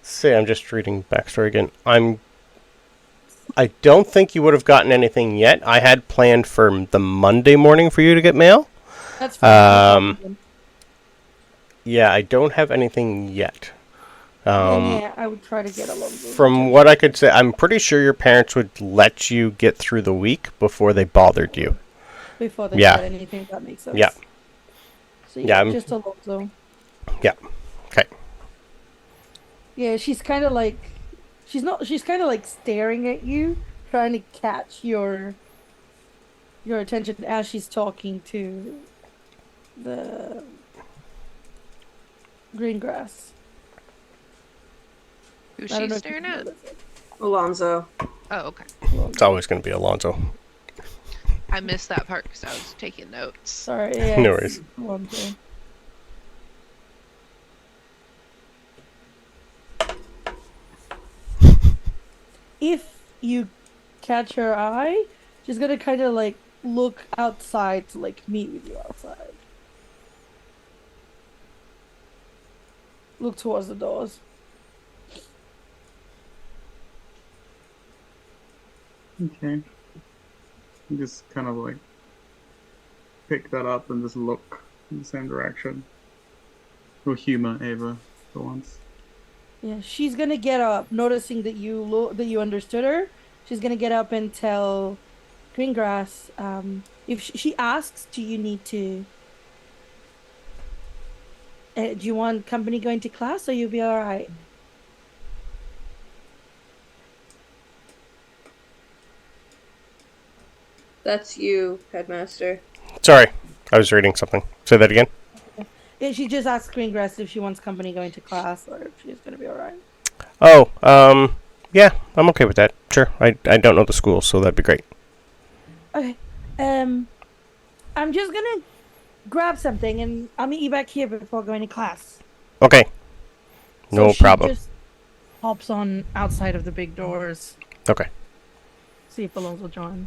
say I'm just reading backstory again. I don't think you would have gotten anything yet. I had planned for the Monday morning for you to get mail. That's fine. Yeah, I don't have anything yet. Yeah, I would try to get Alonso. From what I could say, I'm pretty sure your parents would let you get through the week before they bothered you. Before they said anything, that makes sense. Yeah. So yeah, just Alonso. Yeah. Okay. Yeah, she's kind of like, she's kind of like staring at you, trying to catch your attention as she's talking to the green grass. Who's she staring at? Alonso. Oh, okay. It's always going to be Alonso. I missed that part because I was taking notes. Sorry. Yeah, No worries. Alonso. If you catch her eye, she's gonna kind of like look outside to like meet with you outside. Look towards the doors. Okay. You just kind of like pick that up and just look in the same direction. We'll humor Ava for once. Yeah, she's gonna get up, noticing that you understood her. She's gonna get up and tell Greengrass. If she asks, do you need to? Do you want company going to class, or you'll be all right? That's you, headmaster. Sorry, I was reading something. Say that again. Yeah, she just asked Greengrass if she wants company going to class, or if she's gonna be all right. Oh, yeah, I'm okay with that. Sure. I don't know the school, so that'd be great. Okay. I'm just gonna grab something, and I'll meet you back here before going to class. Okay. No So she problem. just hops on outside of the big doors. Okay. See if Alonso will join.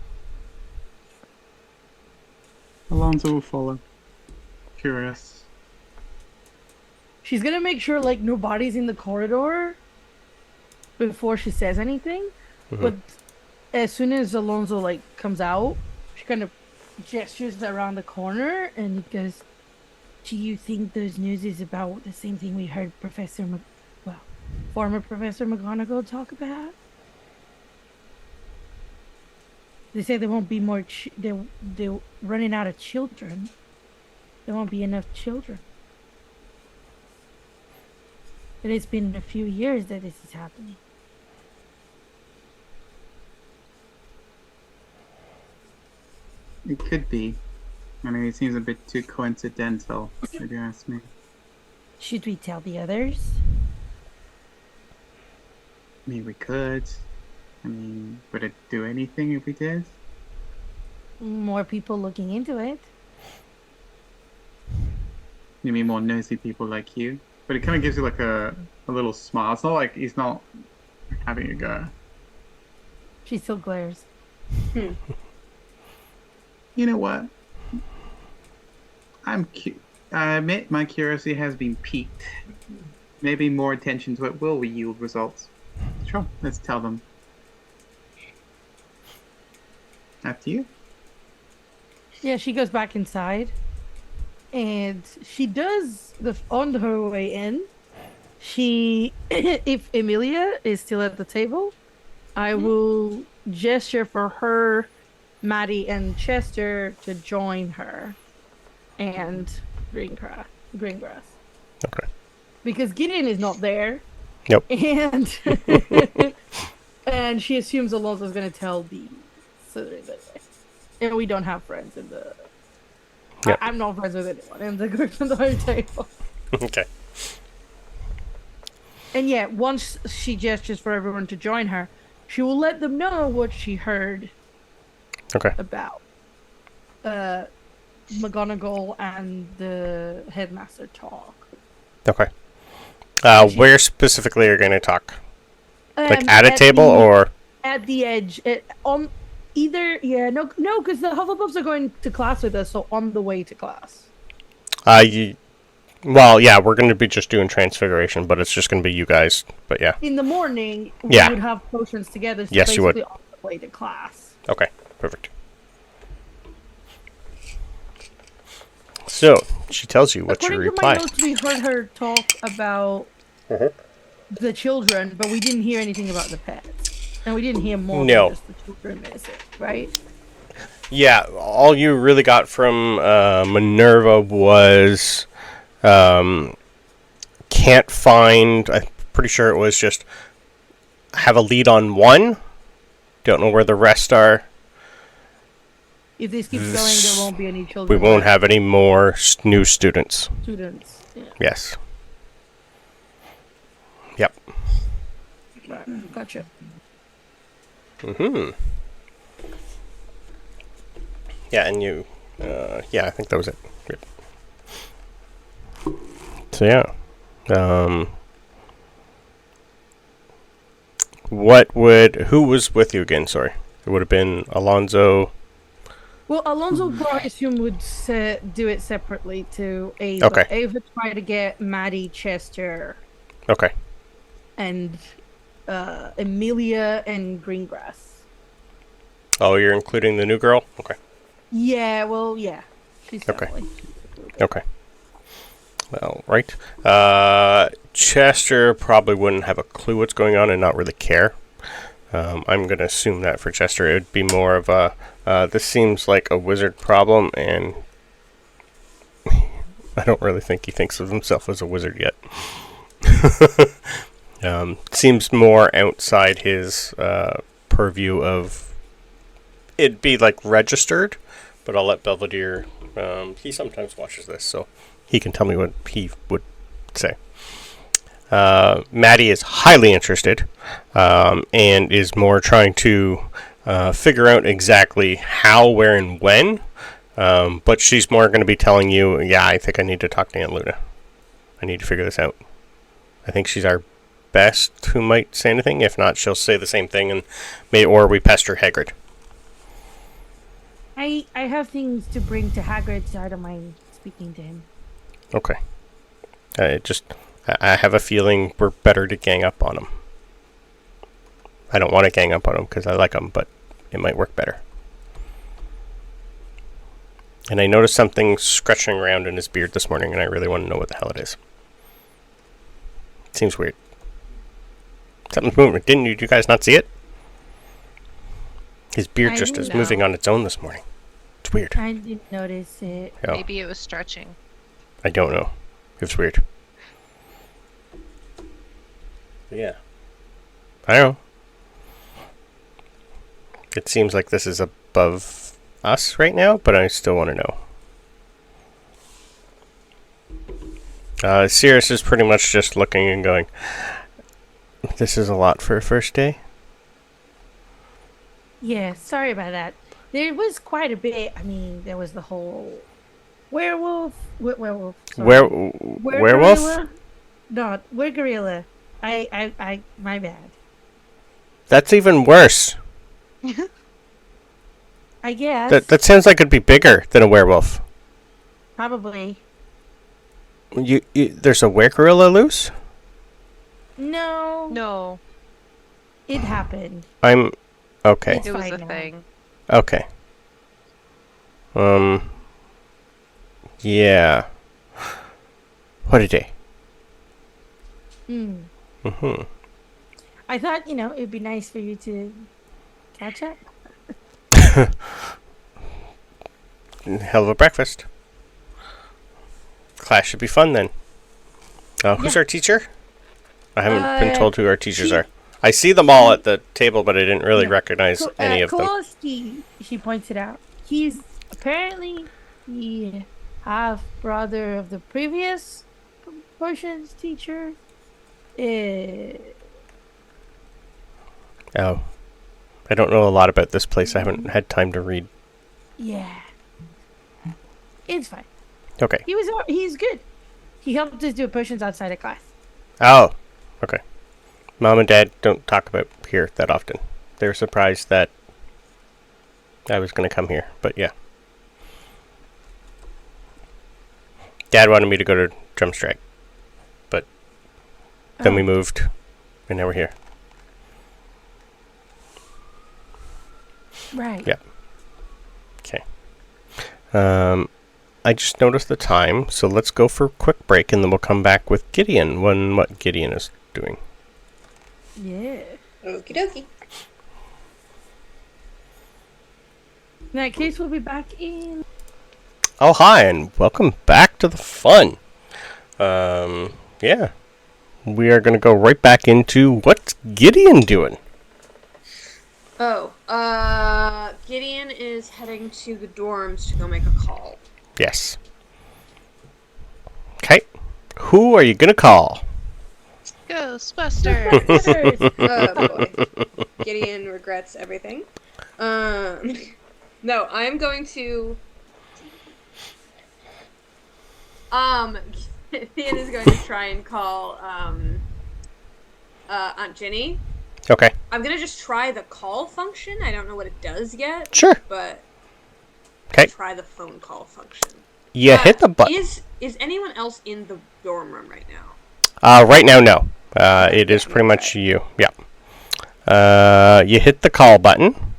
Alonso will follow. Curious. She's gonna make sure like nobody's in the corridor before she says anything. Mm-hmm. But as soon as Alonso like comes out, she kind of gestures around the corner and goes, "Do you think those news is about the same thing we heard former Professor McGonagall talk about? They say there won't be more. They're running out of children. There won't be enough children. And it's been a few years that this is happening." It could be. I mean, it seems a bit too coincidental, if you ask me. Should we tell the others? I mean, we could. I mean, would it do anything if we did? More people looking into it. You mean more nosy people like you? But it kind of gives you like a little smile. It's not like he's not having a go. She still glares. You know what? I admit my curiosity has been piqued. Maybe more attention to it will yield results. Sure, let's tell them. After you? Yeah, she goes back inside. And she does, on her way in, if Emelia is still at the table, I will gesture for her, Maddie, and Chester to join her and Greengrass. Okay. Because Gideon is not there. Nope. And and she assumes Alonso's going to tell the Slytherin anyway. And we don't have friends in the... Yep. I'm not friends with anyone in the Gryffindor table. Okay. And yeah, once she gestures for everyone to join her, she will let them know what she heard Okay. about McGonagall and the headmaster talk. Okay. Where specifically are you going to talk? Like at a At table or at the edge? On either, no, because the Hufflepuffs are going to class with us, so on the way to class. Well, yeah, we're going to be just doing Transfiguration, but it's just going to be you guys. But yeah. In the morning, Yeah. we would have potions together. So Yes, you would. basically on the way to class. Okay, perfect. So she tells you what you According reply. to my notes, we heard her talk about the children, but we didn't hear anything about the pets, and we didn't hear more No. than just the children visit, right? Yeah, all you really got from Minerva was can't find. I'm pretty sure it was just have a lead on one. Don't know where the rest are. If this keeps going, there won't be any We children. won't left. have any more new students. Students. Yeah. Yes. Yep. Right. Gotcha. Yeah, and you. Yeah, I think that was it. Yep. So yeah. Who was with you again? Sorry, it would have been Alonso. Well, Alonso, I assume, would do it separately to Ava. Okay. Ava tried to get Maddie, Chester, Okay. and Emelia and Greengrass. Oh, you're including the new girl? Okay. Yeah, well, yeah. She's Okay. family. Okay. Well, right. Chester probably wouldn't have a clue what's going on and not really care. I'm going to assume that for Chester it would be more of a, this seems like a wizard problem, and I don't really think he thinks of himself as a wizard yet. Seems more outside his purview of, it'd be like registered, but I'll let Belvedere, he sometimes watches this, so he can tell me what he would say. Maddie is highly interested and is more trying to figure out exactly how, where, and when. But she's more going to be telling you, yeah, I think I need to talk to Aunt Luna. I need to figure this out. I think she's our best who might say anything. If not, she'll say the same thing, and or we pester Hagrid. I have things to bring to Hagrid, so I don't mind speaking to him. Okay. I have a feeling we're better to gang up on him. I don't want to gang up on him because I like him, but it might work better. And I noticed something scratching around in his beard this morning, and I really want to know what the hell it is. It seems weird. Something's moving. Didn't you guys not see it? His beard just is moving on its own this morning. It's weird. I didn't notice it. Oh, Maybe it was stretching. I don't know. It's weird. Yeah. I don't know. It seems like this is above us right now, but I still want to know. Sirius is pretty much just looking and going, this is a lot for a first day. Yeah, sorry about that. There was quite a bit. I mean, there was the whole werewolf. Werewolf. Sorry. Werewolf? Gorilla? No, we're gorilla. My bad. That's even worse. I guess. That sounds like it'd be bigger than a werewolf. Probably. There's a were-gorilla loose? No. No, It happened. I'm... Okay. It's it was fine a now. thing. Okay. Yeah. What a day. I thought, it'd be nice for you to catch up. Hell of a breakfast. Class should be fun then. Who's Yeah. our teacher? I haven't been told who our teachers she- are. I see them all at the table, but I didn't really recognize any of them. Kowalski, she points it out. He's apparently the half brother of the previous potions teacher. Oh, I don't know a lot about this place. I haven't had time to read. Yeah. It's fine. Okay. He's good. He helped us do potions outside of class. Oh, okay. Mom and Dad don't talk about here that often. They're surprised that I was going to come here, but yeah. Dad wanted me to go to Drumstrike, but then we moved, and now we're here. Right. Yeah. Okay. I just noticed the time, so let's go for a quick break, and then we'll come back with Gideon when what Gideon is doing. Yeah. Okie dokie. In that case, we'll be back in. Oh, hi, and welcome back to the fun. Yeah. We are going to go right back into what's Gideon doing? Gideon is heading to the dorms to go make a call. Yes. Okay. Who are you going to call? Ghostbusters. Oh boy. Gideon regrets everything. No, I am going to. Gideon is going to try and call Aunt Ginny. Okay. I'm gonna just try the call function. I don't know what it does yet. Sure. But Okay. try the phone call function. You hit the button. Is anyone else in the dorm room right now? Right now, no. It is pretty much you. Yeah. You hit the call button,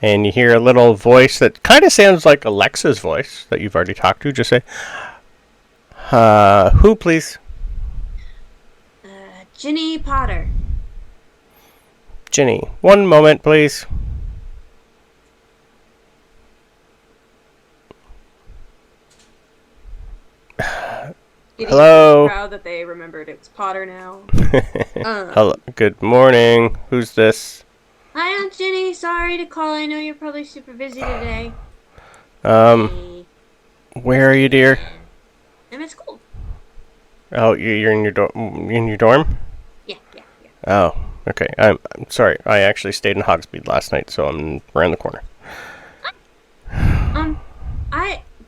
and you hear a little voice that kind of sounds like Alexa's voice that you've already talked to. Just say, who, please? Ginny Potter. Ginny. One moment, please. Hello. Proud that they remembered it's Potter now. Hello. Good morning. Who's this? Hi, Aunt Ginny. Sorry to call. I know you're probably super busy today. Where are you, dear? I'm at school. Oh, you're in your dorm? Yeah. Oh, okay. I'm sorry. I actually stayed in Hogsmeade last night, so I'm around the corner.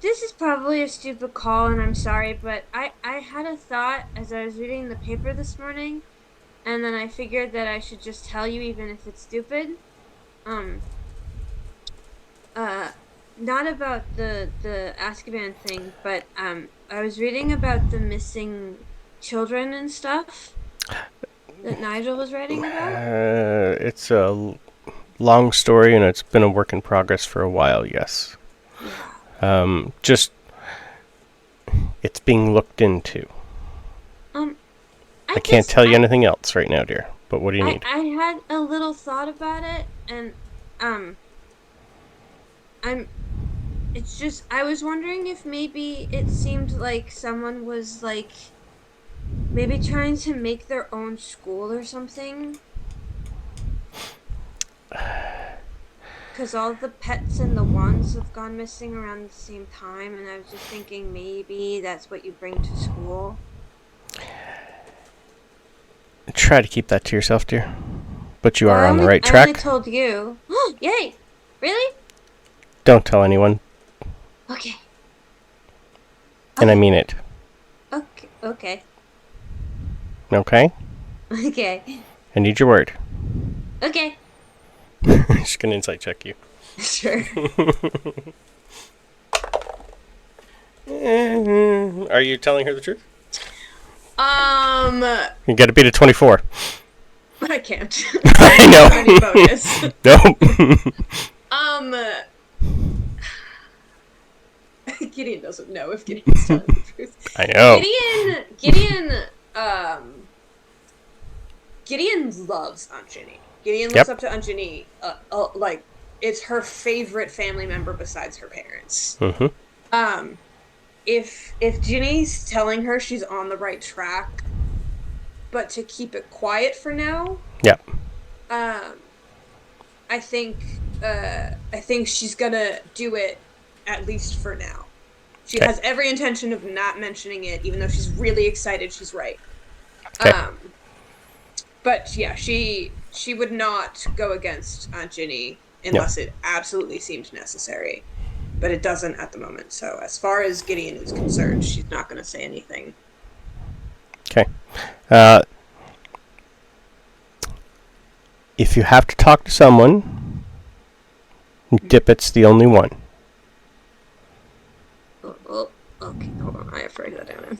This is probably a stupid call, and I'm sorry, but I had a thought as I was reading the paper this morning, and then I figured that I should just tell you even if it's stupid. Not about the Azkaban thing, but I was reading about the missing children and stuff that Nigel was writing about. It's a long story, and it's been a work in progress for a while, yes. Yeah. It's being looked into. I can't tell you anything else right now, dear. But what do you need? I had a little thought about it, and it's just, I was wondering if maybe it seemed like someone was like maybe trying to make their own school or something. Because all the pets and the wands have gone missing around the same time, and I was just thinking maybe that's what you bring to school. Try to keep that to yourself, dear. But you are on the right track. I only told you. Yay! Really? Don't tell anyone. Okay. And I mean it. Okay. Okay. Okay? Okay. I need your word. Okay. Just gonna insight check you. Sure. Are you telling her the truth? I You gotta beat a 24. can't. I know. Any bonus. Nope. Gideon doesn't know if Gideon's telling the truth. I know. Gideon loves Aunt Ginny. Gideon looks up to Aunt Ginny, like it's her favorite family member besides her parents. Mm-hmm. If Ginny's telling her she's on the right track, but to keep it quiet for now. Yep. I think she's gonna do it at least for now. She has every intention of not mentioning it, even though she's really excited she's right. But yeah, she would not go against Aunt Ginny unless it absolutely seemed necessary. But it doesn't at the moment. So as far as Gideon is concerned, she's not going to say anything. Okay. If you have to talk to someone, Dippett's the only one. Oh, okay, hold on. I have to write that down.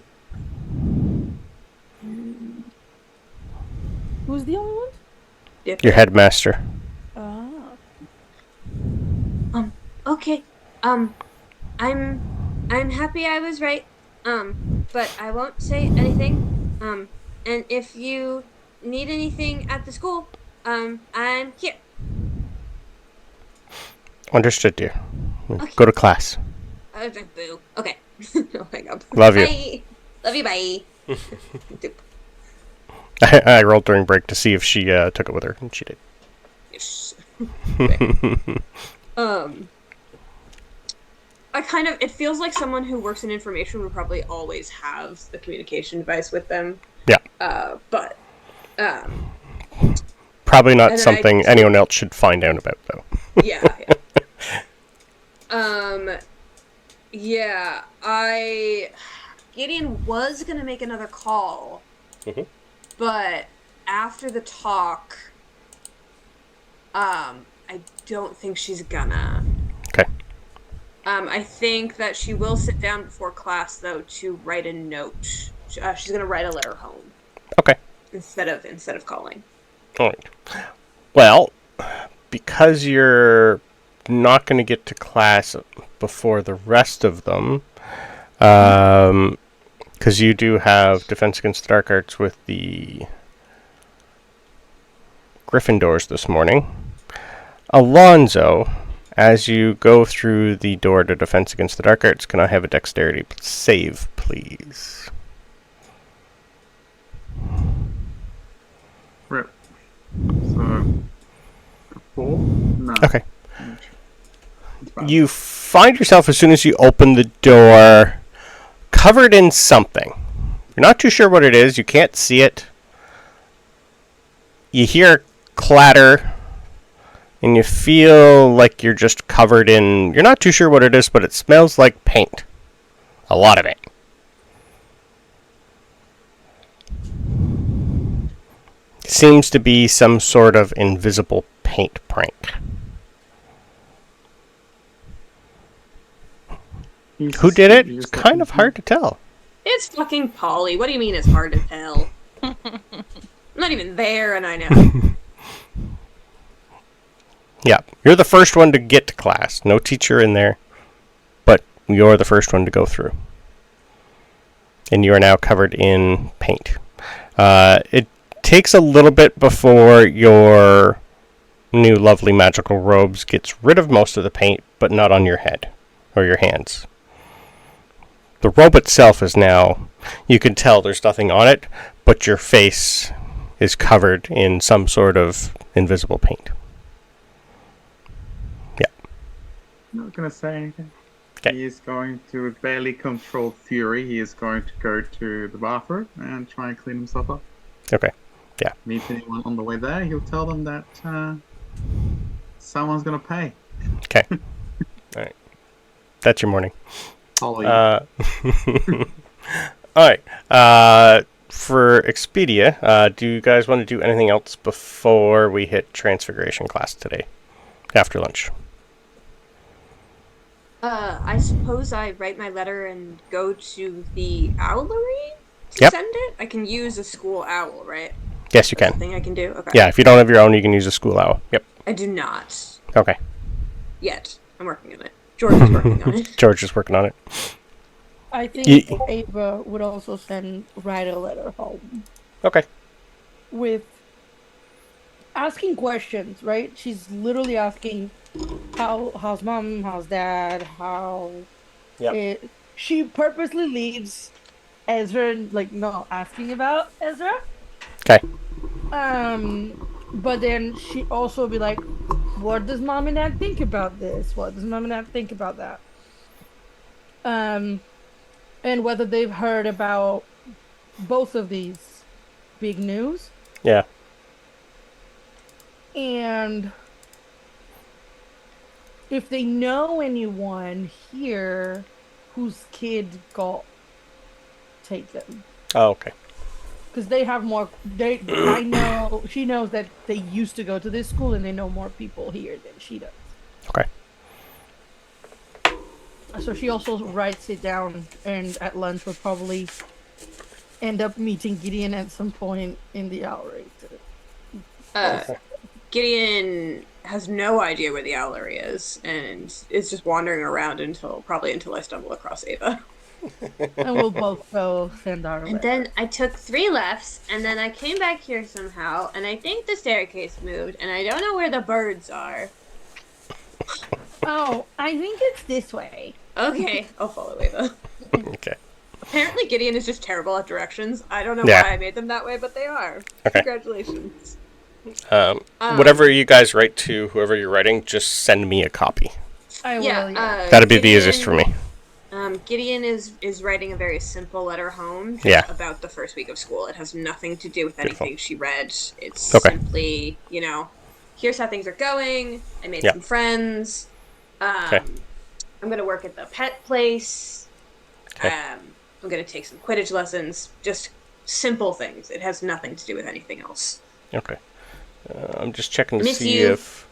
Who's the only one? Your headmaster. Ah. Okay. I'm happy I was right. But I won't say anything. And if you need anything at the school, I'm here. Understood, dear. Okay. Go to class. Boo. Okay. I'll hang up. Love you. Bye. Love you, bye. I rolled during break to see if she took it with her, and she did. Yes. It feels like someone who works in information would probably always have the communication device with them. Yeah. But probably not something anyone else should find out about, though. Yeah. Gideon was gonna make another call, but after the talk, I don't think she's gonna. Okay. I think that she will sit down before class, though, to write a note. She's gonna write a letter home. Okay. Instead of calling. All right. Well, because you're not going to get to class before the rest of them, because you do have Defense Against the Dark Arts with the Gryffindors this morning. Alonso, as you go through the door to Defense Against the Dark Arts, can I have a dexterity save, please? Rip. So, 4? No. Okay. You find yourself, as soon as you open the door, covered in something. You're not too sure what it is. You can't see it. You hear clatter, and you feel like you're just covered in... You're not too sure what it is, but it smells like paint. A lot of it. Seems to be some sort of invisible paint prank. Who did it? It's kind of hard to tell. It's fucking Polly. What do you mean it's hard to tell? I'm not even there, and I know. Yeah, you're the first one to get to class. No teacher in there, but you're the first one to go through. And you are now covered in paint. It takes a little bit before your new lovely magical robes gets rid of most of the paint, but not on your head or your hands. The robe itself is now, you can tell there's nothing on it, but your face is covered in some sort of invisible paint. Yeah. I'm not going to say anything. Okay. He is going to, with barely controlled fury, he is going to go to the bathroom and try and clean himself up. Okay. Yeah. Meet anyone on the way there, he'll tell them that someone's going to pay. Okay. All right. That's your morning. All right. For Expedia, do you guys want to do anything else before we hit Transfiguration class today? After lunch. I suppose I write my letter and go to the owlery to send it? I can use a school owl, right? Yes, you can. Thing I can do? Okay. Yeah, if you don't have your own, you can use a school owl. Yep. I do not. Okay. Yet. I'm working on it. George is working on it. George is working on it. I think Ava would also write a letter home. Okay. With asking questions, right? She's literally asking how's mom, how's dad, how she purposely leaves Ezra not asking about Ezra. Okay. But then she also be like, what does mom and dad think about this? What does mom and dad think about that? And whether they've heard about both of these big news. Yeah. And if they know anyone here whose kid got taken, Oh, okay. because they have more. I know she knows that they used to go to this school, and they know more people here than she does. Okay. So she also writes it down, and at lunch we'll probably end up meeting Gideon at some point in the Owlery. Gideon has no idea where the owlery is and is just wandering around until I stumble across Ava. And we'll both go send our And way. then I took 3 lefts, and then I came back here somehow, and I think the staircase moved, and I don't know where the birds are. Oh, I think it's this way. Okay, I'll follow Ava. Okay. Apparently Gideon is just terrible at directions. I don't know Yeah. why I made them that way, but they are. Okay. Congratulations. Whatever you guys write to whoever you're writing, just send me a copy. I will. Yeah. That'd be the easiest for me. Gideon is writing a very simple letter home about the first week of school. It has nothing to do with anything she read. It's simply, here's how things are going. I made some friends. I'm going to work at the pet place. I'm going to take some Quidditch lessons. Just simple things. It has nothing to do with anything else. Okay. I'm just checking to see if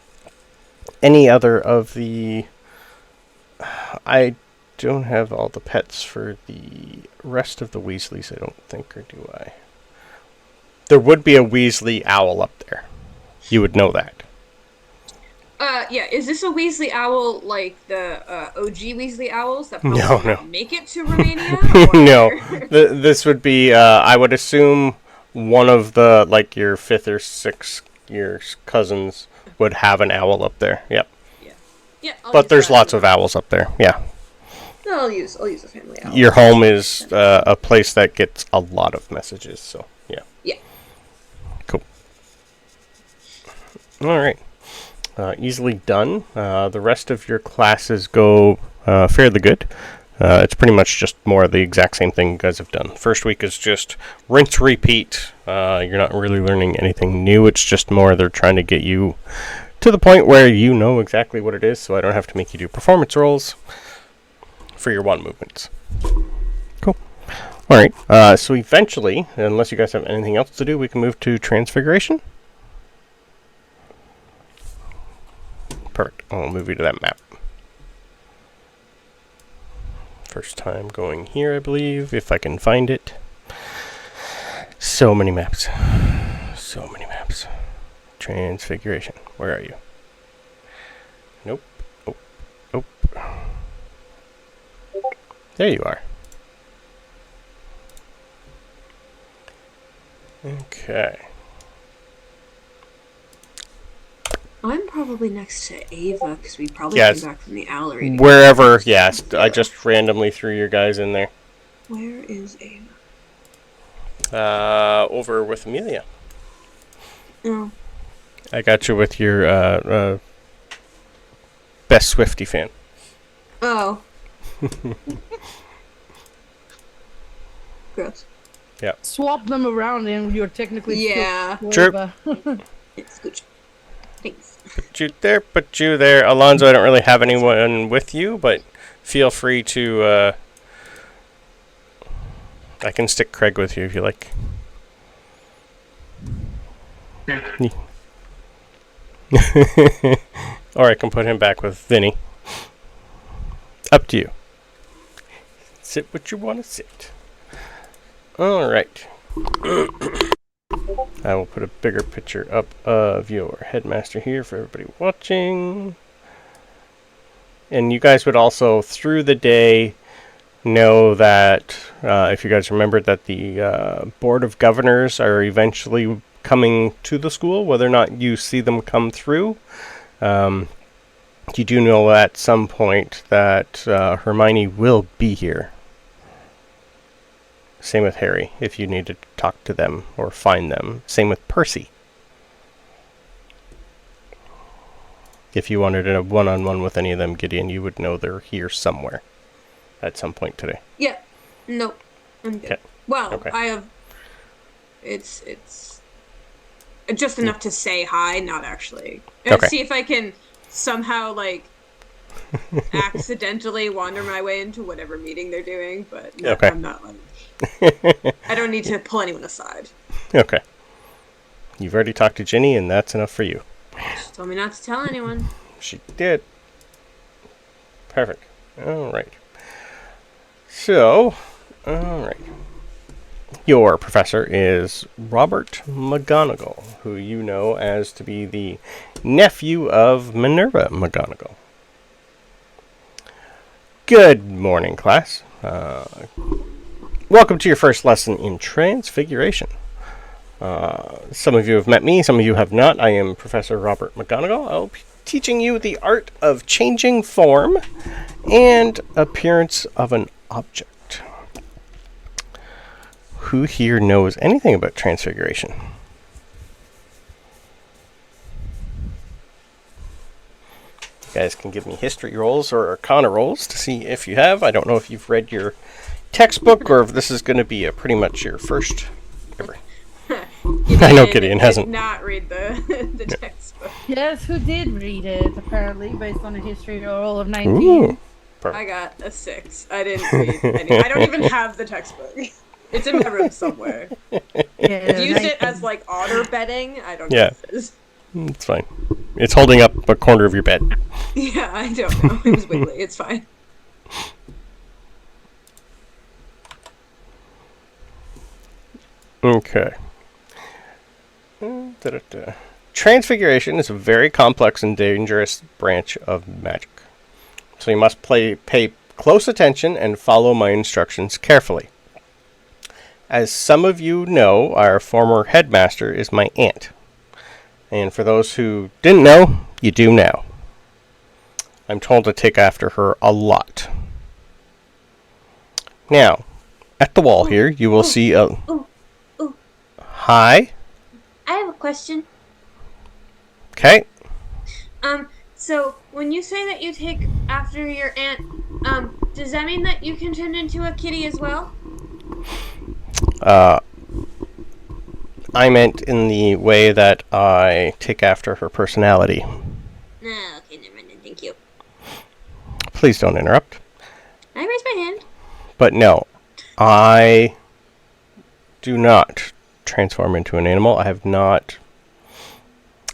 any other of the... I don't have all the pets for the rest of the Weasleys, I don't think, or do I? There would be a Weasley owl up there. You would know that. Yeah, is this a Weasley owl like the OG Weasley owls that probably make it to Romania? No. This would be, I would assume, one of the, like, your 5th or 6th year cousins would have an owl up there. Yep. Yeah. But there's lots of owls up there. Yeah. No, I'll use a family owl. Your home is a place that gets a lot of messages, so yeah. Yeah. Cool. All right. Easily done. The rest of your classes go fairly good. It's pretty much just more of the exact same thing you guys have done. First week is just rinse, repeat. You're not really learning anything new. It's just more they're trying to get you to the point where you know exactly what it is, so I don't have to make you do performance rolls for your wand movements. Cool. All right. So eventually, unless you guys have anything else to do, we can move to Transfiguration. Perfect. I'll move you to that map. First time going here, I believe, if I can find it. So many maps. So many maps. Transfiguration. Where are you? Nope. Oh. There you are. Okay. I'm probably next to Ava because we probably came back from the Owlery. Wherever, yes. I just randomly threw your guys in there. Where is Ava? Over with Amelia. Oh. I got you with your best Swiftie fan. Oh. Gross. Yeah. Swap them around and you're technically True. It's good. Thanks. Put you there. Alonso, I don't really have anyone with you, but feel free to... I can stick Craig with you if you like. Yeah. Or I can put him back with Vinny. Up to you. Sit what you want to sit. Alright. I will put a bigger picture up of your headmaster here for everybody watching. And you guys would also, through the day, know that, if you guys remembered, that the Board of Governors are eventually coming to the school, whether or not you see them come through. You do know at some point that Hermione will be here. Same with Harry, if you need to talk to them or find them. Same with Percy. If you wanted a one-on-one with any of them, Gideon, you would know they're here somewhere at some point today. Yeah. Nope. I'm good. Okay. Well, Okay. I have... It's just enough to say hi, not actually. Okay. See if I can somehow like accidentally wander my way into whatever meeting they're doing, but no, Okay. I'm not like I don't need to pull anyone aside. Okay. You've already talked to Ginny, and that's enough for you. She told me not to tell anyone. She did. Perfect. All right. So, all right. Your professor is Robert McGonagall, who you know as to be the nephew of Minerva McGonagall. Good morning, class. Welcome to your first lesson in Transfiguration. Some of you have met me, some of you have not. I am Professor Robert McGonagall. I'll be teaching you the art of changing form and appearance of an object. Who here knows anything about Transfiguration? You guys can give me history rolls or arcana rolls to see if you have. I don't know if you've read your textbook or if this is going to be pretty much your first ever. I know Gideon hasn't. Did not read the textbook. Yes, who did read it, apparently, based on a history roll of 19. Ooh. I got a 6. I didn't read any. I don't even have the textbook. It's in my room somewhere. Yeah, I've used it as like honor bedding. I don't know Yeah. if it is. It's fine. It's holding up a corner of your bed. Yeah, I don't know. It was wiggly. It's fine. Okay. Da-da-da. Transfiguration is a very complex and dangerous branch of magic. So you must pay close attention and follow my instructions carefully. As some of you know, our former headmaster is my aunt. And for those who didn't know, you do now. I'm told to take after her a lot. Now, at the wall here, you will see a... Ooh. Hi? I have a question. Okay. So when you say that you take after your aunt, does that mean that you can turn into a kitty as well? I meant in the way that I take after her personality. No, okay, never mind. Thank you. Please don't interrupt. I raised my hand. But no, I do not transform into an animal. I have not...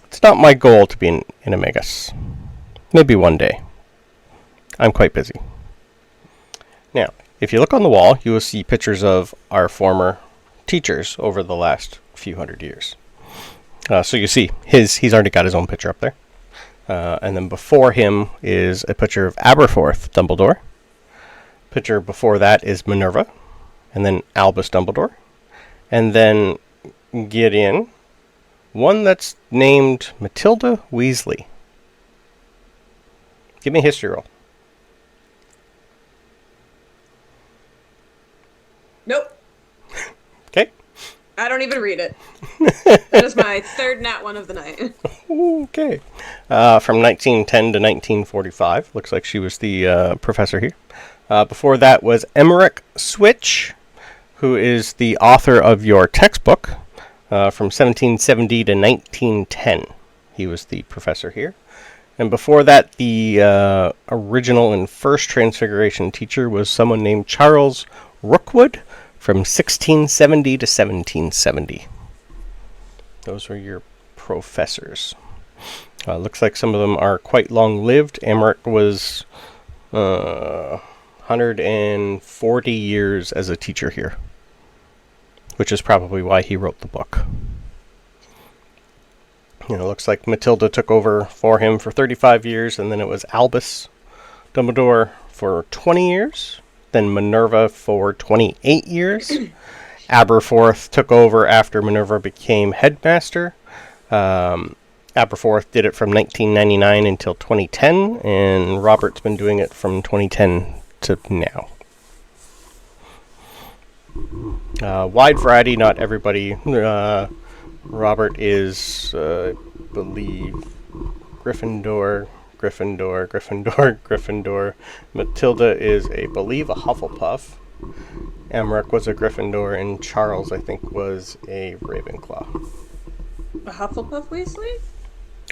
It's not my goal to be an animagus. Maybe one day. I'm quite busy. Now, if you look on the wall, you will see pictures of our former teachers over the last few hundred years. So you see, he's already got his own picture up there. And then before him is a picture of Aberforth Dumbledore. Picture before that is Minerva. And then Albus Dumbledore. And then Gideon. One that's named Matilda Weasley. Give me a history roll. Nope. Okay. I don't even read it. That is my third nat one of the night. Okay. From 1910 to 1945. Looks like she was the professor here. Before that was Emmerich Switch, who is the author of your textbook. From 1770 to 1910. He was the professor here. And before that, the original and first Transfiguration teacher was someone named Charles Rookwood from 1670 to 1770. Those were your professors. Looks like some of them are quite long-lived. Emmerich was 140 years as a teacher here, which is probably why he wrote the book. It looks like Matilda took over for him for 35 years, and then it was Albus Dumbledore for 20 years, then Minerva for 28 years. Aberforth took over after Minerva became headmaster. Aberforth did it from 1999 until 2010, and Robert's been doing it from 2010 to now. Wide variety, not everybody. Robert is, I believe, Gryffindor. Matilda is, I believe, a Hufflepuff. Emmerich was a Gryffindor, and Charles, I think, was a Ravenclaw. A Hufflepuff Weasley?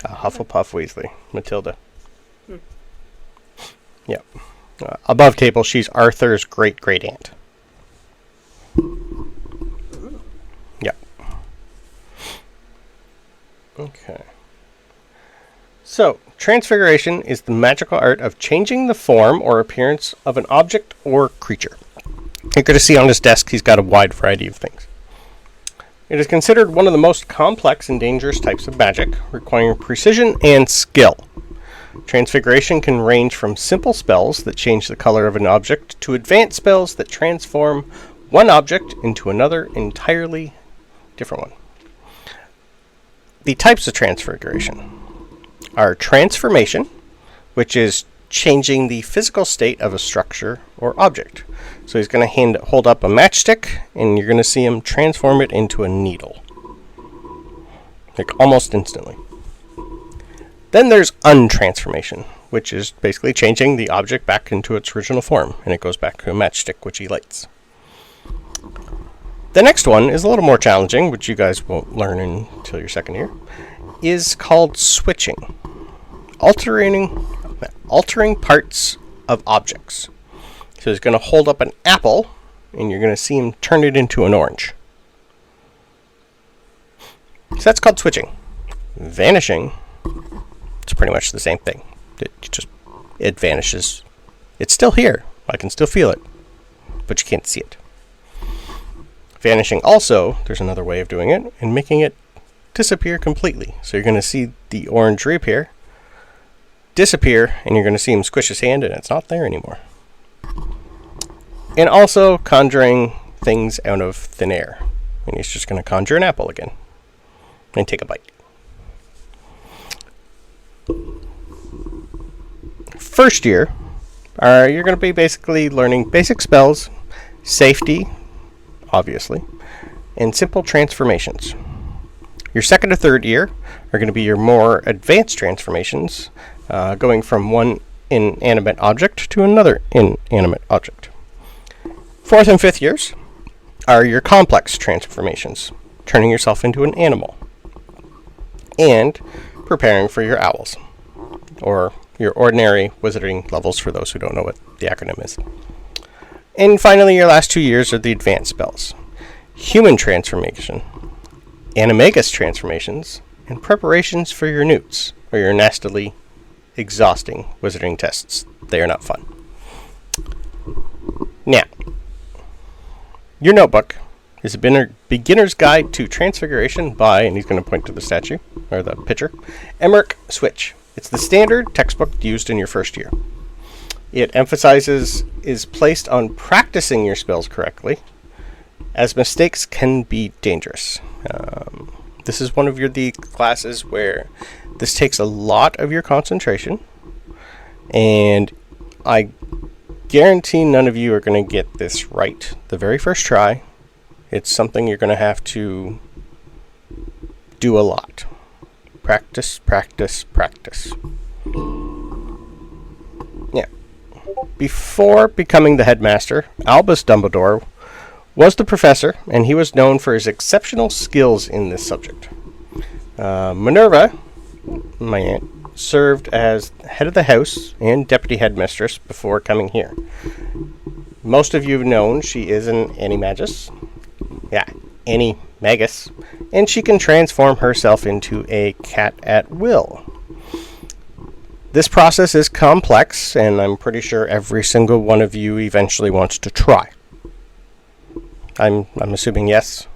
A Hufflepuff Weasley. Matilda. Hmm. Yep. Above table, she's Arthur's great-great-aunt. Yep. Okay. So, transfiguration is the magical art of changing the form or appearance of an object or creature. You're going to see on his desk he's got a wide variety of things. It is considered one of the most complex and dangerous types of magic, requiring precision and skill. Transfiguration can range from simple spells that change the color of an object to advanced spells that transform one object into another entirely different one. The types of transfiguration are transformation, which is changing the physical state of a structure or object. So he's going to hold up a matchstick, and you're going to see him transform it into a needle. Like, almost instantly. Then there's untransformation, which is basically changing the object back into its original form, and it goes back to a matchstick, which he lights. The next one is a little more challenging, which you guys won't learn until your second year, is called switching. Altering parts of objects. So he's going to hold up an apple, and you're going to see him turn it into an orange. So that's called switching. Vanishing, it's pretty much the same thing. It vanishes. It's still here. I can still feel it, but you can't see it. Vanishing also, there's another way of doing it, and making it disappear completely. So you're going to see the orange reappear, disappear, and you're going to see him squish his hand, and it's not there anymore. And also conjuring things out of thin air. And he's just going to conjure an apple again and take a bite. First year, you're going to be basically learning basic spells, safety, obviously, and simple transformations. Your second to third year are going to be your more advanced transformations, going from one inanimate object to another inanimate object. Fourth and fifth years are your complex transformations, turning yourself into an animal, and preparing for your owls, or your ordinary wizarding levels for those who don't know what the acronym is. And finally, your last 2 years are the advanced spells. Human transformation, animagus transformations, and preparations for your newts, or your nastily exhausting wizarding tests. They are not fun. Now, your notebook is a beginner's guide to transfiguration by, and he's going to point to the statue, or the picture, Emmerich Switch. It's the standard textbook used in your first year. It is placed on practicing your spells correctly, as mistakes can be dangerous. This is one of the classes where this takes a lot of your concentration, and I guarantee none of you are going to get this right the very first try. It's something you're going to have to do a lot. Practice, practice, practice. Yeah. Before becoming the headmaster, Albus Dumbledore was the professor, and he was known for his exceptional skills in this subject. Minerva, my aunt, served as head of the house and deputy headmistress before coming here. Most of you have known she is an animagus. Yeah, animagus. And she can transform herself into a cat at will. This process is complex, and I'm pretty sure every single one of you eventually wants to try. I'm assuming yes.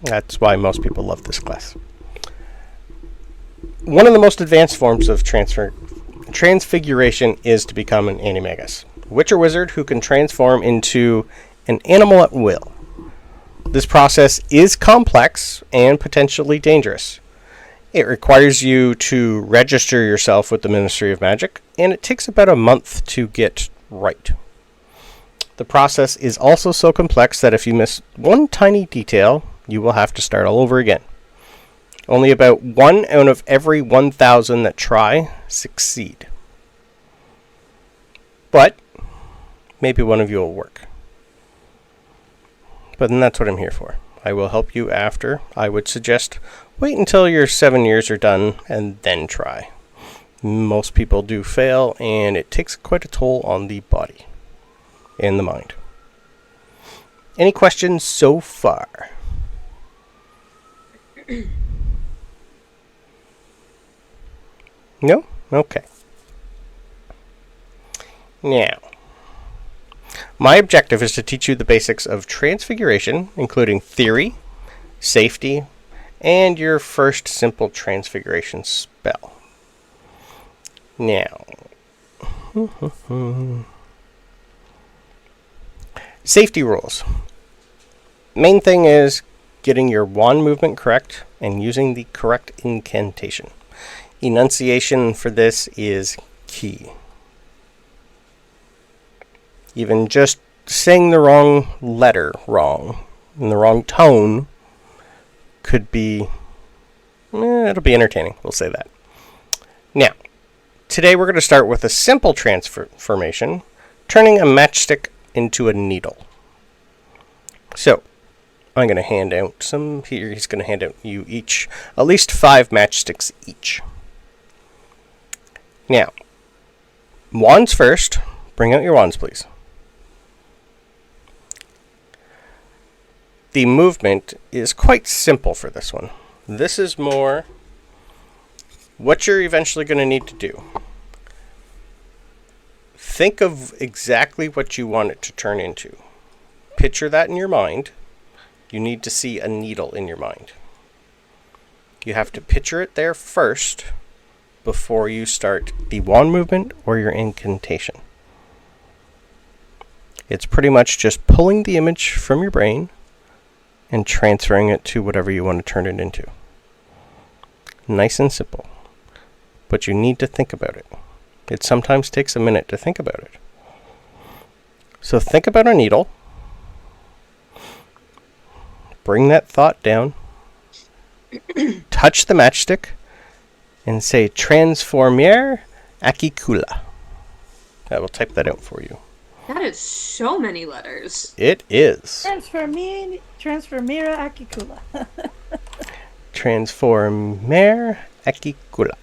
That's why most people love this class. One of the most advanced forms of transfiguration is to become an animagus, witch or wizard who can transform into an animal at will. This process is complex and potentially dangerous. It requires you to register yourself with the Ministry of Magic, and it takes about a month to get right. The process is also so complex that if you miss one tiny detail, you will have to start all over again. Only about 1 out of every 1,000 that try succeed. But maybe one of you will work. But then that's what I'm here for. I will help you after. I would suggest wait until your 7 years are done and then try. Most people do fail, and it takes quite a toll on the body and the mind. Any questions so far? No? Okay. Now, my objective is to teach you the basics of transfiguration, including theory, safety, and your first simple transfiguration spell. Now, safety rules. Main thing is getting your wand movement correct and using the correct incantation. Enunciation for this is key. Even just saying the wrong letter wrong in the wrong tone could be, it'll be entertaining, we'll say that. Now, today we're going to start with a simple transformation, turning a matchstick into a needle. So, I'm going to hand out some here. He's going to hand out you each at least 5 matchsticks each. Now, wands first. Bring out your wands, please. The movement is quite simple for this one. This is more what you're eventually going to need to do. Think of exactly what you want it to turn into. Picture that in your mind. You need to see a needle in your mind. You have to picture it there first before you start the wand movement or your incantation. It's pretty much just pulling the image from your brain and transferring it to whatever you want to turn it into. Nice and simple. But you need to think about it. It sometimes takes a minute to think about it. So think about a needle. Bring that thought down. Touch the matchstick and say transformier acicula. I will type that out for you. That is so many letters. It is. Transformira Acicula. Transformer acicula.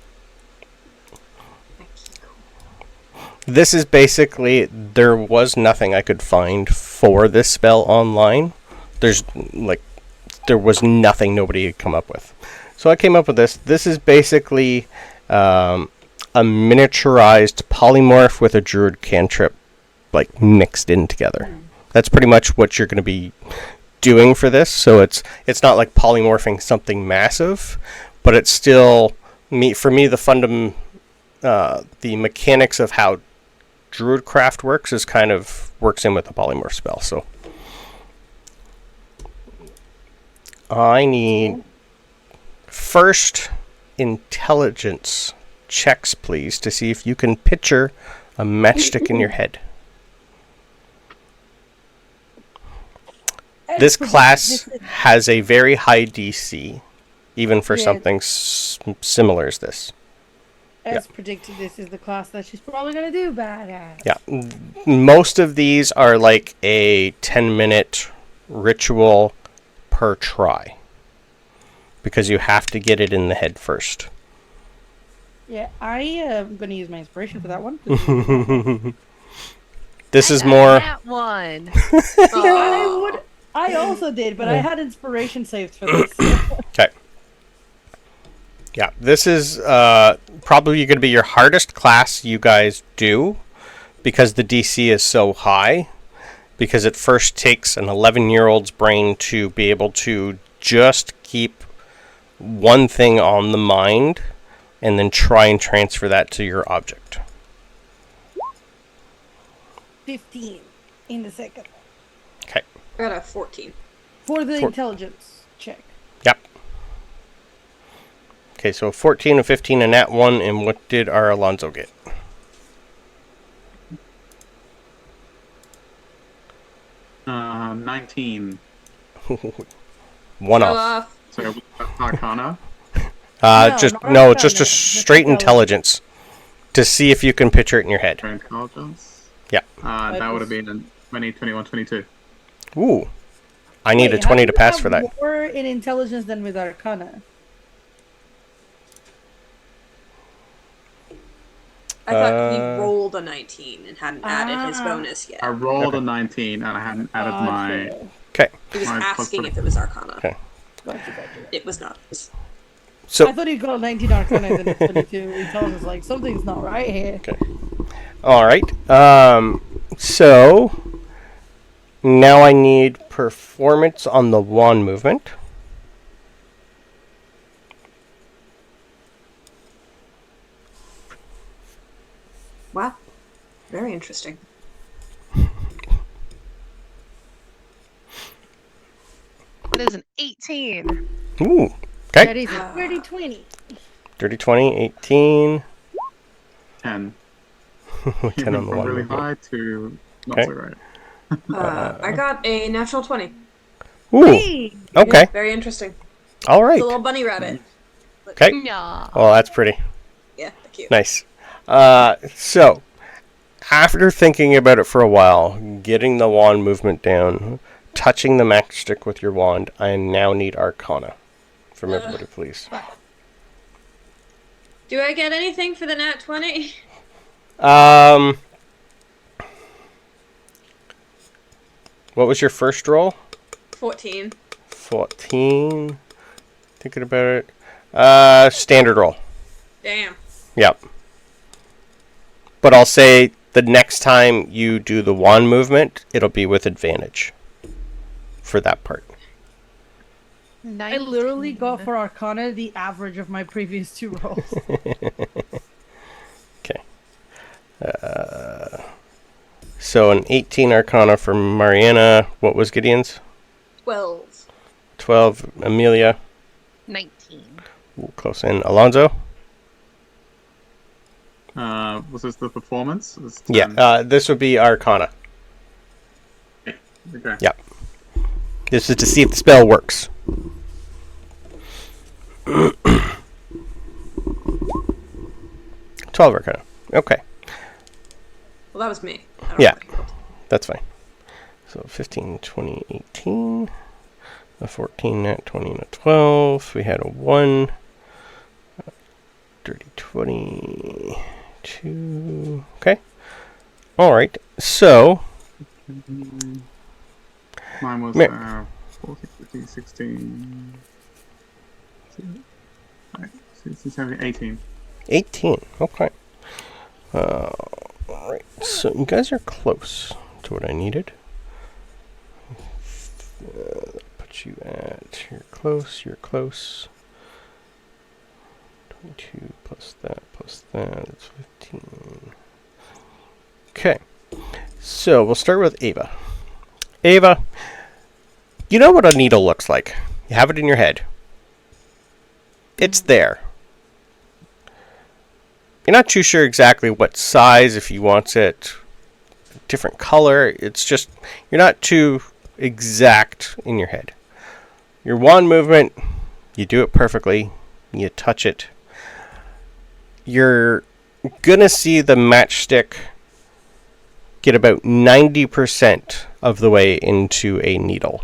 This is basically, there was nothing I could find for this spell online. There was nothing nobody had come up with. So I came up with this. This is basically a miniaturized polymorph with a druid cantrip, mixed in together. That's pretty much what you're going to be doing for this. So it's not like polymorphing something massive, but it's still for me the mechanics of how Druidcraft works works in with the polymorph spell. So I need first intelligence checks, please, to see if you can picture a matchstick in your head. This class has a very high DC, even for something similar as this. As predicted, this is the class that she's probably going to do badass. Yeah. Most of these are like a 10-minute ritual per try. Because you have to get it in the head first. Yeah, I am going to use my inspiration for that one. This is more... That one. I also did, but I had inspiration saved for this. Okay. Yeah, this is probably going to be your hardest class you guys do because the DC is so high. Because it first takes an 11-year-old's brain to be able to just keep one thing on the mind and then try and transfer that to your object. 15 in the second. Okay. I got a 14. For the intelligence check. Yep. Okay, so 14 and 15 and that one, and what did our Alonso get? Uh, 19. One off. So Arcana. Just a straight intelligence to see if you can picture it in your head. Intelligence. Yeah. That would have been 20, 21, 22. Ooh. I need a Wait, how 20 do to you pass have for that. more in intelligence than with Arcana? I thought he rolled a 19 and hadn't added his Ah. bonus I yet. rolled a 19 and I hadn't added my. Gotcha. Okay. He was My plus asking 20. if it was Arcana. Okay. Gotcha. It was not. I So, thought he got 19 Arcana and then a 22 intelligence. Like, something's not right here. all right. So now I need performance on the wand movement. Wow. Very interesting. That is an 18. Ooh. That Okay. is a 30-20. Dirty 20, 18. 10. 10 on the From wand really movement. high to not Okay. so great. I got a natural 20. Ooh. Hey! Okay. Very interesting. All right. It's a little bunny rabbit. Okay. Yeah. Oh, that's pretty. Yeah, cute. Nice. So, after thinking about it for a while, getting the wand movement down, touching the matchstick with your wand, I now need Arcana from everybody, please. Do I get anything for the nat 20? What was your first roll? 14. 14. Thinking about it. Standard roll. Damn. Yep. But I'll say the next time you do the wand movement, it'll be with advantage for that part. I literally got for Arcana the average of my previous 2 rolls. Okay. So an 18 Arcana from Mariana. What was Gideon's? 12. 12 Emelia. 19. Ooh, close in. Alonso? Was this the performance? It was 10. Yeah, this would be Arcana. Okay. Yep. This is to see if the spell works. 12 Arcana. Okay. Well, that was me. I don't Yeah. know what he rolled. That's fine. So 15, 20, 18. A 14, nat 20, and a 12. We had a 1. Dirty 20. 2. Okay. Alright. So, Mine was Mer- 14, 15, 16. 16, 17, 18. 18. Okay. Alright. So, you guys are close to what I needed. Put you at. You're close. You're close. 22 plus that. That's 15. Okay. So, we'll start with Ava. Ava, you know what a needle looks like. You have it in your head. It's there. You're not too sure exactly what size, if you want it different color. It's just, you're not too exact in your head. Your wand movement, you do it perfectly. You touch it. You're gonna see the matchstick get about 90% of the way into a needle.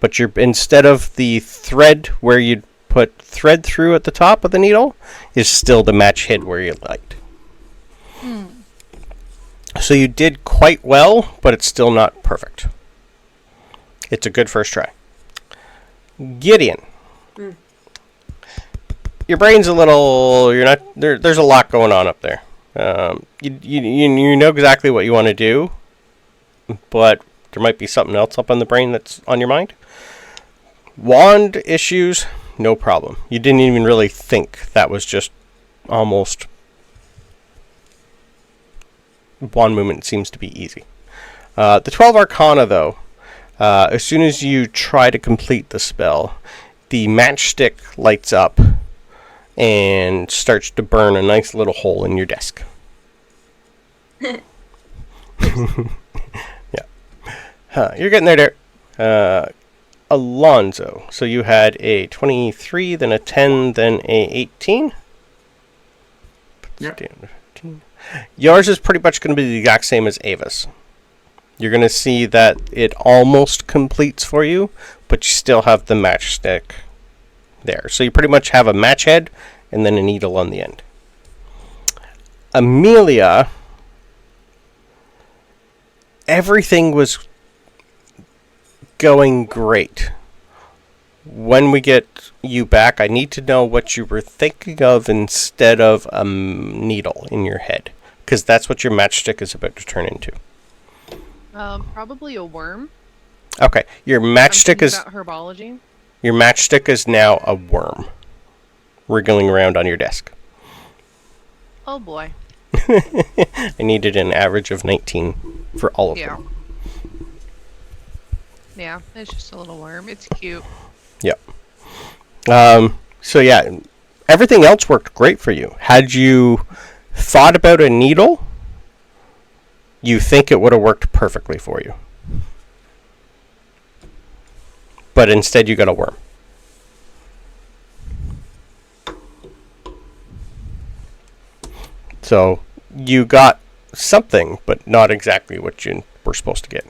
But you're, instead of the thread where you'd put thread through at the top of the needle, is still the match hid where you liked. So you did quite well, but it's still not perfect. It's a good first try. Gideon. Your brain's a little, you're not, there's a lot going on up there. You know exactly what you want to do, but there might be something else up on the brain that's on your mind. Wand issues, no problem. You didn't even really think. That was just almost, wand movement seems to be easy. The 12 Arcana, though, as soon as you try to complete the spell, the matchstick lights up and starts to burn a nice little hole in your desk. Yeah. You're getting there. Alonso. So you had a 23, then a 10, then a 18. Yep. Yours is pretty much going to be the exact same as Ava's. You're going to see that it almost completes for you, but you still have the matchstick there. So you pretty much have a match head and then a needle on the end. Emelia, everything was going great. When we get you back, I need to know what you were thinking of instead of a needle in your head, because that's what your matchstick is about to turn into. Probably a worm. Okay, your matchstick is about herbology. Your matchstick is now a worm, wriggling around on your desk. Oh boy. I needed an average of 19 for all of them. Yeah, it's just a little worm. It's cute. Yep. So yeah, everything else worked great for you. Had you thought about a needle, you think it would have worked perfectly for you. But instead you got a worm. So you got something, but not exactly what you were supposed to get.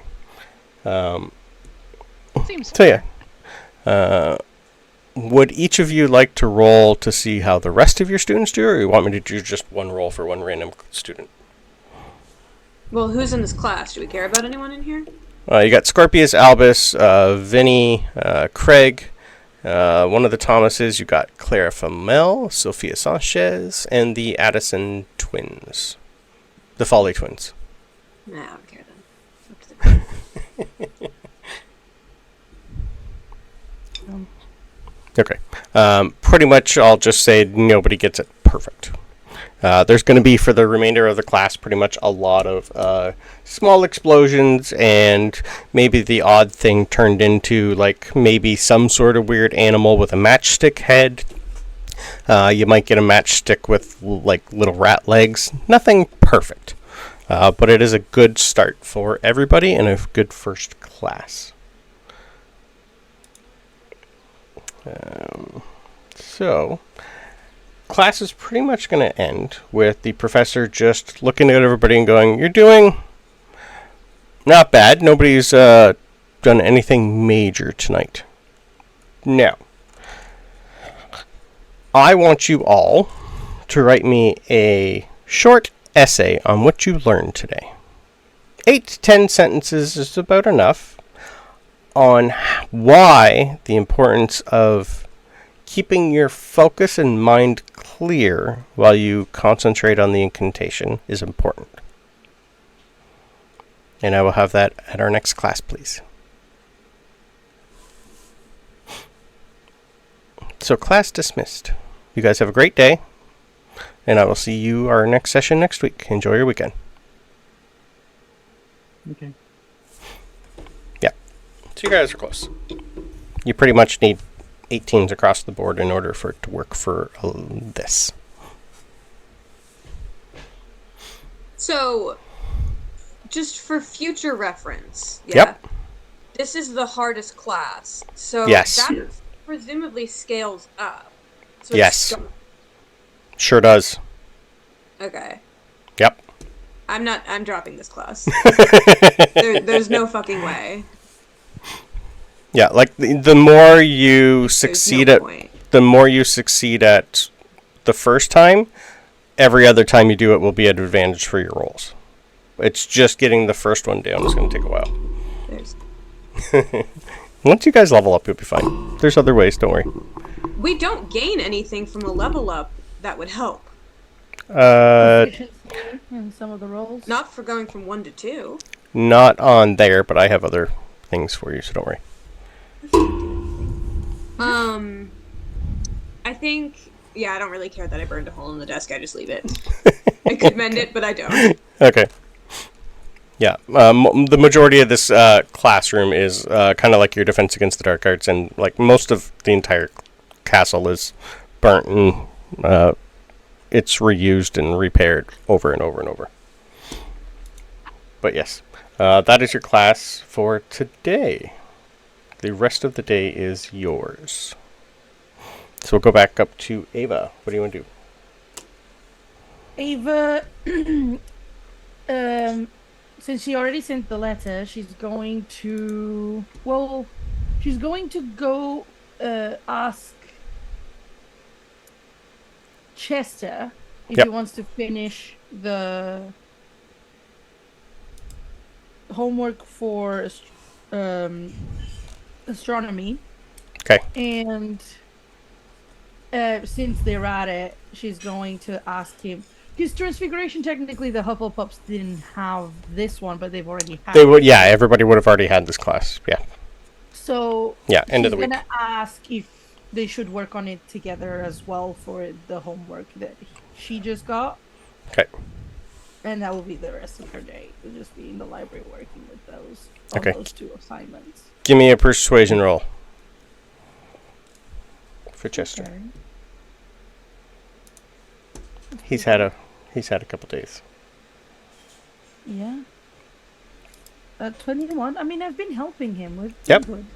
Seems so yeah. Would each of you like to roll to see how the rest of your students do, or you want me to do just one roll for one random student? Well, who's in this class? Do we care about anyone in here? You got Scorpius, Albus, Vinny, Craig, one of the Thomases. You got Clara Famel, Sophia Sanchez, and the Addison twins. The Folly twins. Nah, I don't care then. Up to the Okay. Pretty much I'll just say nobody gets it perfect. There's going to be, for the remainder of the class, pretty much a lot of small explosions and maybe the odd thing turned into, like, maybe some sort of weird animal with a matchstick head. You might get a matchstick with, like, little rat legs. Nothing perfect. But it is a good start for everybody and a good first class. So, class is pretty much going to end with the professor just looking at everybody and going, "You're doing not bad. Nobody's done anything major tonight." Now, I want you all to write me a short essay on what you learned today. 8 to 10 sentences is about enough on why the importance of keeping your focus and mind clear while you concentrate on the incantation is important. And I will have that at our next class, please. So class dismissed. You guys have a great day, and I will see you our next session next week. Enjoy your weekend. Okay. Yeah. So you guys are close. You pretty much need 18s across the board in order for it to work for this. So, just for future reference, yeah? Yep. This is the hardest class, so yes. that presumably scales up. So yes. Sure does. Okay. Yep. I'm dropping this class. There's no fucking way. Yeah, like the more you succeed the more you succeed at the first time, every other time you do it will be an advantage for your rolls. It's just getting the first one down is going to take a while. Once you guys level up, you'll be fine. There's other ways, don't worry. We don't gain anything from a level up that would help. In some of the rolls. Not for going from 1 to 2. Not on there, but I have other things for you, so don't worry. I think, yeah, I don't really care that I burned a hole in the desk. I just leave it. I could mend it, but I don't. Okay. Yeah, the majority of this classroom is kind of like your Defense Against the Dark Arts, and like most of the entire castle is burnt and it's reused and repaired over and over and over. But yes, that is your class for today. The rest of the day is yours. So we'll go back up to Ava. What do you want to do? Ava since she already sent the letter, she's going to go ask Chester if Yep. he wants to finish the homework for astronomy. Okay. And since they're at it, she's going to ask him. Because Transfiguration, technically, the Hufflepuffs didn't have this one, but they've already had They it. would, yeah. Everybody would have already had this class. Yeah. So Yeah. End of the she's week. gonna ask if they should work on it together as well for the homework that she just got, Okay. and that will be the rest of her day. We'll just be in the library working with those on Okay. those 2 assignments. Give me a persuasion roll for Chester. Okay. He's had a couple days. Yeah. 21. I mean, I've been helping him with Yep. good.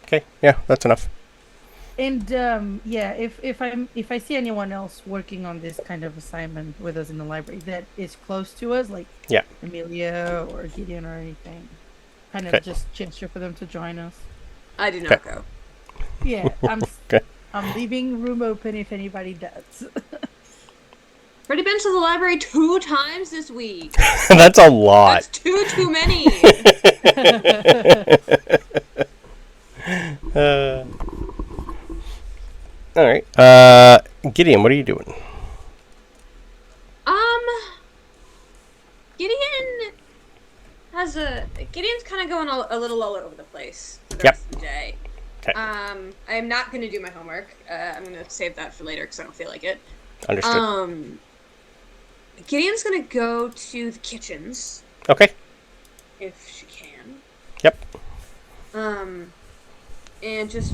Okay. Yeah, that's enough. And yeah, if I see anyone else working on this kind of assignment with us in the library that is close to us, like Yeah. Amelia or Gideon or anything, kind of Okay. just gesture for them to join us. I do not Okay. go. Yeah, Okay. I'm leaving room open if anybody does. Already been to the library 2 times this week. That's a lot. That's too many. All right. Gideon, what are you doing? Gideon's kind of going a little all over the place for the Yep. rest of the day. 'Kay. I'm not going to do my homework. I'm going to save that for later because I don't feel like it. Understood. Gideon's going to go to the kitchens Okay. if she can. Yep. And just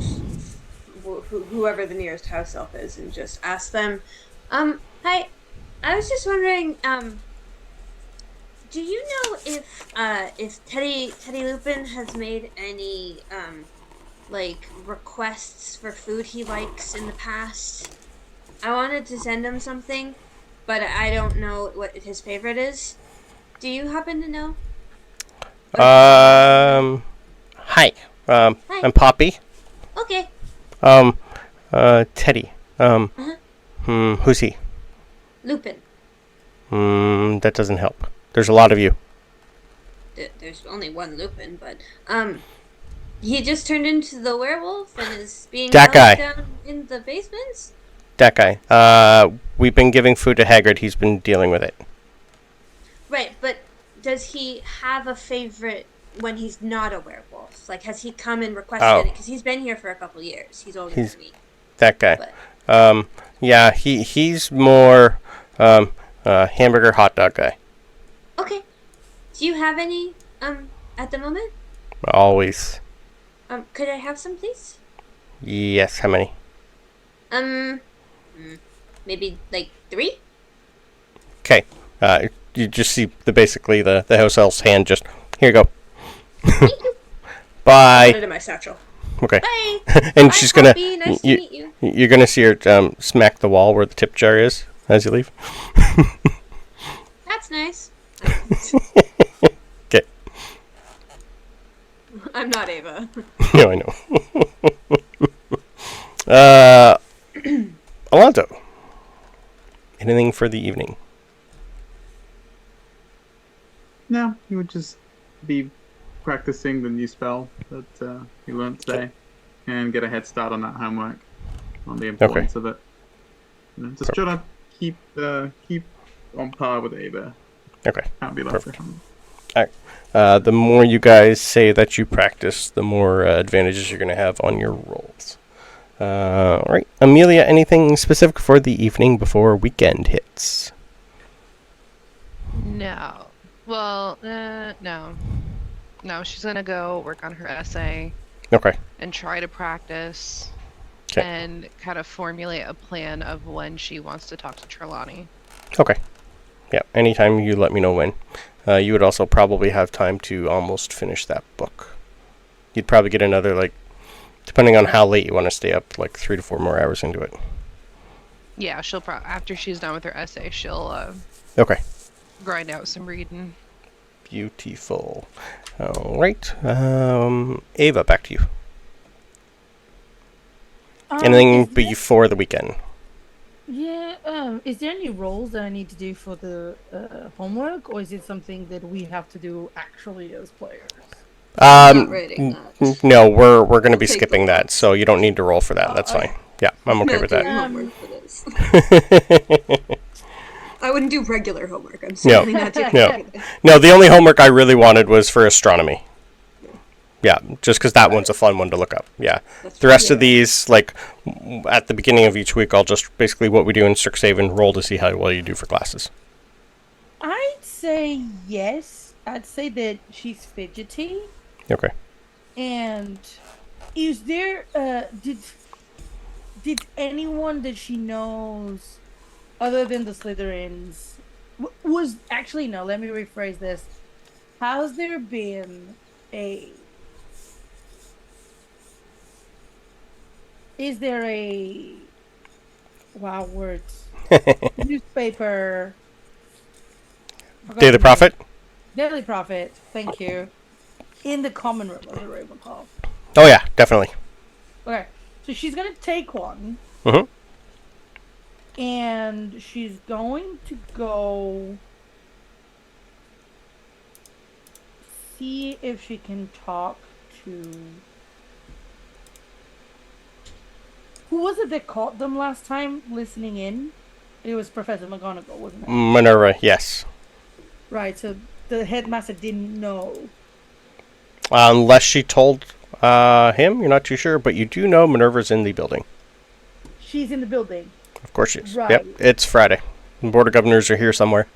whoever the nearest house elf is, and just ask them, hi, I was just wondering, do you know if Teddy Lupin has made any, like, requests for food he likes in the past? I wanted to send him something, but I don't know what his favorite is. Do you happen to know? Hi. Hi. I'm Poppy. Okay. Teddy. Uh-huh. Who's he? Lupin. That doesn't help. There's a lot of you. There's only one Lupin, but he just turned into the werewolf and is being That guy. held down in the basements. That guy. We've been giving food to Hagrid. He's been dealing with it. Right, but does he have a favorite when he's not a werewolf? Like, has he come and requested it? Because he's been here for a couple years. He's older than me. That guy. But, Yeah, he's more hamburger hot dog guy. okay. Do you have any at the moment? Always. Could I have some, please? Yes. How many? Maybe like 3? Okay. You just see basically the house elf's hand just, here you go. Thank you. Bye. Put it in my satchel. Okay. Bye. And Bye, she's gonna. Poppy. Nice to meet you. You're gonna see her smack the wall where the tip jar is as you leave. That's nice. Okay. I'm not Ava. No, I know. Alonso. Anything for the evening? No, you would just be practicing the new spell that you learned today, and get a head start on that homework, on the importance of it. You know, just try to keep on par with Ava. Okay. That would be lovely. Alright. The more you guys say that you practice, the more advantages you're going to have on your rolls. Alright. Amelia, anything specific for the evening before weekend hits? No. Well, no. No, she's gonna go work on her essay Okay. and try to practice 'Kay. and kind of formulate a plan of when she wants to talk to Trelawney. Okay. Yeah, anytime you let me know when. You would also probably have time to almost finish that book. You'd probably get another, like, depending on how late you want to stay up, like 3 to 4 more hours into it. Yeah, she'll after she's done with her essay, she'll Okay. grind out some reading. Beautiful. All right. Ava, back to you. Anything before the weekend? Yeah, is there any roles that I need to do for the homework, or is it something that we have to do actually as players? Not writing that. No, we're going to We'll be take skipping the that, so you don't need to roll for that. That's fine. Yeah, I'm okay Not with doing that. homework for this. I wouldn't do regular homework. I'm certainly not doing No. regular. No, the only homework I really wanted was for astronomy. Yeah, just because that one's a fun one to look up. Yeah. That's The rest of these, like, at the beginning of each week, I'll just basically what we do in Strixhaven, roll to see how well you do for classes. I'd say yes. I'd say that she's fidgety. Okay. And is there did anyone that she knows other than the Slytherins was actually no, let me rephrase this. Has there been is there a words newspaper Daily Prophet? Daily Prophet, thank you. In the common room of the Ravenclaw. Oh, yeah, definitely. Okay, so she's gonna take one. Mm-hmm. And she's going to go see if she can talk to... Who was it that caught them last time listening in? It was Professor McGonagall, wasn't it? Minerva, yes. Right, so the headmaster didn't know. Unless she told him, you're not too sure, but you do know Minerva's in the building. She's in the building. Of course she is. Right. Yep, it's Friday. The Board of Governors are here somewhere.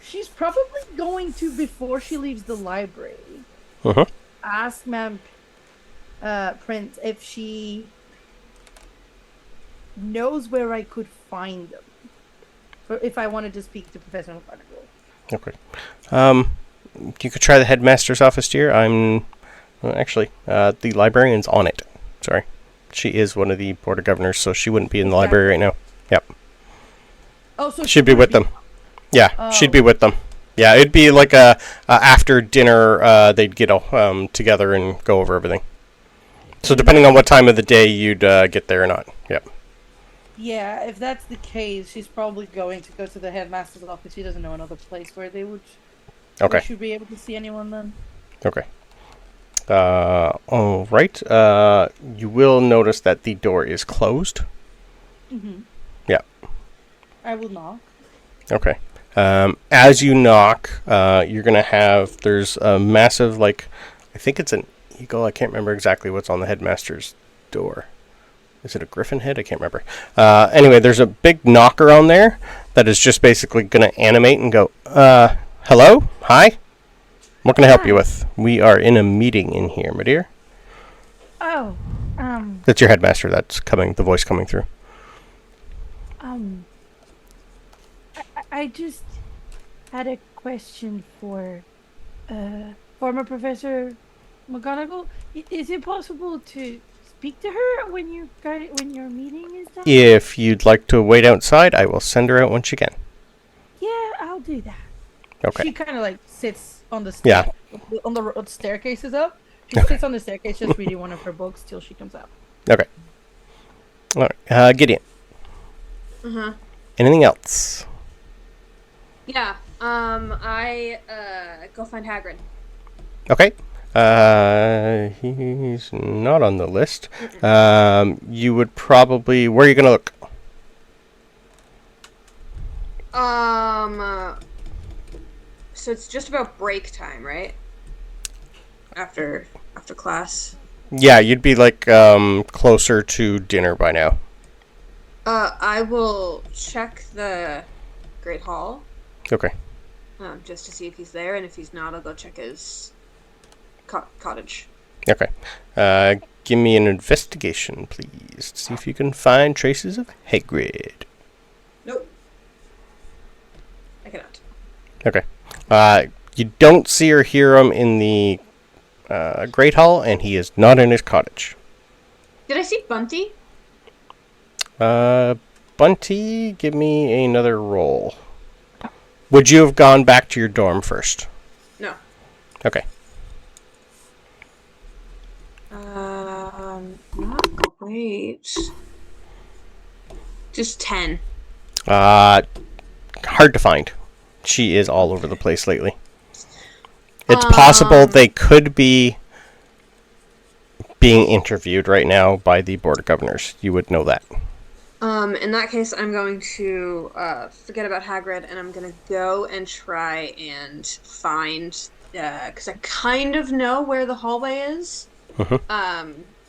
She's probably going to, before she leaves the library, ask Ma'am Prince if she knows where I could find them. For if I wanted to speak to Professor McGonagall. Okay. You could try the headmaster's office, dear. Actually, the librarian's on it. Sorry. She is one of the Board of Governors, so she wouldn't be in the library right now. Yep. Oh, so she'd be with them. Yeah, she'd be with them. Yeah, it'd be like a after dinner. They'd get together and go over everything. So depending on what time of the day you'd get there or not. Yep. Yeah, if that's the case, she's probably going to go to the headmaster's office. She doesn't know another place where they would. Okay. We should be able to see anyone then. Okay. All right. You will notice that the door is closed. Mm-hmm. Yeah. I will knock. Okay. As you knock, you're gonna have there's a massive I think it's an eagle. I can't remember exactly what's on the headmaster's door. Is it a griffin head? I can't remember. Anyway, there's a big knocker on there that is just basically gonna animate and go, hello? Hi? What can I help you with? We are in a meeting in here, my dear. Oh, That's your headmaster. That's the voice coming through. I just had a question for former Professor McGonagall. Is it possible to speak to her when your meeting is done? If you'd like to wait outside, I will send her out when she can. Yeah, I'll do that. Okay. She kind of sits on the on the staircases up. She sits on the staircase just reading one of her books till she comes out. Okay. All right. Gideon. Anything else? Yeah. I go find Hagrid. Okay. He's not on the list. You would probably... Where are you going to look? So it's just about break time, right? After class. Yeah, you'd be closer to dinner by now. I will check the Great Hall. Okay. Just to see if he's there, and if he's not, I'll go check his cottage. Okay. Give me an investigation, please, to see if you can find traces of Hagrid. Nope. I cannot. Okay. You don't see or hear him in the Great Hall, and he is not in his cottage. Did I see Bunty? Bunty, give me another roll. Would you have gone back to your dorm first? No. Okay. Not great. Just 10. Hard to find. She is all over the place lately. It's possible they could be being interviewed right now by the Board of Governors. You would know that. In that case, I'm going to forget about Hagrid, and I'm going to go and try and find, because I kind of know where the hallway is,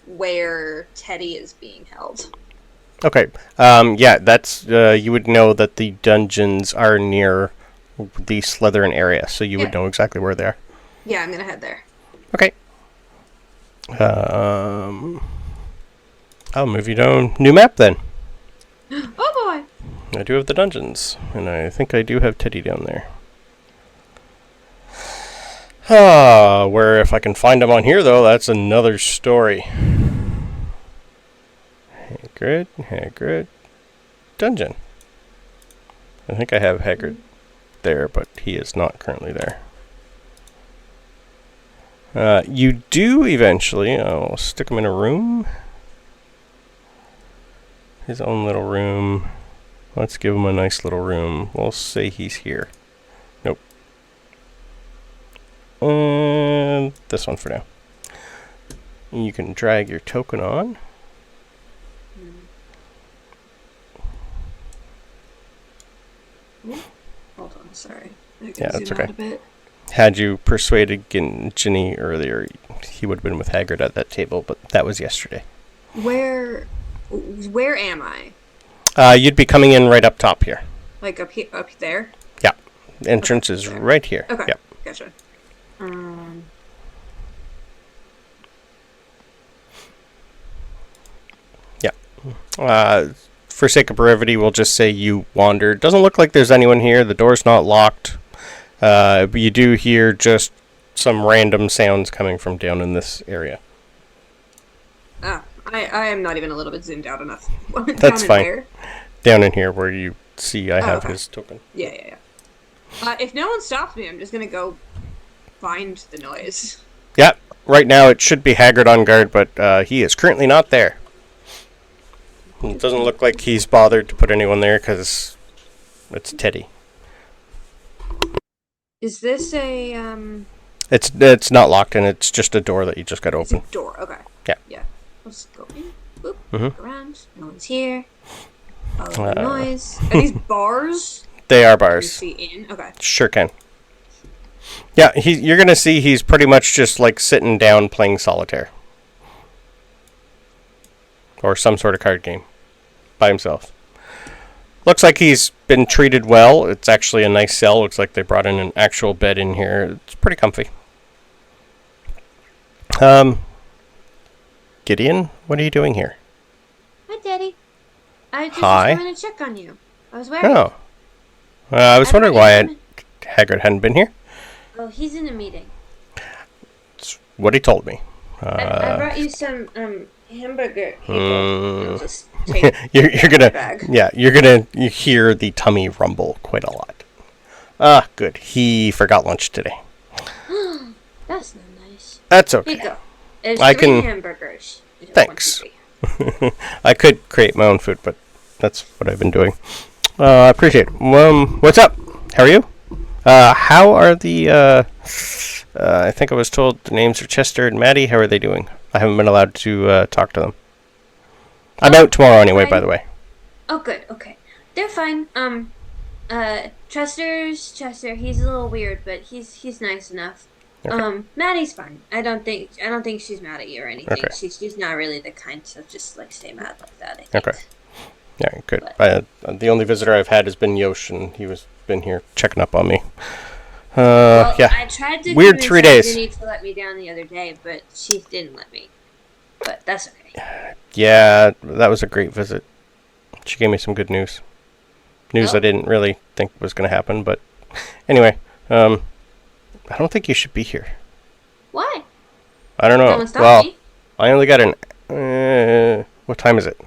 where Teddy is being held. Okay. Yeah, that's you would know that the dungeons are near the Slytherin area, so you would know exactly where they are. Yeah, I'm going to head there. Okay. I'll move you down. New map then. Oh boy! I do have the dungeons, and I think I do have Teddy down there. Where if I can find him on here, though, that's another story. Hagrid, dungeon. I think I have Hagrid there, but he is not currently there. You do eventually. I'll stick him in a room. His own little room. Let's give him a nice little room. We'll say he's here. Nope. And this one for now. You can drag your token on. Hold on, sorry. Yeah, that's okay. Had you persuaded Ginny earlier, he would have been with Hagrid at that table, but that was yesterday. Where am I? You'd be coming in right up top here. Like up there? Yeah. Entrance is right here. Okay. Yep. Gotcha. Yeah. For sake of brevity, we'll just say you wandered. Doesn't look like there's anyone here. The door's not locked. But you do hear just some random sounds coming from down in this area. I am not even a little bit zoomed out enough. That's fine. Down in here where you see I have his token. Yeah. If no one stops me, I'm just going to go find the noise. Yeah, right now it should be Hagrid on guard, but he is currently not there. It doesn't look like he's bothered to put anyone there because it's Teddy. Is this a It's not locked, and it's just a door that you just got to open. It's a door, okay. Yeah. Let's go in. Boop. Look around. No one's here. Follow the noise. Are these bars? They are bars. Can you see in? Okay. Sure can. Yeah, you're gonna see he's pretty much just like sitting down playing solitaire. Or some sort of card game. By himself. Looks like he's been treated well. It's actually a nice cell. Looks like they brought in an actual bed in here. It's pretty comfy. Gideon, what are you doing here? Hi, Daddy. I just Hi. was coming to check on you. I was worried. Oh. I was wondering why Hagrid hadn't been here. Oh, he's in a meeting. It's what he told me. I brought you some hamburger. I'll just take you're gonna bag. Yeah, you hear the tummy rumble quite a lot. Good. He forgot lunch today. That's not nice. That's okay. Here you go. There's I 3 can- hamburgers. Thanks. I could create my own food, but that's what I've been doing. I appreciate it. What's up? How are you? How are the I think I was told the names are Chester and Maddie. How are they doing? I haven't been allowed to talk to them. I'm out tomorrow anyway, fine. by the way. Oh, good. Okay. They're fine. Chester, he's a little weird, but he's nice enough. Okay. Maddie's fine. I don't think she's mad at you or anything. Okay. She's not really the kind to just like stay mad like that, I think. Okay. Yeah, good. The only visitor I've had has been Yosh, and he was been here checking up on me. Well, yeah. I tried to Weird convince 3 days. Zabini to let me down the other day, but she didn't let me. But that's okay. Yeah, that was a great visit. She gave me some good news. News Oh. I didn't really think was going to happen, but anyway, I don't think you should be here. Why? I don't know. No one stopped Well, me. I only got an. What time is it?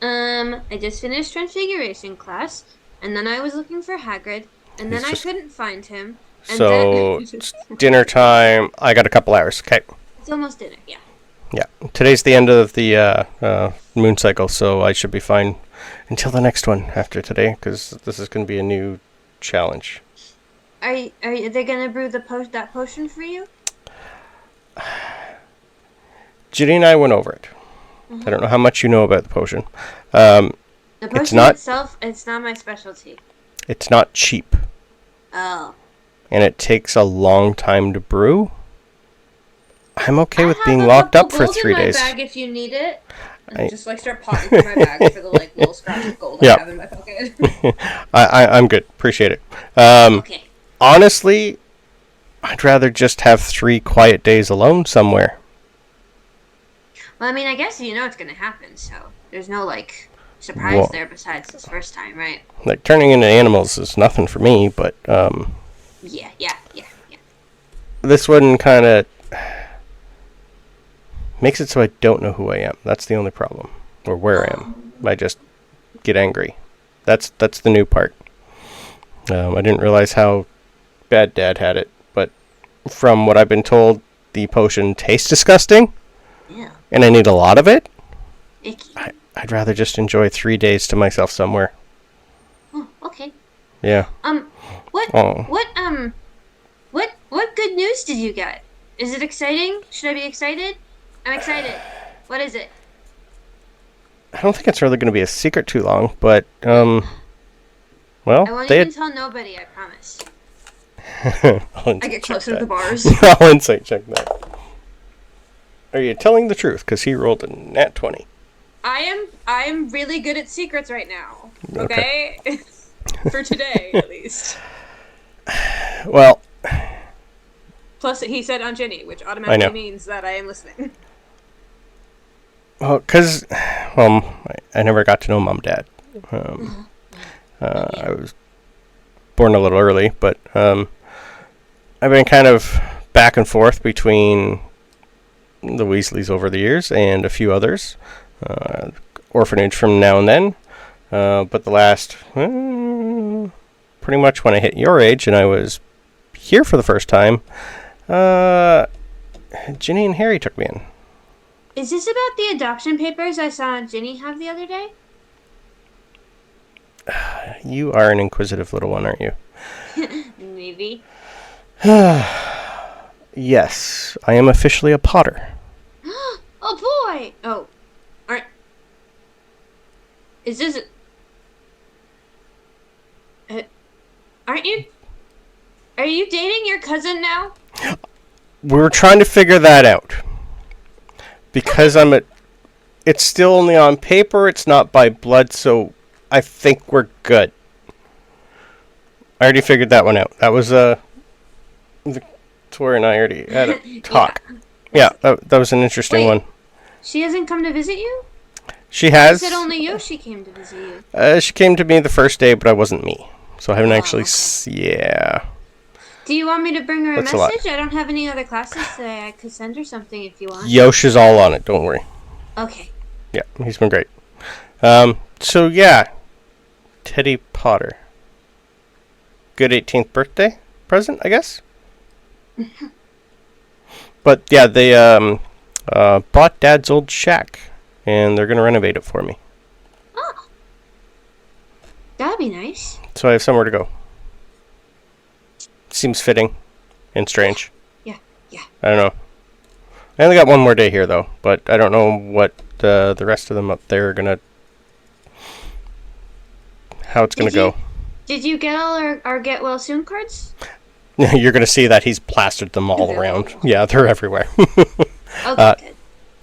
I just finished Transfiguration class, and then I was looking for Hagrid, and then I couldn't find him. And So, then it's dinner time. I got a couple hours. Okay. it's almost dinner. Yeah. Yeah. Today's the end of the moon cycle, so I should be fine until the next one after today, because this is going to be a new challenge. Are they gonna brew that potion for you? Ginny and I went over it. I don't know how much you know about the potion. The potion not- itself, it's not my specialty. It's not cheap, Oh. and it takes a long time to brew. I'm okay with I being have a locked couple up for gold 3 in my days. bag if you need it. I- And just like start potting through my bag for the like little scratch of gold Yeah. I have in my pocket. I'm good. Appreciate it. Okay. Honestly, I'd rather just have 3 quiet days alone somewhere. Well, I mean, I guess you know it's gonna happen, so there's no like surprise Well- there besides this first time, right? Like, turning into animals is nothing for me, but Yeah. this one kind of makes it so I don't know who I am. That's the only problem. Or where I am. I just get angry. That's the new part. I didn't realize how bad Dad had it, but from what I've been told, the potion tastes disgusting, Yeah. and I need a lot of it. Icky. I'd rather just enjoy 3 days to myself somewhere. Oh, okay. Yeah. What? Oh. What good news did you get? Is it exciting? Should I be excited? I'm excited. What is it? I don't think it's really going to be a secret too long, but, I well, won't they even had... tell nobody, I promise. I'll I get check closer to that. the bars. I'll insight check that. Are you telling the truth? Because he rolled a nat 20. I am really good at secrets right now. Okay? For today, at least. Well, Plus, he said on Jenny, which automatically means that I am listening. because, I never got to know Mom and Dad. I was born a little early, but I've been kind of back and forth between the Weasleys over the years and a few others. Orphanage from now and then. But the last, pretty much when I hit your age and I was here for the first time, Ginny and Harry took me in. Is this about the adoption papers I saw Ginny have the other day? You are an inquisitive little one, aren't you? Maybe. Yes, I am officially a Potter. Oh boy! Oh, aren't... Is this... aren't you... Are you dating your cousin now? We're trying to figure that out. Because it's still only on paper, it's not by blood, so I think we're good. I already figured that one out. That was, Victoria and I already had a talk. Yeah, that was an interesting one. She hasn't come to visit you? She has. You said only Yoshi came to visit you. She came to me the first day, but I wasn't me. So I haven't actually... Okay. Yeah. Do you want me to bring her That's a a lot. message? I don't have any other classes today. I could send her something if you want. Yoshi's all on it, don't worry. Okay. Yeah, he's been great. So yeah, Teddy Potter. Good 18th birthday present, I guess. But yeah, they bought Dad's old shack, and they're gonna renovate it for me. Oh. That'd be nice. So I have somewhere to go. Seems fitting and strange. Yeah. I don't know. I only got one more day here though, but I don't know what the rest of them up there are gonna... how it's gonna go. Did you get all our get well soon cards? You're gonna see that he's plastered them all They're around. all- Yeah, they're everywhere. Okay, good.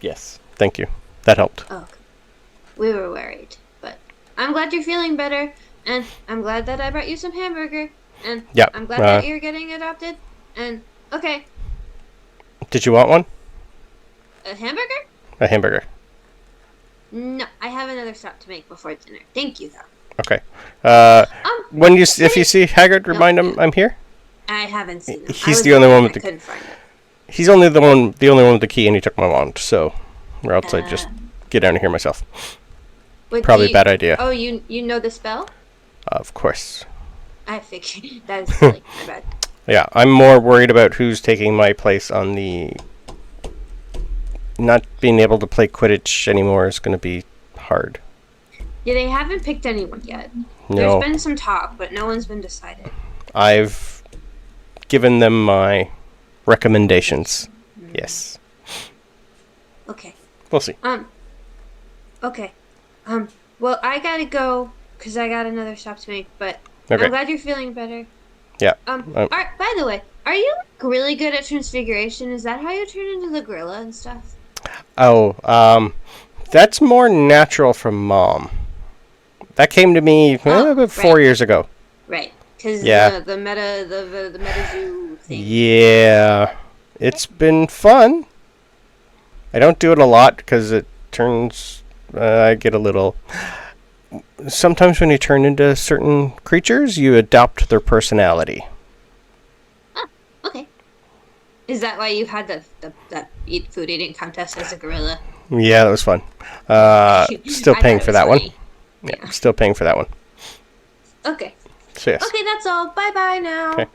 Yes, thank you. That helped. Okay. We were worried, but I'm glad you're feeling better, and I'm glad that I brought you some hamburger, and Yeah, I'm glad that you're getting adopted, and okay, Did you want one? a hamburger? A hamburger. No, I have another stop to make before dinner. Thank you, though. Okay. When if you see Hagrid, remind him I'm here. I haven't seen him. He's the only one with the... I couldn't find it. He's only the only one with the key, and he took my wand. So, or else I'd just get down here myself. Wait, Probably a bad idea. Oh, you know the spell? Of course. I figured. That is silly. My bad. Yeah, I'm more worried about who's taking my place on the... Not being able to play Quidditch anymore is going to be hard. Yeah, they haven't picked anyone yet. No. There's been some talk, but no one's been decided. I've given them my recommendations. Yes. Okay. We'll see. Okay. Well, I gotta go because I got another stop to make. But Okay. I'm glad you're feeling better. Yeah. By the way, are you like, really good at transfiguration? Is that how you turn into the gorilla and stuff? Oh, that's more natural from Mom. That came to me about 4 years ago. Right. Because Yeah. the meta zoo thing. Yeah. It's been fun. I don't do it a lot because it turns... I get a little... Sometimes when you turn into certain creatures, you adopt their personality. Oh, okay. Is that why you had that food eating contest as a gorilla? Yeah, that was fun. Still paying for that one. Yeah, still paying for that one. Okay. So yes. Okay, that's all. Bye-bye now. Okay.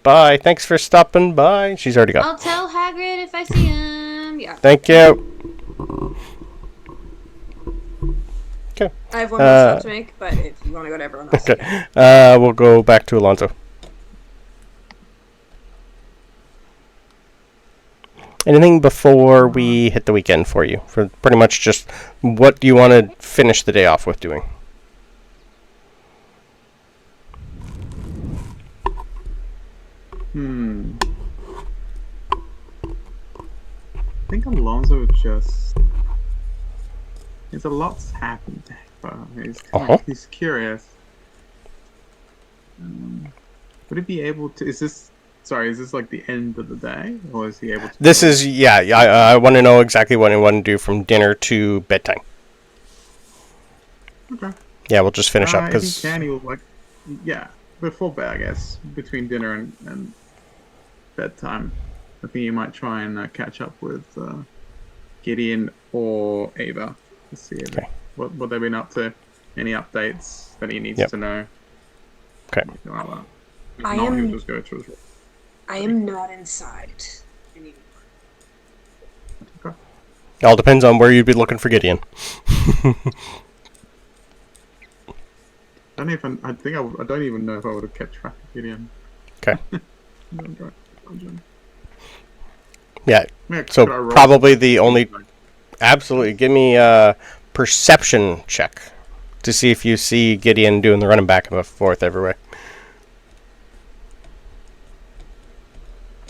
Bye. Thanks for stopping by. She's already gone. I'll tell Hagrid if I see him. Yeah. Thank you. Okay. I have one more stop to make, but if you want to go to everyone else. Okay. We'll go back to Alonso. Anything before we hit the weekend for you? For pretty much just what do you want to finish the day off with doing? I think Alonso just... There's a lot's happened, but he's curious. Would he be able to... Is this like the end of the day? Or is he able to... This is, yeah, I want to know exactly what I want to do from dinner to bedtime. Okay. Yeah, we'll just finish up, If he because... can, he will, like... Yeah, before bed, I guess. Between dinner and bedtime. I think you might try and catch up with Gideon or Ava to see what they've been up to. Any updates that he needs to know. Okay. Like that. If I not, am- he'll just go to his... I am not inside anymore. Okay. It all depends on where you'd be looking for Gideon. I don't even know if I would have kept track of Gideon. Okay. Yeah. Yeah, Could so I roll probably some- the only... Absolutely. Give me a perception check to see if you see Gideon doing the running back and forth everywhere.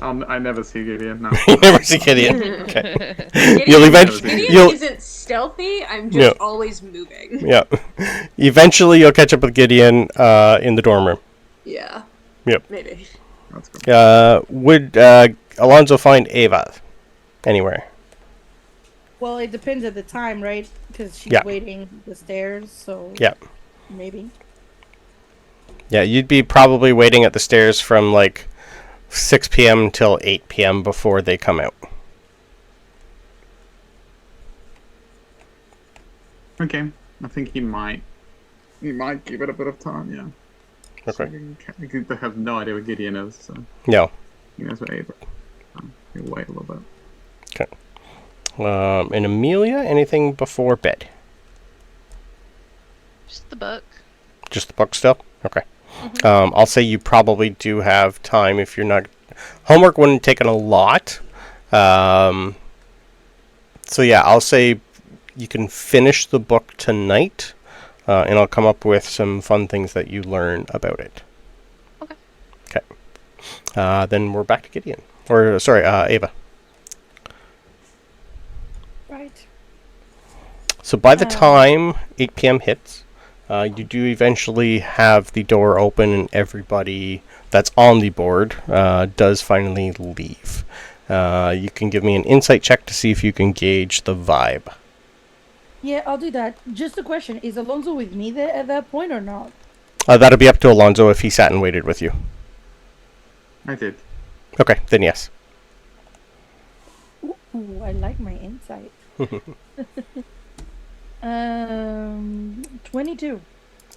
I never see Gideon. No. You never see Gideon. Okay. Gideon You'll isn't stealthy. I'm just always moving. Yeah. Eventually, you'll catch up with Gideon in the dorm room. Yeah. Yep. Maybe. That's good. Would Alonso find Ava anywhere? Well, it depends at the time, right? Because she's waiting the stairs, so maybe. Yeah, you'd be probably waiting at the stairs from like 6 p.m. till 8 p.m. before they come out. Okay. I think he might give it a bit of time, yeah. Okay. So they have no idea what Gideon is, so No. he knows what Ava. He'll wait a little bit. Okay. And Amelia, anything before bed? Just the book. Just the book still? Okay. I'll say you probably do have time if you're not... Homework wouldn't take a lot. So yeah, I'll say you can finish the book tonight, and I'll come up with some fun things that you learn about it. Okay. Okay. Then we're back to Gideon. Or, sorry, Ava. Right. So by the time 8 p.m. hits, you do eventually have the door open and everybody that's on the board does finally leave. You can give me an insight check to see if you can gauge the vibe. Yeah, I'll do that. Just a question. Is Alonso with me there at that point or not? That'll be up to Alonso if he sat and waited with you. I did. Okay, then yes. Ooh, I like my insight. 22.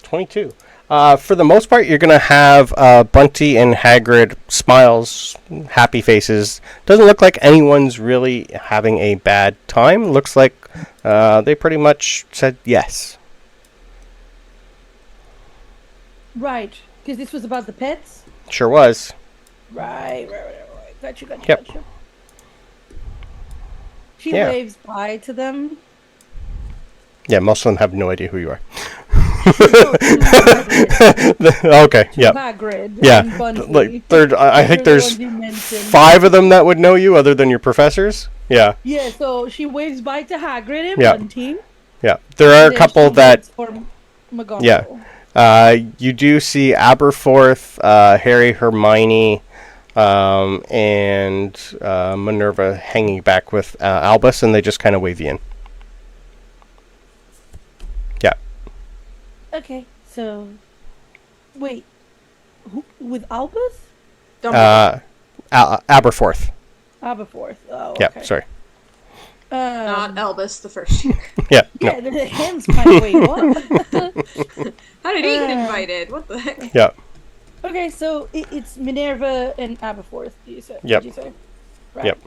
22. For the most part, you're going to have Bunty and Hagrid smiles, happy faces. Doesn't look like anyone's really having a bad time. Looks like they pretty much said yes. Right, because this was about the pets? Sure was. Right. Gotcha. Yep. Gotcha. She Yeah. waves bye to them. Yeah, most of them have no idea who you are. Hagrid. Okay, yeah. Hagrid. Yeah, And Bunty. like I think They're the there's ones you mentioned. 5 of them that would know you other than your professors. Yeah, Yeah, so she waves bye to Hagrid and Yeah. Bunty. yeah. There are a Then couple she that waits for McGonagall. Yeah. You do see Aberforth, Harry, Hermione, and Minerva hanging back with Albus, and they just kind of wave you in. Yeah. Okay, so wait, with Albus? Aberforth. Aberforth. Oh, Yeah, okay. sorry. Not Albus the first year. Yeah, Yeah, no. the hands kind of wait. What? How did he get invited? What the heck? Yeah. Okay, so it's Minerva and Aberforth. You said? Yep. Did you say? Right. Yep.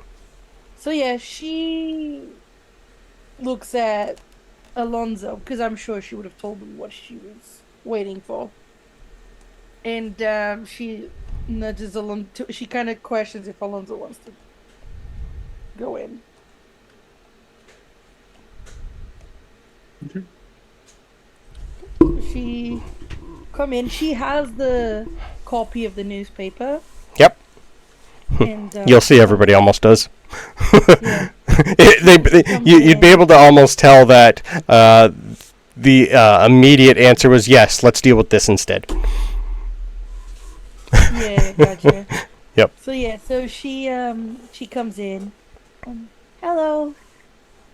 So yeah, she looks at Alonso because I'm sure she would have told him what she was waiting for, and she nudges Alonso. She kind of questions if Alonso wants to go in. Okay. She come in. She has the copy of the newspaper, Yep. and You'll see everybody almost does. Yeah. You'd be able to almost tell that the immediate answer was yes, let's deal with this instead. Yeah, gotcha. Yep. So yeah, so she comes in. Hello.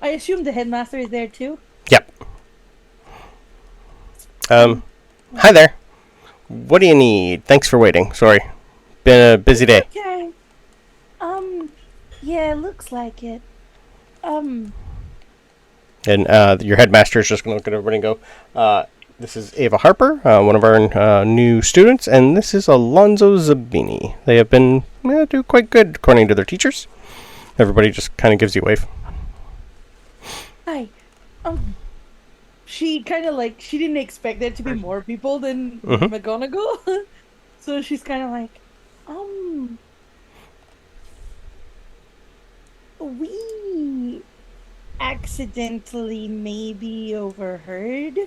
I assume the headmaster is there too. Yep. Hi there. What do you need? Thanks for waiting. Sorry. Been a busy day. Okay. Yeah, looks like it. And your headmaster is just going to look at everybody and go, this is Ava Harper, one of our new students, and this is Alonso Zabini. They have been doing quite good according to their teachers. Everybody just kind of gives you a wave. Hi. She kind of like she didn't expect there to be more people than Mhm. McGonagall, so she's kind of like, we accidentally maybe overheard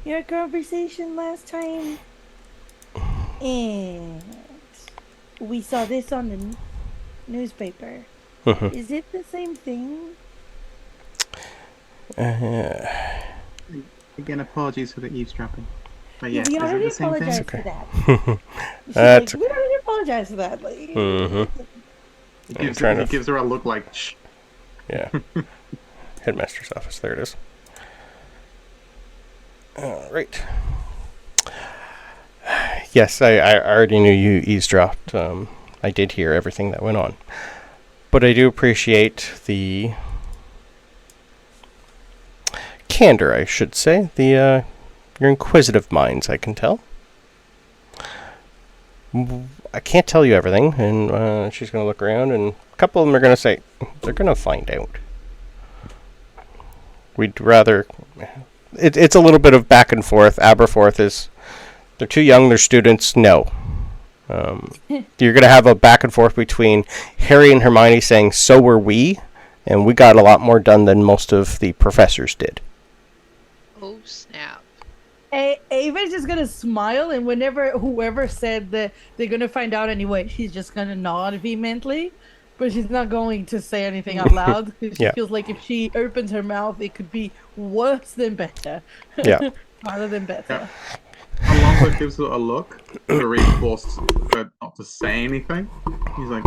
your conversation last time, and we saw this on the newspaper. Mhm. Is it the same thing? Again, apologies for the eavesdropping. But yes, we is it already the same thing? apologized Okay. for that. She's That's like, we already apologized for that. Like, Mm-hmm. He trying to- gives her a look like, shh. Yeah. Headmaster's office. There it is. All right. Yes, I already knew you eavesdropped. I did hear everything that went on. But I do appreciate the candor, I should say. The your inquisitive minds, I can tell. I can't tell you everything, and she's going to look around, and a couple of them are going to say, they're going to find out. We'd rather... It's a little bit of back and forth. Aberforth is... They're too young, they're students, no. You're going to have a back and forth between Harry and Hermione saying, so were we, and we got a lot more done than most of the professors did. Oh, snap. Ava's just gonna smile, and whenever whoever said that they're gonna find out anyway, she's just gonna nod vehemently, but she's not going to say anything out loud because she Yeah. feels like if she opens her mouth, it could be worse than better. Yeah. Rather than better. Alonso gives her a look to reinforce her not to say anything. He's like,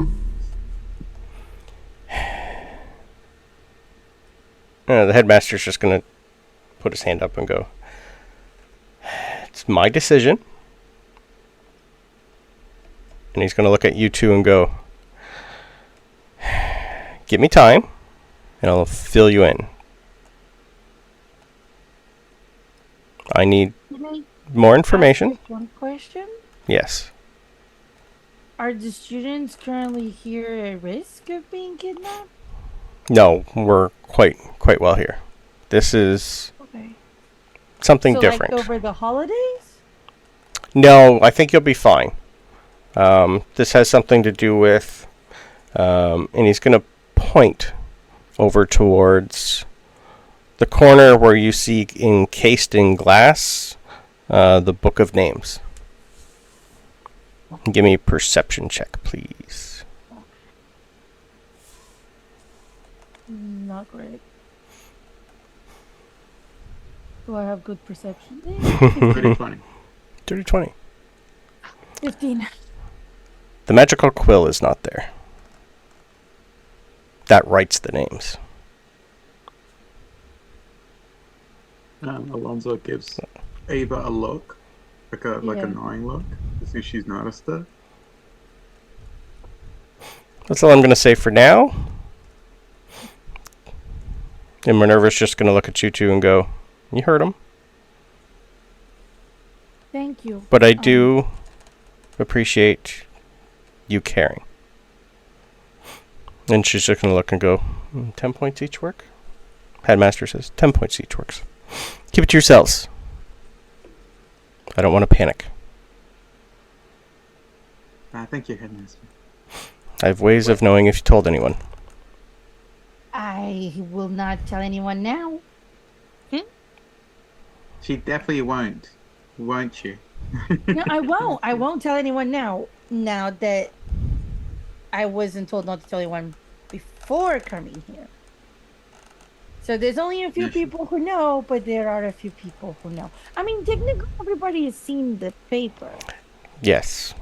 The headmaster's just going to put his hand up and go, it's my decision. And he's going to look at you two and go, give me time, and I'll fill you in. I need Can I more information. ask one question? Yes. Are the students currently here at risk of being kidnapped? No, we're quite well here. This is Okay. something So, different. like over the holidays? No, I think you'll be fine. This has something to do with, and he's going to point over towards the corner where you see encased in glass the Book of Names. Give me a perception check, please. Not great. Do I have good perception? Pretty funny. Dirty 20. 15. The magical quill is not there. That writes the names. Alonso gives Ava a look, like a Yeah. knowing look, to see if she's noticed it. That's all I'm going to say for now. And Minerva's just going to look at you two and go, you heard him. Thank you. But I do appreciate you caring. And she's just going to look and go, 10 points each work? Headmaster says, 10 points each works. Keep it to yourselves. I don't want to panic. Thank you, Headmaster. I have ways of knowing if you told anyone. I will not tell anyone now. She definitely won't you? No, I won't. I won't tell anyone now. Now that I wasn't told not to tell anyone before coming here. So there's only a few people who know, but there are a few people who know. I mean, technically, everybody has seen the paper. Yes.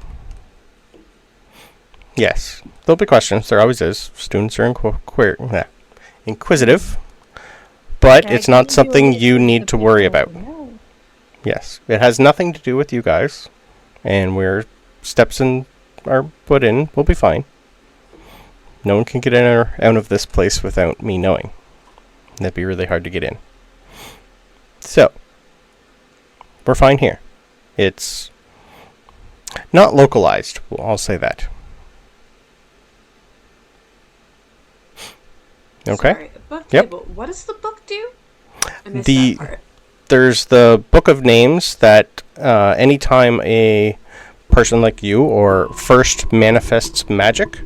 Yes. There'll be questions. There always is. Students are inquisitive. But it's not something you need to worry about. Yes. It has nothing to do with you guys. And where steps are put in, we'll be fine. No one can get in or out of this place without me knowing. That'd be really hard to get in. So, we're fine here. It's not localized. Well, I'll say that. Okay. Sorry, the book Yep. table. What does the book do? I missed The- that part. There's the Book of Names that anytime a person like you or first manifests magic,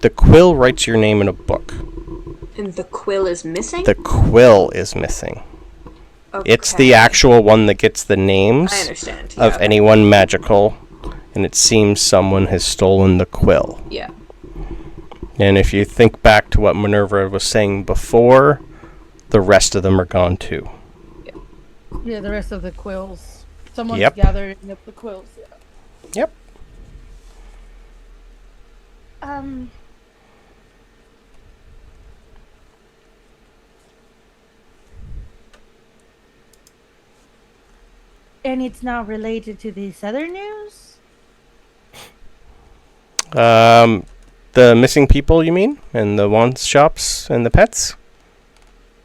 the quill writes your name in a book. And the quill is missing? The quill is missing. Okay. It's the actual one that gets the names I understand. of yeah. anyone magical, and it seems someone has stolen the quill. Yeah. And if you think back to what Minerva was saying before, the rest of them are gone too. Yeah, the rest of the quills. Someone's Yep. gathering up the quills. Yeah. Yep. And it's not related to this other news? The missing people, you mean? And the wand shops and the pets?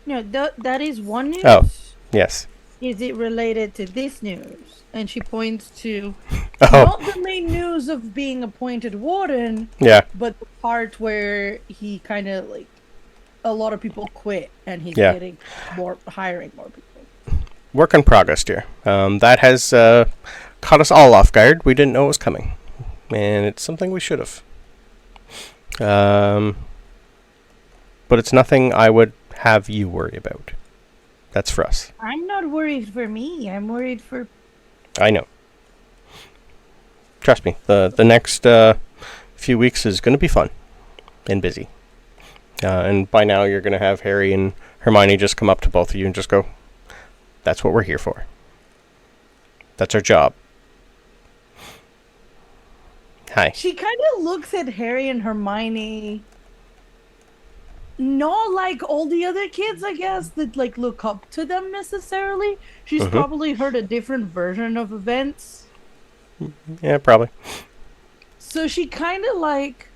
No, that is one news. Oh. Yes. Is it related to this news? And she points to Oh, not the main news of being appointed warden, yeah. but the part where he kind of like a lot of people quit and he's Yeah. getting hiring more people. Work in progress, dear. That has caught us all off guard. We didn't know it was coming. And it's something we should have. But it's nothing I would have you worry about. That's for us. I'm not worried for me. I'm worried for. I know. Trust me. The next few weeks is going to be fun and busy. And by now you're going to have Harry and Hermione just come up to both of you and just go, that's what we're here for. That's our job. Hi. She kind of looks at Harry and Hermione. Not like all the other kids, I guess, that like look up to them necessarily. She's probably heard a different version of events. Yeah, probably. So she kind of like,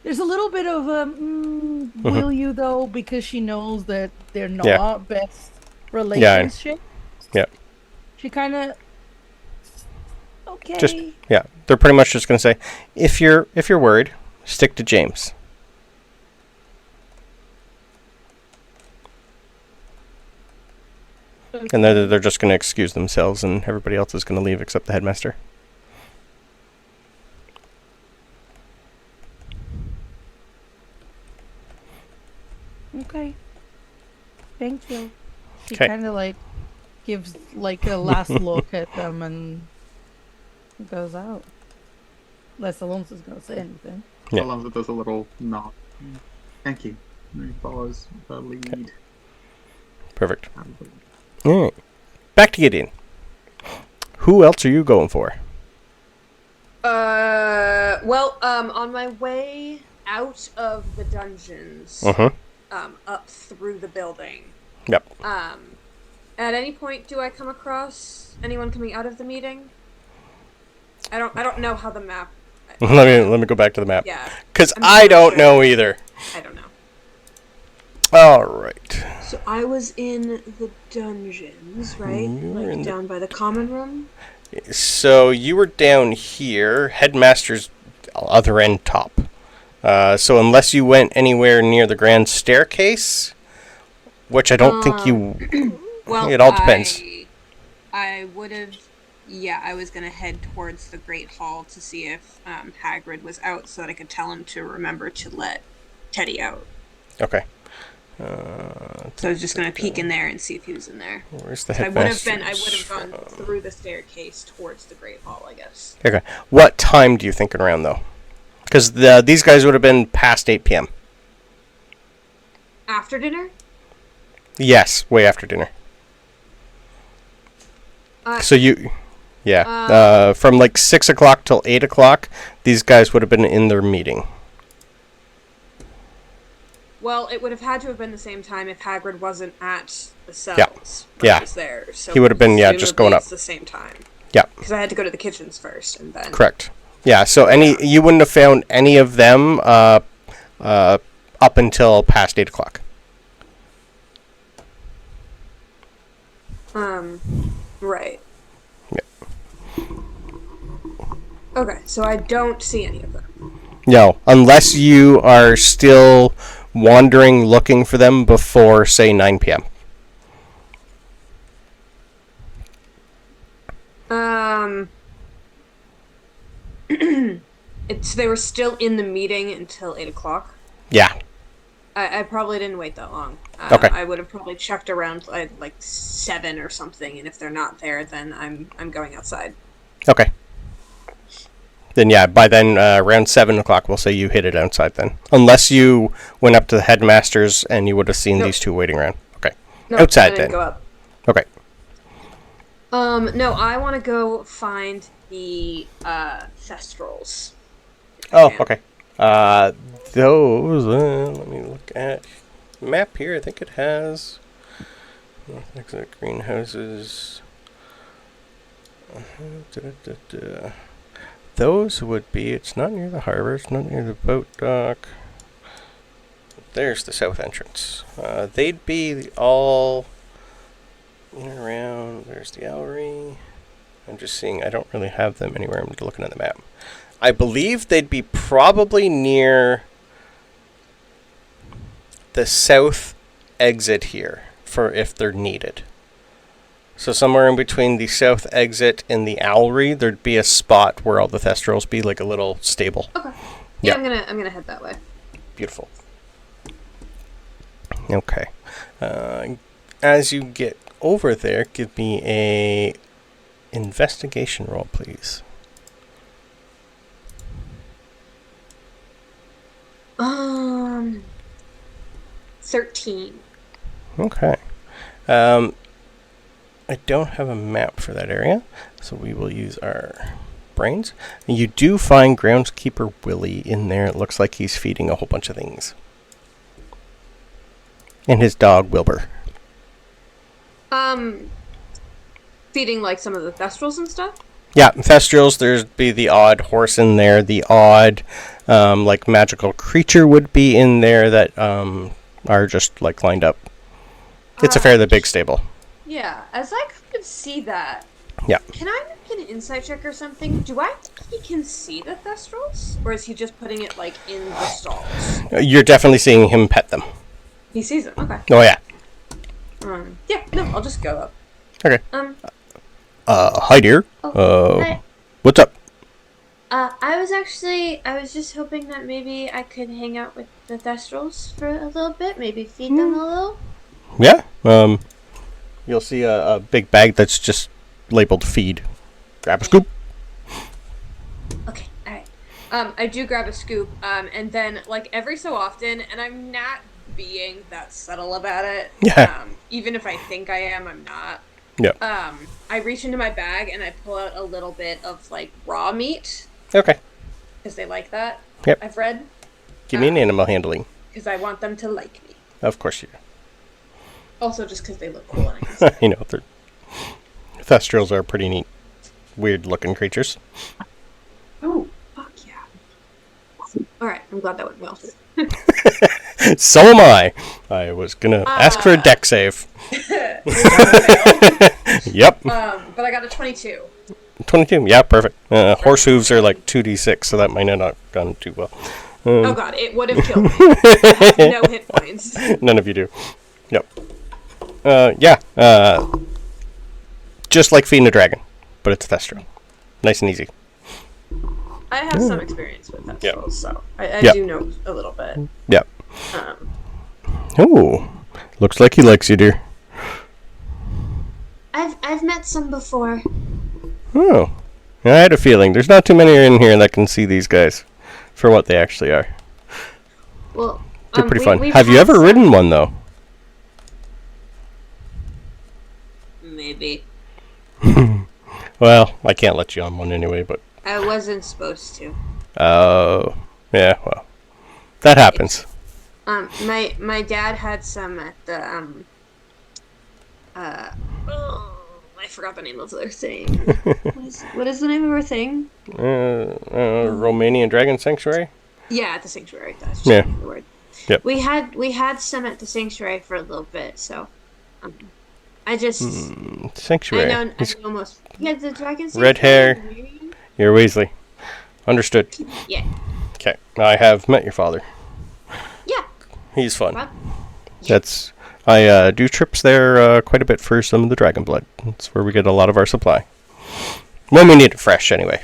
there's a little bit of a, will you though? Because she knows that they're not best relationships. Yeah. She kind of okay. Just yeah, they're pretty much just gonna say, if you're worried, stick to James. And they're just gonna excuse themselves, and everybody else is gonna leave except the headmaster. Okay. Thank you. She 'Kay. kind of like gives like a last look at them and goes out. Unless Alonso's gonna say anything. Yeah. Alonso does a little nod. Thank you. And he follows the lead. Perfect. All right. Back to Gideon. Who else are you going for? Well, on my way out of the dungeons, up through the building. Yep. At any point, do I come across anyone coming out of the meeting? I don't know how the map. Let me go back to the map. Yeah. Because I'm I not don't sure. know either. I don't know. All right. So I was in the dungeons, right? You were in the- Down by the common room. So you were down here, headmaster's other end top. So unless you went anywhere near the grand staircase, which I don't think you. Well, it all depends. I would have. Yeah, I was gonna head towards the Great Hall to see if Hagrid was out, so that I could tell him to remember to let Teddy out. Okay. So I was just gonna peek in there and see if he was in there. Where's the So I would headmaster? have gone through the staircase towards the Great Hall, I guess. Okay. What time do you think around though? Because these guys would have been past 8 p.m. After dinner? Yes, way after dinner. So you, from like 6 o'clock till 8 o'clock, these guys would have been in their meeting. Well, it would have had to have been the same time if Hagrid wasn't at the cells. Yeah. I was there. So He would have been, just going up. It's the same time. Yeah. Because I had to go to the kitchens first, and then. Correct. Yeah. So you wouldn't have found any of them up until past 8 o'clock. Right. Yeah. Okay, so I don't see any of them. No, unless you are still wandering looking for them before, say, 9 p.m. They were still in the meeting until 8 o'clock. Yeah. I probably didn't wait that long. Okay. I would have probably checked around like 7 or something, and if they're not there, then I'm going outside. Okay. Then yeah, by then around 7 o'clock, we'll say you hit it outside then. Unless you went up to the headmasters and you would have seen these two waiting around. Okay. No, Outside I didn't then. go up. Okay. No, I want to go find the Thestrals. Oh, okay. Those, let me look at the map here. I think it has North Exit greenhouses. Those would be, it's not near the harbor, it's not near the boat dock. There's the south entrance. They'd be all in and around. There's the Owlery. I'm just seeing, I don't really have them anywhere. I'm looking at the map. I believe they'd be probably near the south exit here for if they're needed. So somewhere in between the south exit and the Owlery, there'd be a spot where all the Thestrals be, like a little stable. Okay. Yeah, Yeah. I'm gonna head that way. Beautiful. Okay. As you get over there, give me a investigation roll, please. 13. Okay. I don't have a map for that area, so we will use our brains. And you do find groundskeeper Willie in there. It looks like he's feeding a whole bunch of things. And his dog Wilbur. Feeding like some of the Thestrals and stuff? Yeah, Thestrals, there'd be the odd horse in there, the odd like magical creature would be in there that are just like lined up. It's a fairly big stable. Yeah, as I kind can see that. Yeah. Can I make an insight check or something? Do I think he can see the Thestrals? Or is he just putting it, like, in the stalls? You're definitely seeing him pet them. He sees them, okay. Oh, yeah. Yeah, no, I'll just go up. Okay. Hi, dear. Hi. What's up? I was just hoping that maybe I could hang out with the Thestrals for a little bit, maybe feed them a little. Yeah. You'll see a big bag that's just labeled feed. Grab a scoop. Okay, alright. I do grab a scoop, and then, like, every so often, and I'm not being that subtle about it. Yeah. Even if I think I am, I'm not. Yeah. I reach into my bag and I pull out a little bit of, like, raw meat. Okay. Because they like that. Yep. I've read. Give me an animal handling. Because I want them to like me. Of course you do. Also, just because they look cool and I can see. You know, Thestrals are pretty neat, weird-looking creatures. Oh, fuck yeah. Alright, I'm glad that went well. So am I. I was gonna ask for a deck save. Yep. But I got a 22. 22. Yeah, perfect. Horse hooves are like 2d6, so that might not have gone too well. Oh god, it would have killed me. I have no hit points. None of you do. Yep. Just like feeding a dragon, but it's Thestral. Nice and easy. I have some experience with that, Yep. so I Yep. do know a little bit. Yep. Um, Ooh, looks like he likes you, dear. I've met some before. Oh, I had a feeling. There's not too many in here that can see these guys for what they actually are. Well, They're pretty we- fun. we've Have you had ever some- ridden one, though? maybe. Well, I can't let you on one anyway, but... I wasn't supposed to. Oh, yeah, well, that happens. My dad had some at the, I forgot the name of their thing. What is the name of our thing? Romanian Dragon Sanctuary? Yeah, at the sanctuary. That's Yeah. the word. Yep. We had some at the sanctuary for a little bit, so I just Sanctuary. I know most. Yeah, the dragon. Red hair. You're Weasley. Understood. Yeah. Okay, I have met your father. Yeah. He's fun. Rob? That's... I do trips there quite a bit for some of the dragon blood. That's where we get a lot of our supply. When we need it fresh, anyway.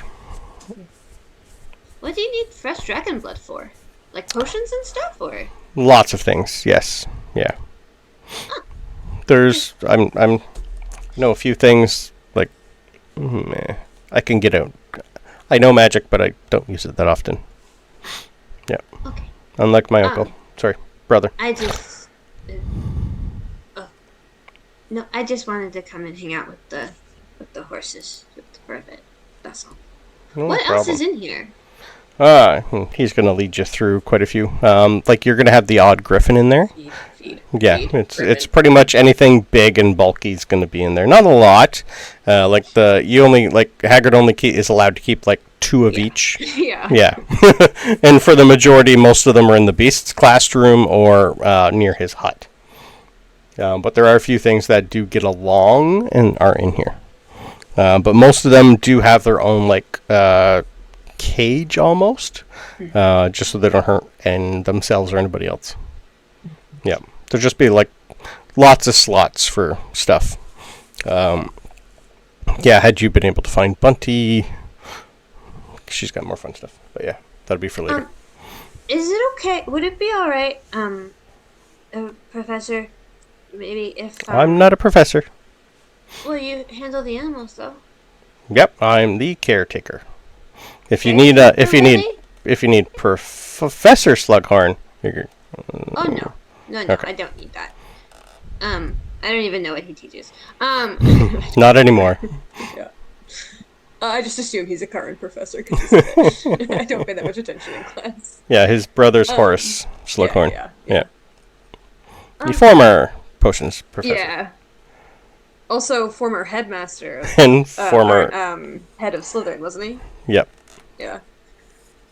What do you need fresh dragon blood for? Like potions and stuff, or? Lots of things, yes. Yeah. There's... I know a few things, like... I can get out... I know magic, but I don't use it that often. Yeah. Okay. Unlike my uncle. Sorry, brother. I just. No, I just wanted to come and hang out with the horses, with the privet. That's all. No What problem. else is in here? He's gonna lead you through quite a few. Like you're gonna have the odd griffin in there. Feed. Yeah, Feed. it's pretty much anything big and bulky is gonna be in there. Not a lot. Hagrid only is allowed to keep like 2 of each. Yeah. Yeah, and for the majority, most of them are in the beasts classroom or near his hut. But there are a few things that do get along and are in here. But most of them do have their own like cage almost, just so they don't hurt themselves or anybody else. Yeah, there'll just be like lots of slots for stuff. Yeah, had you been able to find Bunty, she's got more fun stuff. But yeah, that'll be for later. Is it okay? Would it be all right, Professor? Maybe if I'm not a professor. Well, you handle the animals though. Yep, I'm the caretaker. If you Caretaker, need really? Professor Slughorn, Oh no, Okay. I don't need that. I don't even know what he teaches. not anymore. Yeah. I just assume he's a current professor because I don't pay that much attention in class. Yeah, his brother's Horace Slughorn. Yeah. The former potions professor Yeah. Also, former headmaster of, and former. head of Slytherin, wasn't he? Yep. Yeah.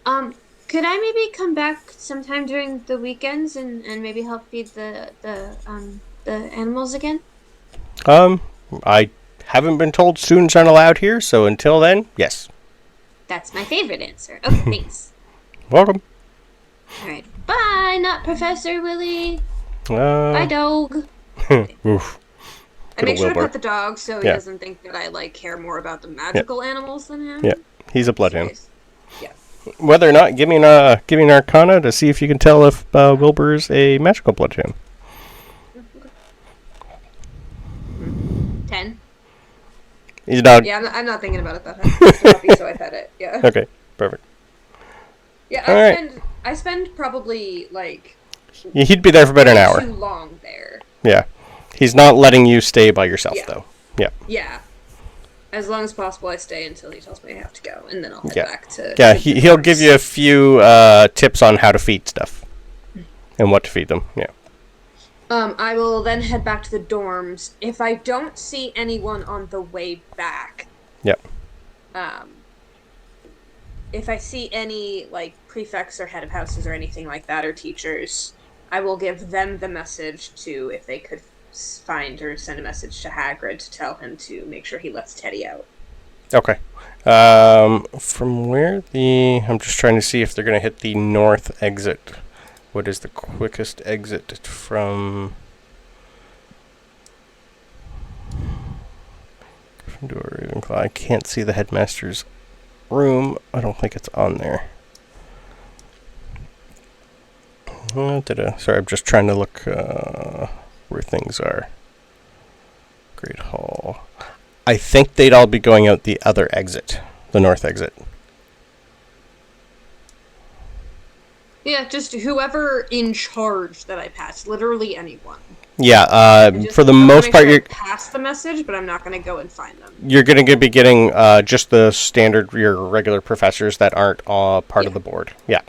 Could I maybe come back sometime during the weekends and maybe help feed the animals again? I Haven't been told students aren't allowed here, so until then, yes. That's my favorite answer. Okay, thanks. Welcome. All right. Bye, not Professor Willie. Bye, Uh, dog. oof. I Good make old sure to Wilbur. pet the dog so he Yeah. doesn't think that I like care more about the magical animals than him. Yeah. He's a bloodhound. Nice. Yeah. Whether or not, give me an Arcana to see if you can tell if Wilbur is a magical bloodhound. 10. He's a dog. Yeah, I'm not thinking about it that hard. It's a puppy, so I pet it. Yeah. Okay, perfect. Yeah, All right. I spend probably like He'd be there for about an hour. too long there. Yeah. He's not letting you stay by yourself, Yeah. though. Yeah. Yeah. As long as possible, I stay until he tells me I have to go, and then I'll head Yeah. back to. Yeah, to the he'll dorms. give you a few tips on how to feed stuff and what to feed them. Yeah. I will then head back to the dorms. If I don't see anyone on the way back, Yep. if I see any like prefects or head of houses or anything like that or teachers, I will give them the message to if they could find or send a message to Hagrid to tell him to make sure he lets Teddy out. Okay. From where I'm just trying to see if they're going to hit the north exit. What is the quickest exit from Gryffindor, Ravenclaw? I can't see the headmaster's room. I don't think it's on there. Sorry, I'm just trying to look where things are. Great Hall. I think they'd all be going out the other exit, the north exit. Yeah, just whoever in charge that I pass. Literally anyone. Yeah, for the most part, you're pass the message, but I'm not going to go and find them. you're going to be getting just the standard, your regular professors that aren't part of the board. Yeah.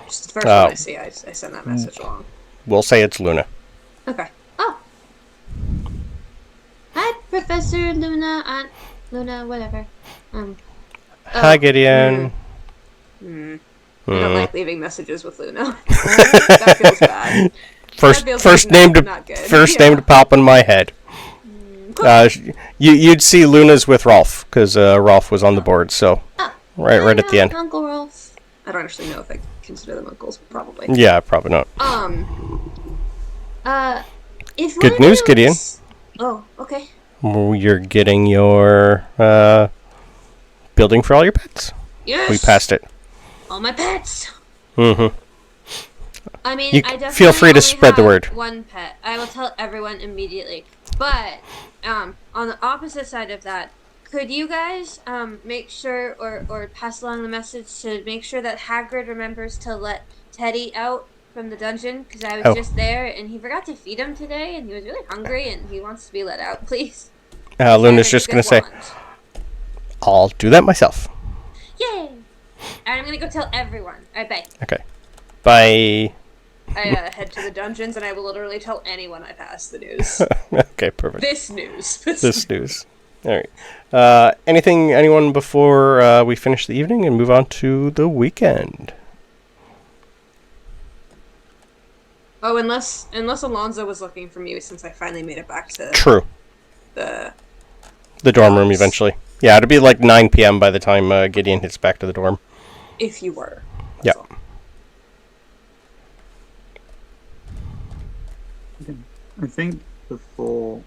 Just the first one I see, I send that message along. We'll say it's Luna. Okay. Oh. Hi, Professor Luna, Aunt Luna, whatever. Hi, Gideon. I don't like leaving messages with Luna. That feels bad. First name to pop in my head. You'd see Luna's with Rolf because Rolf was on the board. So right at the end. Uncle Rolf. I don't actually know if I consider them uncles, but probably. Yeah, probably not. If Good news, Gideon. Oh, okay. You're getting your building for all your pets. Yes. We passed it. All my pets. Mm-hmm. I mean, You I definitely feel free to only spread the have word. One pet. I will tell everyone immediately. But on the opposite side of that, could you guys make sure or pass along the message to make sure that Hagrid remembers to let Teddy out from the dungeon? Because I was just there and he forgot to feed him today and he was really hungry and he wants to be let out, please. Luna's just going to say, I'll do that myself. Yay! And I'm going to go tell everyone. Alright, bye. Okay. Bye. I head to the dungeons and I will literally tell anyone I pass the news. Okay, perfect. This news. This news. All right. Anyone before we finish the evening and move on to the weekend? Oh, unless Alonso was looking for me since I finally made it back to True. the dorm room eventually. Yeah, it'll be like 9 p.m. by the time Gideon hits back to the dorm. If you were. Yeah. I think before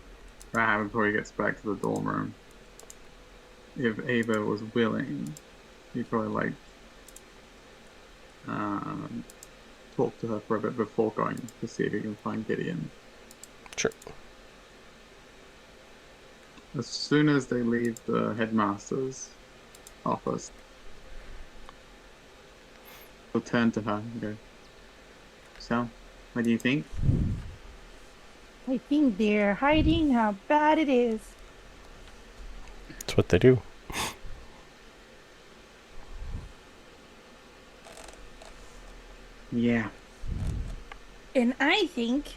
he gets back to the dorm room, if Ava was willing, he'd probably talk to her for a bit before going to see if he can find Gideon. Sure. As soon as they leave the headmaster's office, he'll turn to her and go, "So, what do you think?" I think they're hiding how bad it is. That's what they do. Yeah. And I think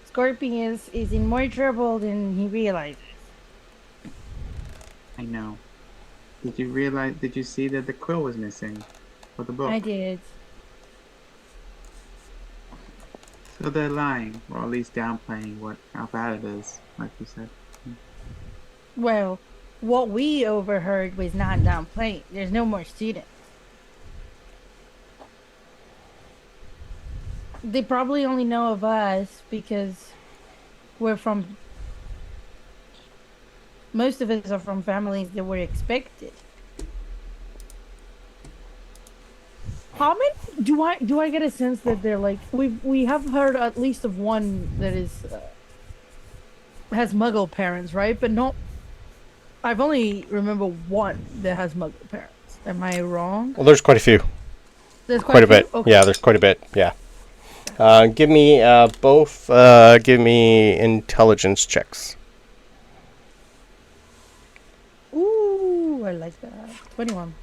Scorpius is in more trouble than he realizes. I know. Did you see that the quill was missing for the book? I did. So they're lying, or at least downplaying how bad it is, like you said. Well, what we overheard was not downplaying. There's no more students. They probably only know of us because we're from. Most of us are from families that were expected. How many do I get a sense that they're like we have heard at least of one that is has Muggle parents, right? But not. I've only remember one that has Muggle parents. Am I wrong? Well, there's quite a few. There's Quite a few? bit. Okay. Yeah, there's quite a bit. Yeah. Give me both. Give me intelligence checks. Ooh, I like that. 21.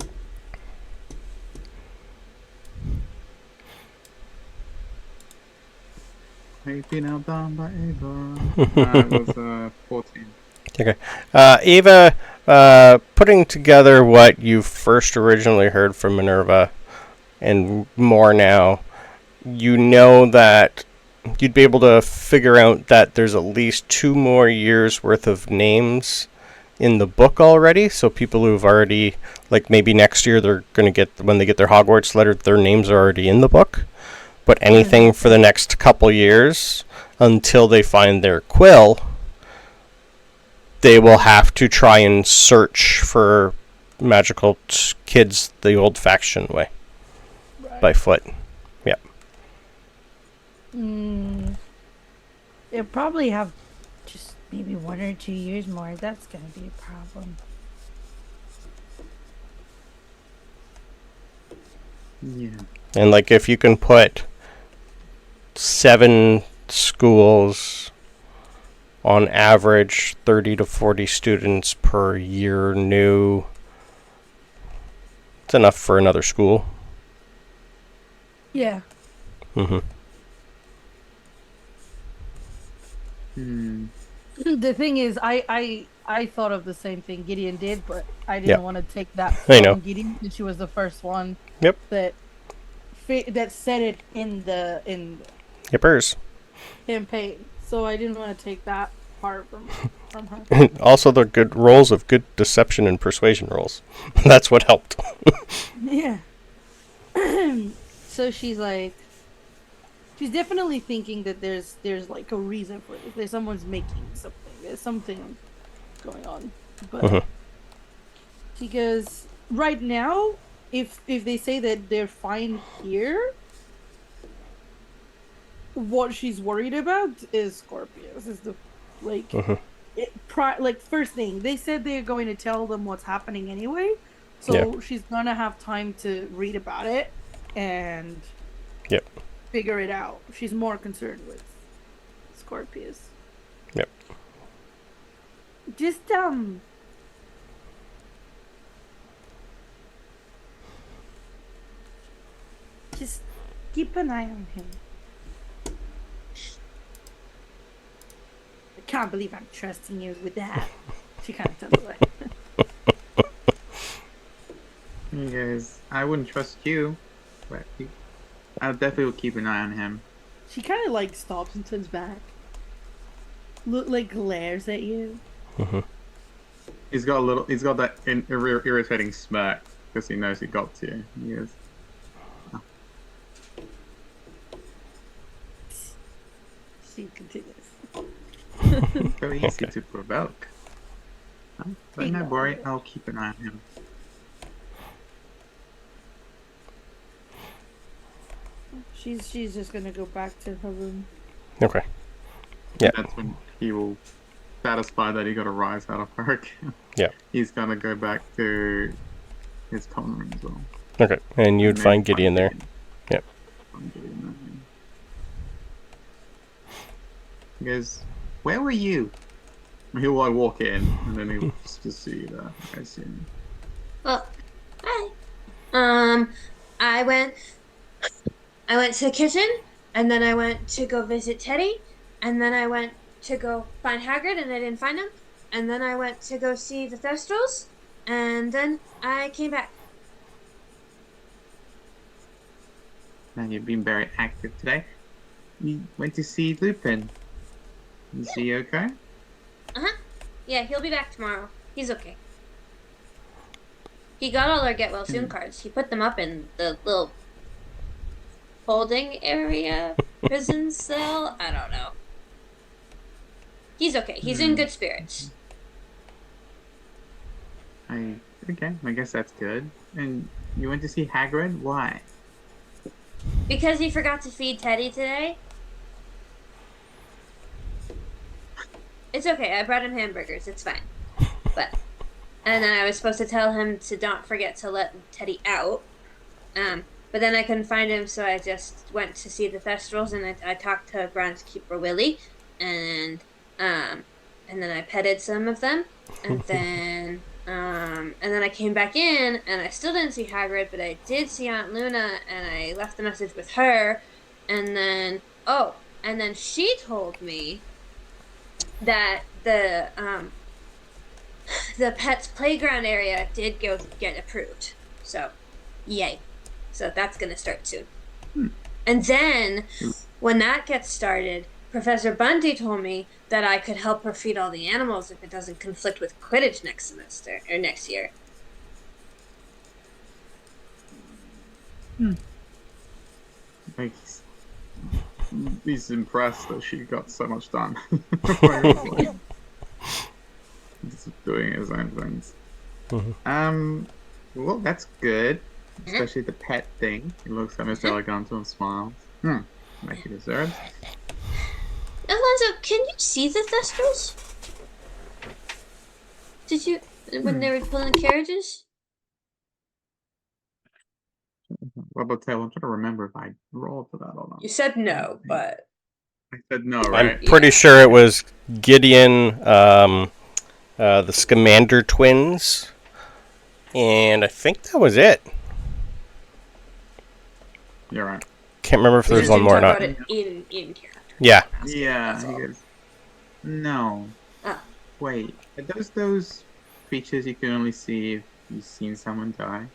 Been outdone by Ava. It was 14. Okay. Ava, putting together what you first originally heard from Minerva and more now, you know that you'd be able to figure out that there's at least 2 more years worth of names in the book already. So people who've already, like maybe next year, they're going to get, when they get their Hogwarts letter, their names are already in the book. But anything for the next couple years until they find their quill, they will have to try and search for magical kids the old-fashioned way, right. By foot. Yep. They'll probably have just maybe 1 or 2 years more. That's gonna be a problem. Yeah. And like if you can put 7 schools on average 30 to 40 students per year new, it's enough for another school. Yeah. The thing is, I thought of the same thing Gideon did, but I didn't want to take that from Gideon because she was the first one. Yep. That said it in Yippers. campaign, so I didn't want to take that part from her. Also, the good rolls of good deception and persuasion rolls. That's what helped. Yeah. So she's definitely thinking that there's like a reason for this. There's someone's making something. There's something going on. But because right now, if they say that they're fine here, what she's worried about is Scorpius. Is the first thing they said they're going to tell them what's happening anyway, so she's gonna have time to read about it and figure it out. She's more concerned with Scorpius. Yep. Just keep an eye on him. I can't believe I'm trusting you with that. She kind of turns away. You guys, I wouldn't trust you, but I definitely will keep an eye on him. She kind of stops and turns back. Glares at you. He's got that irritating smirk because he knows he got to you. He is. She continues. Very easy to provoke. But no worry, I'll keep an eye on him. She's just gonna go back to her room. Okay. Yeah. That's when he will, satisfied that he got a rise out of her again. Yeah. He's gonna go back to his common room as well. Okay. And you'd find Gideon there. Yep. He goes, "Where were you?" He'll walk in and then he'll just see you there. I assume. Well, hi. I went to the kitchen, and then I went to go visit Teddy, and then I went to go find Hagrid, and I didn't find him, and then I went to go see the Thestrals, and then I came back. Now you've been very active today. You went to see Lupin. Is he okay? Yeah, he'll be back tomorrow. He's okay. He got all our get well soon cards. He put them up in the little holding area prison cell. I don't know. He's okay. He's in good spirits. Okay, I guess that's good. And you went to see Hagrid? Why? Because he forgot to feed Teddy today. It's okay. I brought him hamburgers. It's fine. And then I was supposed to tell him to not forget to let Teddy out. But then I couldn't find him, so I just went to see the Thestrals, and I talked to groundskeeper Willie, and then I petted some of them, and then I came back in, and I still didn't see Hagrid, but I did see Aunt Luna, and I left the message with her, and then she told me that the pet's playground area did go get approved. So, yay. So that's going to start soon. And then, when that gets started, Professor Bunty told me that I could help her feed all the animals if it doesn't conflict with Quidditch next semester, or next year. He's impressed that she got so much done. Just doing his own things. Well, that's good. Especially the pet thing. He looks at Mr. Eleganto and smiles. Like he deserves. Alonso, can you see the Thestrals? Did you, when they were pulling the carriages? What about Tail? I'm trying to remember if I rolled for that or not. You said no, but I said no, right? I'm pretty sure it was Gideon, the Scamander twins, and I think that was it. You're right. Can't remember if there was one more or not. In character. Yeah. Yeah, he goes, no. Wait, are those creatures you can only see if you've seen someone die?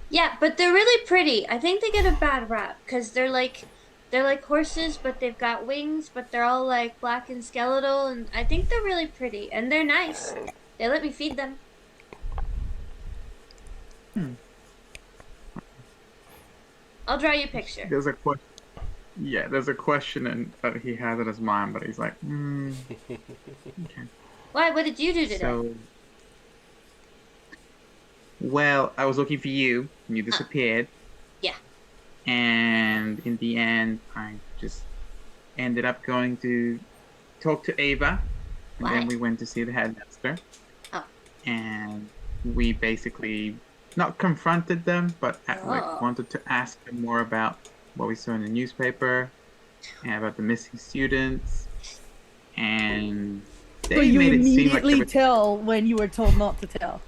Yeah, but they're really pretty. I think they get a bad rap because they're like horses, but they've got wings, but they're all like black and skeletal, and I think they're really pretty and they're nice. They let me feed them. I'll draw you a picture. There's a question. Yeah, there's a question that he has in his mind, but he's like, okay. Why? What did you do today? So, well, I was looking for you, and you disappeared. Yeah. And in the end, I just ended up going to talk to Ava, and then we went to see the headmaster. Oh. And we basically not confronted them, but wanted to ask them more about what we saw in the newspaper and about the missing students. And they So you made it seem like immediately tell when you were told not to tell.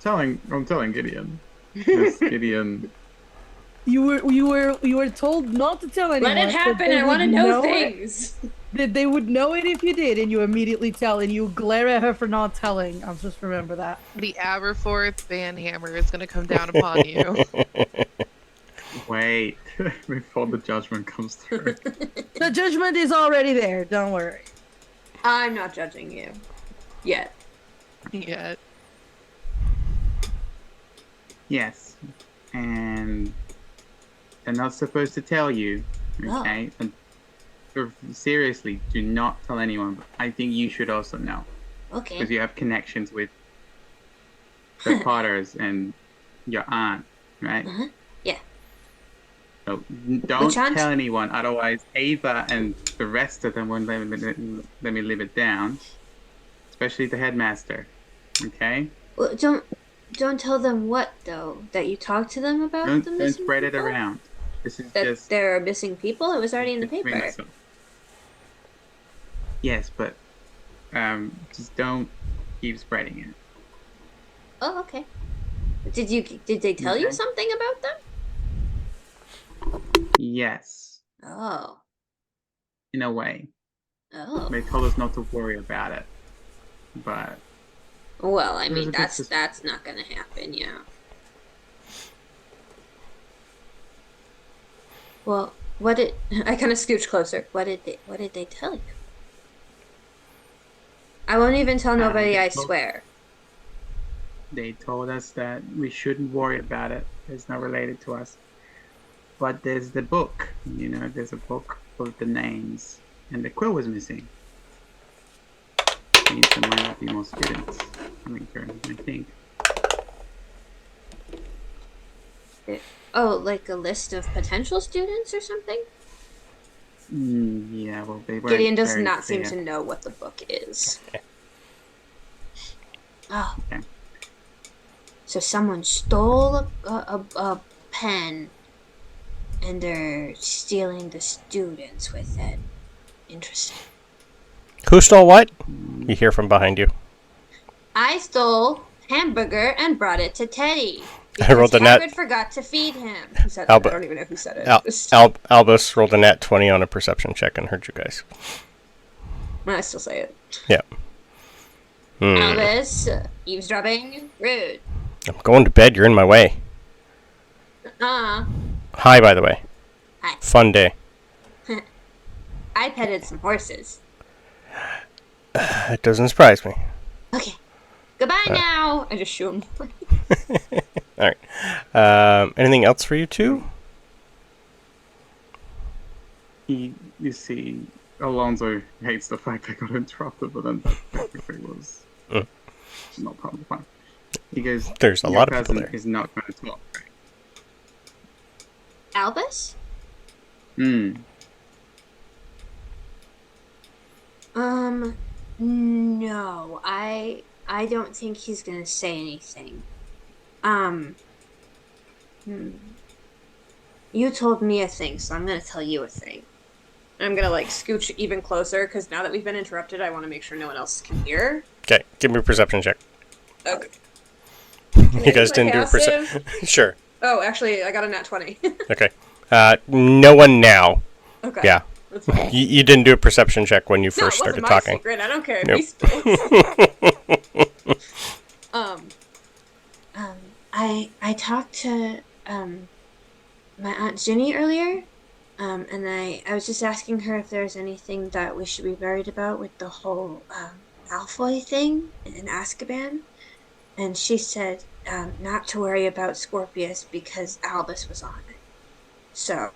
I'm telling Gideon. Yes, Gideon. You were told not to tell anyone. Let it happen. I want to know things. That they would know it if you did, and you immediately tell, and you glare at her for not telling. I'll just remember that. The Aberforth banhammer is going to come down upon you. Wait, before the judgment comes through. The judgment is already there. Don't worry. I'm not judging you yet. Yet. Yes, and they're not supposed to tell you, okay? And seriously, do not tell anyone. But I think you should also know. Okay. Because you have connections with the Potters and your aunt, right? Yeah. So don't tell anyone, otherwise Ava and the rest of them won't let me live it down. Especially the headmaster, okay? Well, don't tell them what though. That you talked to them about the missing Don't spread people? it around. This is That just there are missing people. It was already in the between paper. us. Yes, but just don't keep spreading it. Oh, okay. Did they tell you something about them? Yes, Oh. in a way. Oh. They told us not to worry about it, but Well, I mean There's a bit that's not gonna happen, yeah. Well, I kind of scooched closer. What did they tell you? I won't even tell nobody, I swear. They told us that we shouldn't worry about it. It's not related to us. But there's the book. There's a book with the names. And the quill was missing. Means there might not be more students coming through, I think. Oh, like a list of potential students or something? Yeah, well, they were. Gideon does not seem to know what the book is. Oh. Okay. So someone stole a pen and they're stealing the students with it. Interesting. Who stole what? You hear from behind you. I stole hamburger and brought it to Teddy. I rolled the net. Hagrid forgot to feed him. Who said that? I don't even know who said it. Albus rolled a nat 20 on a perception check and heard you guys. I still say it. Yeah. Albus, eavesdropping, rude. I'm going to bed. You're in my way. Hi, by the way. Hi. Fun day. I petted some horses. It doesn't surprise me. Okay. Goodbye now. I just shoo him. All right. Anything else for you two? You see, Alonso hates the fact they got interrupted, but then that technically was not part of the plan. He goes, "There's a lot of people there. Is not going to talk." Right? Albus? No. I don't think he's gonna say anything. You told me a thing, so I'm gonna tell you a thing. I'm gonna scooch even closer because now that we've been interrupted, I want to make sure no one else can hear. Okay, give me a perception check. Okay. You guys didn't do a perception. Sure. Oh, actually, I got a nat 20. Okay. No one now. Okay. Yeah. That's fine. You didn't do a perception check when you first started talking. Secret. I don't care if Nope. he spills. I talked to my Aunt Ginny earlier, and I was just asking her if there's anything that we should be worried about with the whole Malfoy thing in Azkaban, and she said not to worry about Scorpius because Albus was on it. So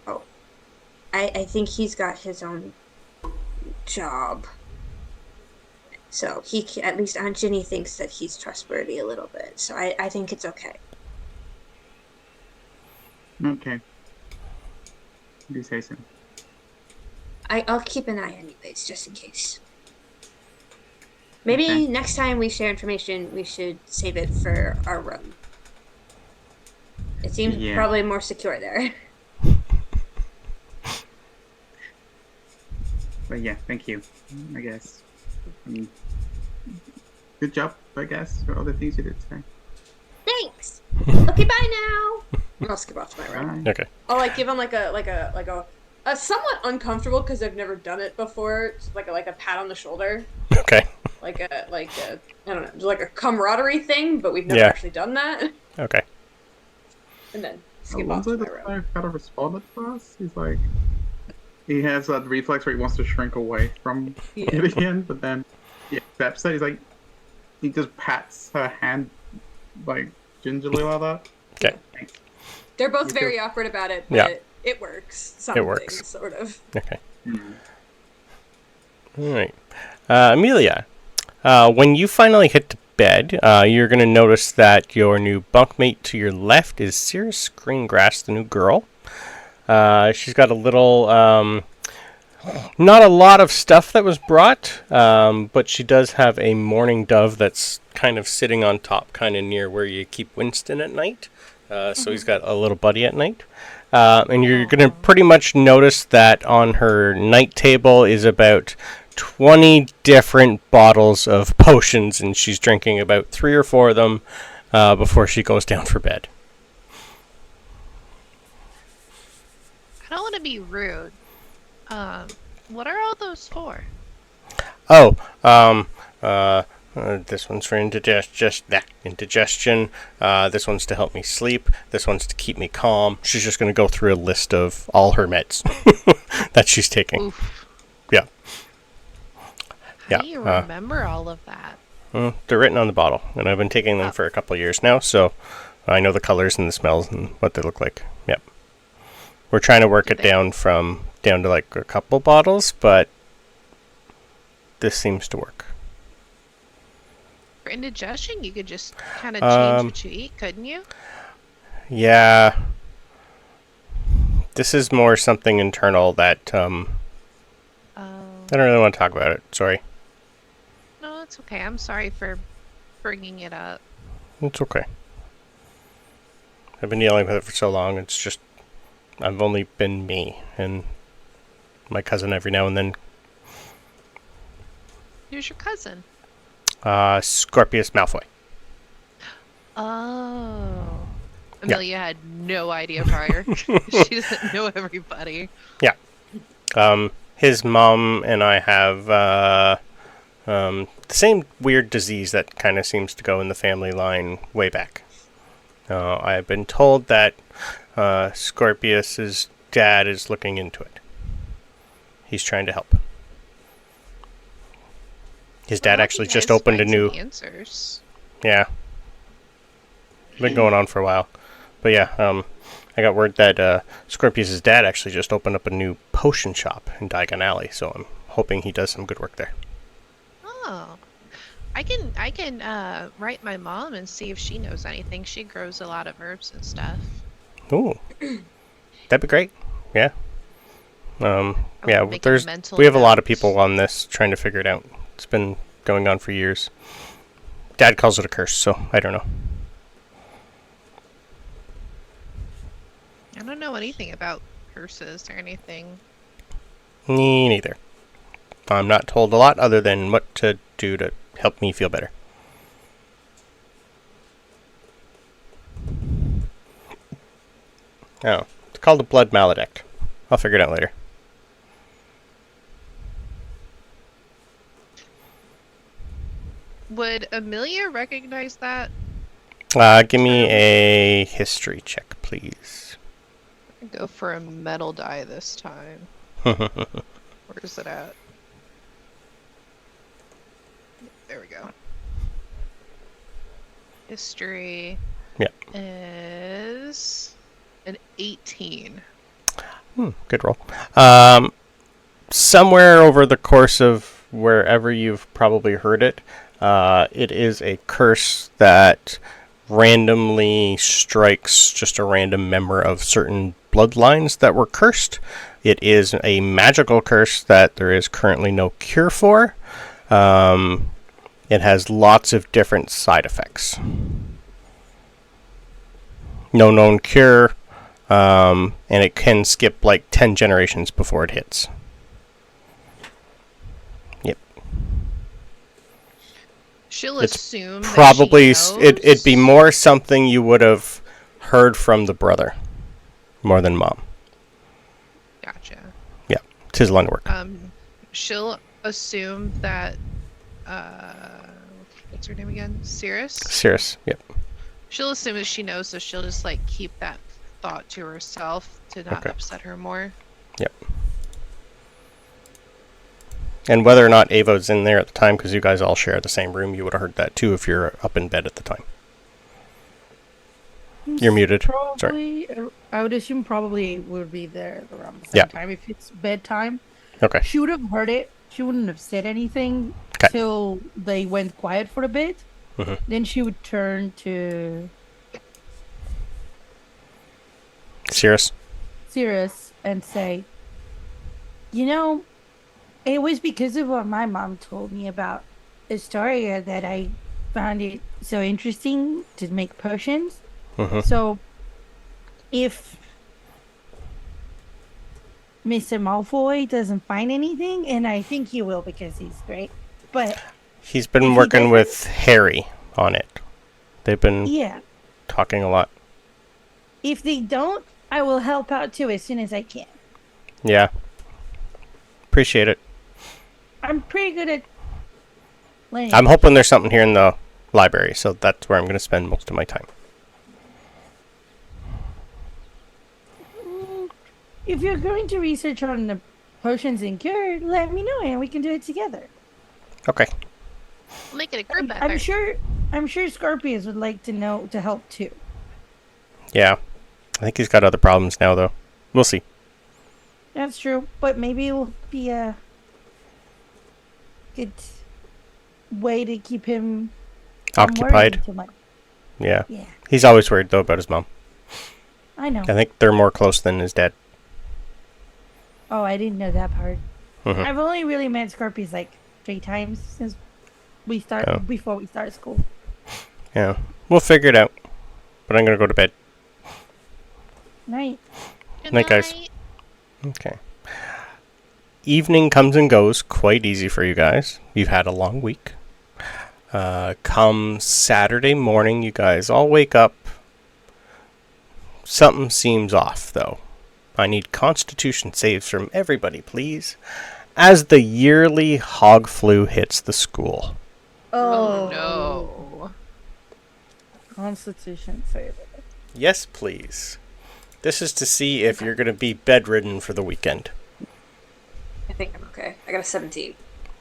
I think he's got his own job. So at least Aunt Ginny thinks that he's trustworthy a little bit. So I think it's okay. Okay. You say so. I'll keep an eye anyways, just in case. Maybe next time we share information, we should save it for our room. It seems probably more secure there. But yeah, thank you, I guess. Good job, I guess, for all the things you did today. Thanks! Okay, bye now! I'll skip off to my room. Bye. Okay. I'll give him a somewhat uncomfortable because I've never done it before, just like a pat on the shoulder. Okay. Like a I don't know, just like a camaraderie thing, but we've never actually done that. Okay. And then skip off Alonso to my room. kind of responded to us. He's like, he has that reflex where he wants to shrink away from Gideon, but then he accepts it. He's like, he just pats her hand gingerly like that. Okay. Thanks. They're both very awkward about it, but it works. Something, It works. Sort of. Okay. All right. Amelia, when you finally hit the bed, you're going to notice that your new bunkmate to your left is Cirrus Greengrass, the new girl. She's got a little, not a lot of stuff that was brought, but she does have a mourning dove that's kind of sitting on top, kind of near where you keep Winston at night. So he's got a little buddy at night. And you're going to pretty much notice that on her night table is about 20 different bottles of potions, and she's drinking about 3 or 4 of them before she goes down for bed. I don't want to be rude. What are all those for? Oh, this one's for indigestion. This one's to help me sleep. This one's to keep me calm. She's just going to go through a list of all her meds that she's taking. Oof. Yeah. How do you remember all of that? They're written on the bottle, and I've been taking them for a couple of years now, so I know the colors and the smells and what they look like. Yep. We're trying to work it down to like a couple bottles, but this seems to work. For indigestion, you could just kind of change what you eat, couldn't you? Yeah. This is more something internal that I don't really want to talk about it. Sorry. No, it's okay. I'm sorry for bringing it up. It's okay. I've been dealing with it for so long. It's just I've only been me and my cousin every now and then. Who's your cousin? Scorpius Malfoy. Oh. Emelia had no idea prior. She doesn't know everybody. Yeah. His mom and I have the same weird disease that kind of seems to go in the family line way back. I've been told that Scorpius's dad is looking into it. He's trying to help. His dad actually just opened a new... Answers. Yeah. Been going on for a while. But yeah, I got word that Scorpius' dad actually just opened up a new potion shop in Diagon Alley, so I'm hoping he does some good work there. Oh. I can write my mom and see if she knows anything. She grows a lot of herbs and stuff. Ooh. That'd be great. Yeah. Yeah, we have a lot of people on this trying to figure it out. It's been going on for years. Dad calls it a curse, so I don't know. I don't know anything about curses or anything. Me neither. I'm not told a lot other than what to do to help me feel better. Oh, it's called a blood maledict. I'll figure it out later. Would Emelia recognize that? Give me a history check, please. Go for a metal die this time. Where is it at? There we go. History is an 18. Good roll. Somewhere over the course of wherever you've probably heard it, it is a curse that randomly strikes just a random member of certain bloodlines that were cursed. It is a magical curse that there is currently no cure for. It has lots of different side effects. No known cure, and it can skip like 10 generations before it hits. Yep. She'll It's assume probably that she knows. it'd be more something you would have heard from the brother more than mom. Gotcha. Yeah, it's his line of work. She'll assume that what's her name again? Cirrus? Yep. She'll assume that she knows, so she'll just like keep that thought to herself to not upset her more. Yep. And whether or not Ava's in there at the time, because you guys all share the same room, you would have heard that too if you're up in bed at the time. You're muted. Probably, Sorry. I would assume probably would be there around the same time. If it's bedtime, Okay. she would have heard it. She wouldn't have said anything till they went quiet for a bit. Mm-hmm. Then she would turn to Sirius and say, "You know, it was because of what my mom told me about Astoria that I found it so interesting to make potions. Mm-hmm. So, if Mr. Malfoy doesn't find anything, and I think he will because he's great, but he's been working with Harry on it. They've been talking a lot. If they don't, I will help out too as soon as I can. Yeah. Appreciate it. I'm pretty good at learning. I'm hoping there's something here in the library, so that's where I'm going to spend most of my time. If you're going to research on the potions and cure, let me know and we can do it together. Okay. We'll make it a group effort. I'm sure Scorpius would like to help too. Yeah. I think he's got other problems now, though. We'll see. That's true, but maybe it will be a good way to keep him Occupied. Too much. Yeah. Yeah, He's always worried, though, about his mom. I know. I think they're more close than his dad. Oh, I didn't know that part. Mhm. I've only really met Scorpius like 3 times since before we started school. Yeah. We'll figure it out. But I'm going to go to bed. Night. Good Night, guys. Okay. Evening comes and goes quite easy for you guys. You've had a long week. Come Saturday morning, you guys all wake up. Something seems off, though. I need Constitution saves from everybody, please, as the yearly hog flu hits the school. Oh no. Constitution favor. Yes, please. This is to see if you're going to be bedridden for the weekend. I think I'm okay. I got a 17.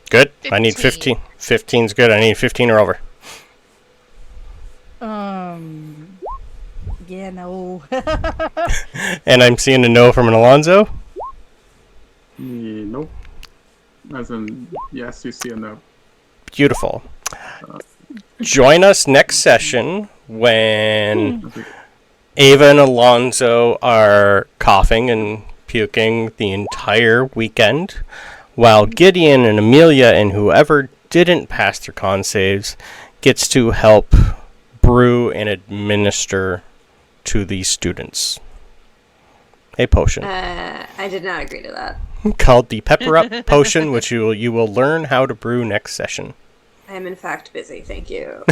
Good. I need 15. 15's good. I need 15 or over. Yeah, no. And I'm seeing a no from an Alonso. Nope. As in, yes, you see a no. Beautiful. Join us next session when Ava and Alonso are coughing and puking the entire weekend, while Gideon and Emelia and whoever didn't pass their con saves gets to help brew and administer to the students a potion I did not agree to that. called the Pepper Up Potion, which you will learn how to brew next session. I am in fact busy. Thank you.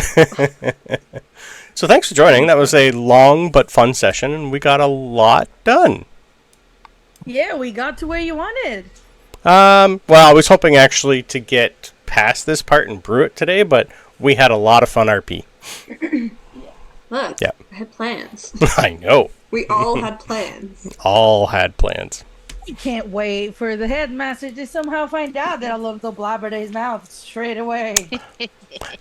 So thanks for joining. That was a long but fun session, and we got a lot done. Yeah, we got to where you wanted. Well, I was hoping actually to get past this part and brew it today, but we had a lot of fun RP. Look, Yeah. I had plans. I know. We all had plans. All had plans. I can't wait for the headmaster to somehow find out that Alonso blabbered his mouth straight away.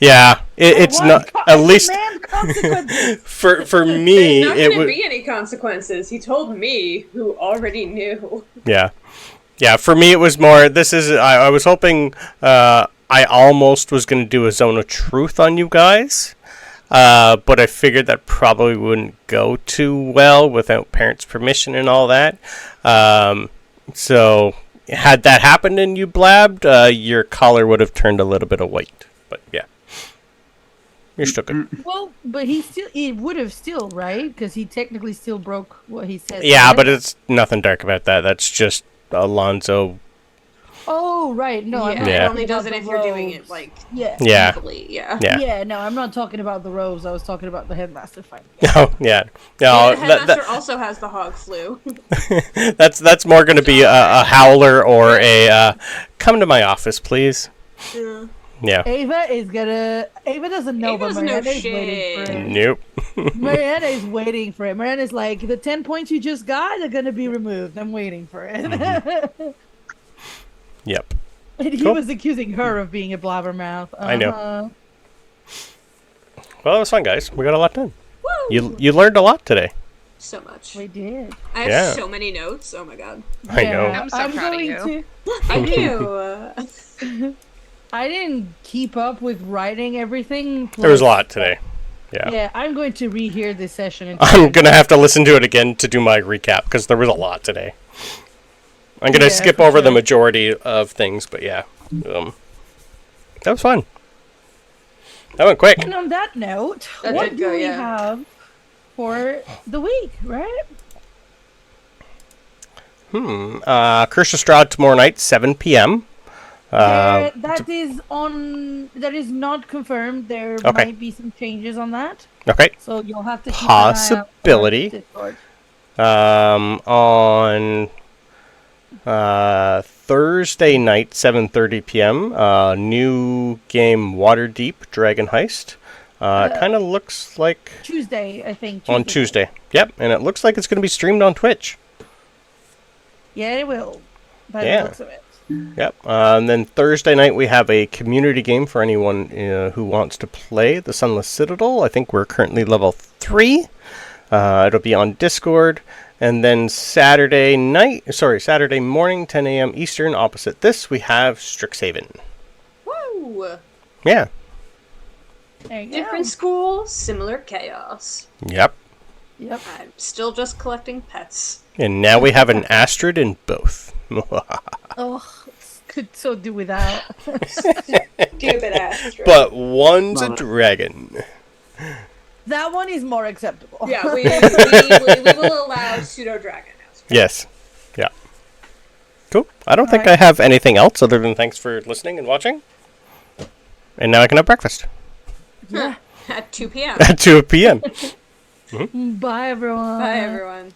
Yeah, it's not at least Man, consequences. for me. There's not It going to was be any consequences. He told me, who already knew. yeah. For me, it was more. This is I was hoping. I almost was going to do a zone of truth on you guys. But I figured that probably wouldn't go too well without parents' permission and all that. So, had that happened and you blabbed, your collar would have turned a little bit of white. But yeah, you're still good. Well, but he would have still, right? Because he technically still broke what he said. Yeah, right? but it's nothing dark about that. That's just Alonso. Oh, right. No, I'm not Yeah. It talking only does about it if the you're doing robes. it, like, Yeah. Yeah. legally, yeah. Yeah. No, I'm not talking about the robes. I was talking about the headmaster fight. Oh, yeah. Yeah, No, the headmaster also has the hog flu. that's more going to be a howler or a come to my office, please. Yeah. Yeah. Ava doesn't know, Ava but doesn't know Miranda's waiting for shit. it. Nope. Miranda is waiting for it. Miranda's like, the 10 points you just got are going to be removed. I'm waiting for it. Yep. And he Cool. was accusing her of being a blabbermouth. I know. Well, that was fun, guys. We got a lot done. Woo! You learned a lot today. So much. We did. I have Yeah. so many notes. Oh my god. I know. I'm so proud of you. Thank you. I didn't keep up with writing everything. There was a lot today. Yeah. Yeah, I'm going to rehear this session. And I'm going to have to listen to it again to do my recap because there was a lot today. I'm going to Yeah, skip for over the sure. majority of things, but yeah. That was fun. That went quick. And on that note, That what did do go, we yeah. have for the week, right? Curse of Strahd tomorrow night, 7 p.m. That is not confirmed. There Okay. might be some changes on that. Okay. So you'll have to keep an eye out for Possibility. Discord. On Thursday night, 7:30 p.m. New game Waterdeep Dragon Heist. It kind of looks like Tuesday, I think. on Tuesday. Yep, and it looks like it's going to be streamed on Twitch. Yeah, it will. By Yeah. the looks of it. Yep. And then Thursday night we have a community game for anyone who wants to play the Sunless Citadel. I think we're currently level 3. It'll be on Discord. And then Saturday morning, 10 a.m. Eastern, opposite this, we have Strixhaven. Woo! Yeah. There you Different go. school, similar chaos. Yep. Yep. I'm still just collecting pets. And now we have an Astrid in both. Oh, could so do without. Stupid Astrid. But one's a dragon. That one is more acceptable. Yeah, we will allow pseudo-dragon Astrid. Yes. Yeah. Cool. I don't think Alright. I have anything else other than thanks for listening and watching. And now I can have breakfast. Yeah. At 2 p.m. At 2 p.m. Bye, everyone. Bye, everyone.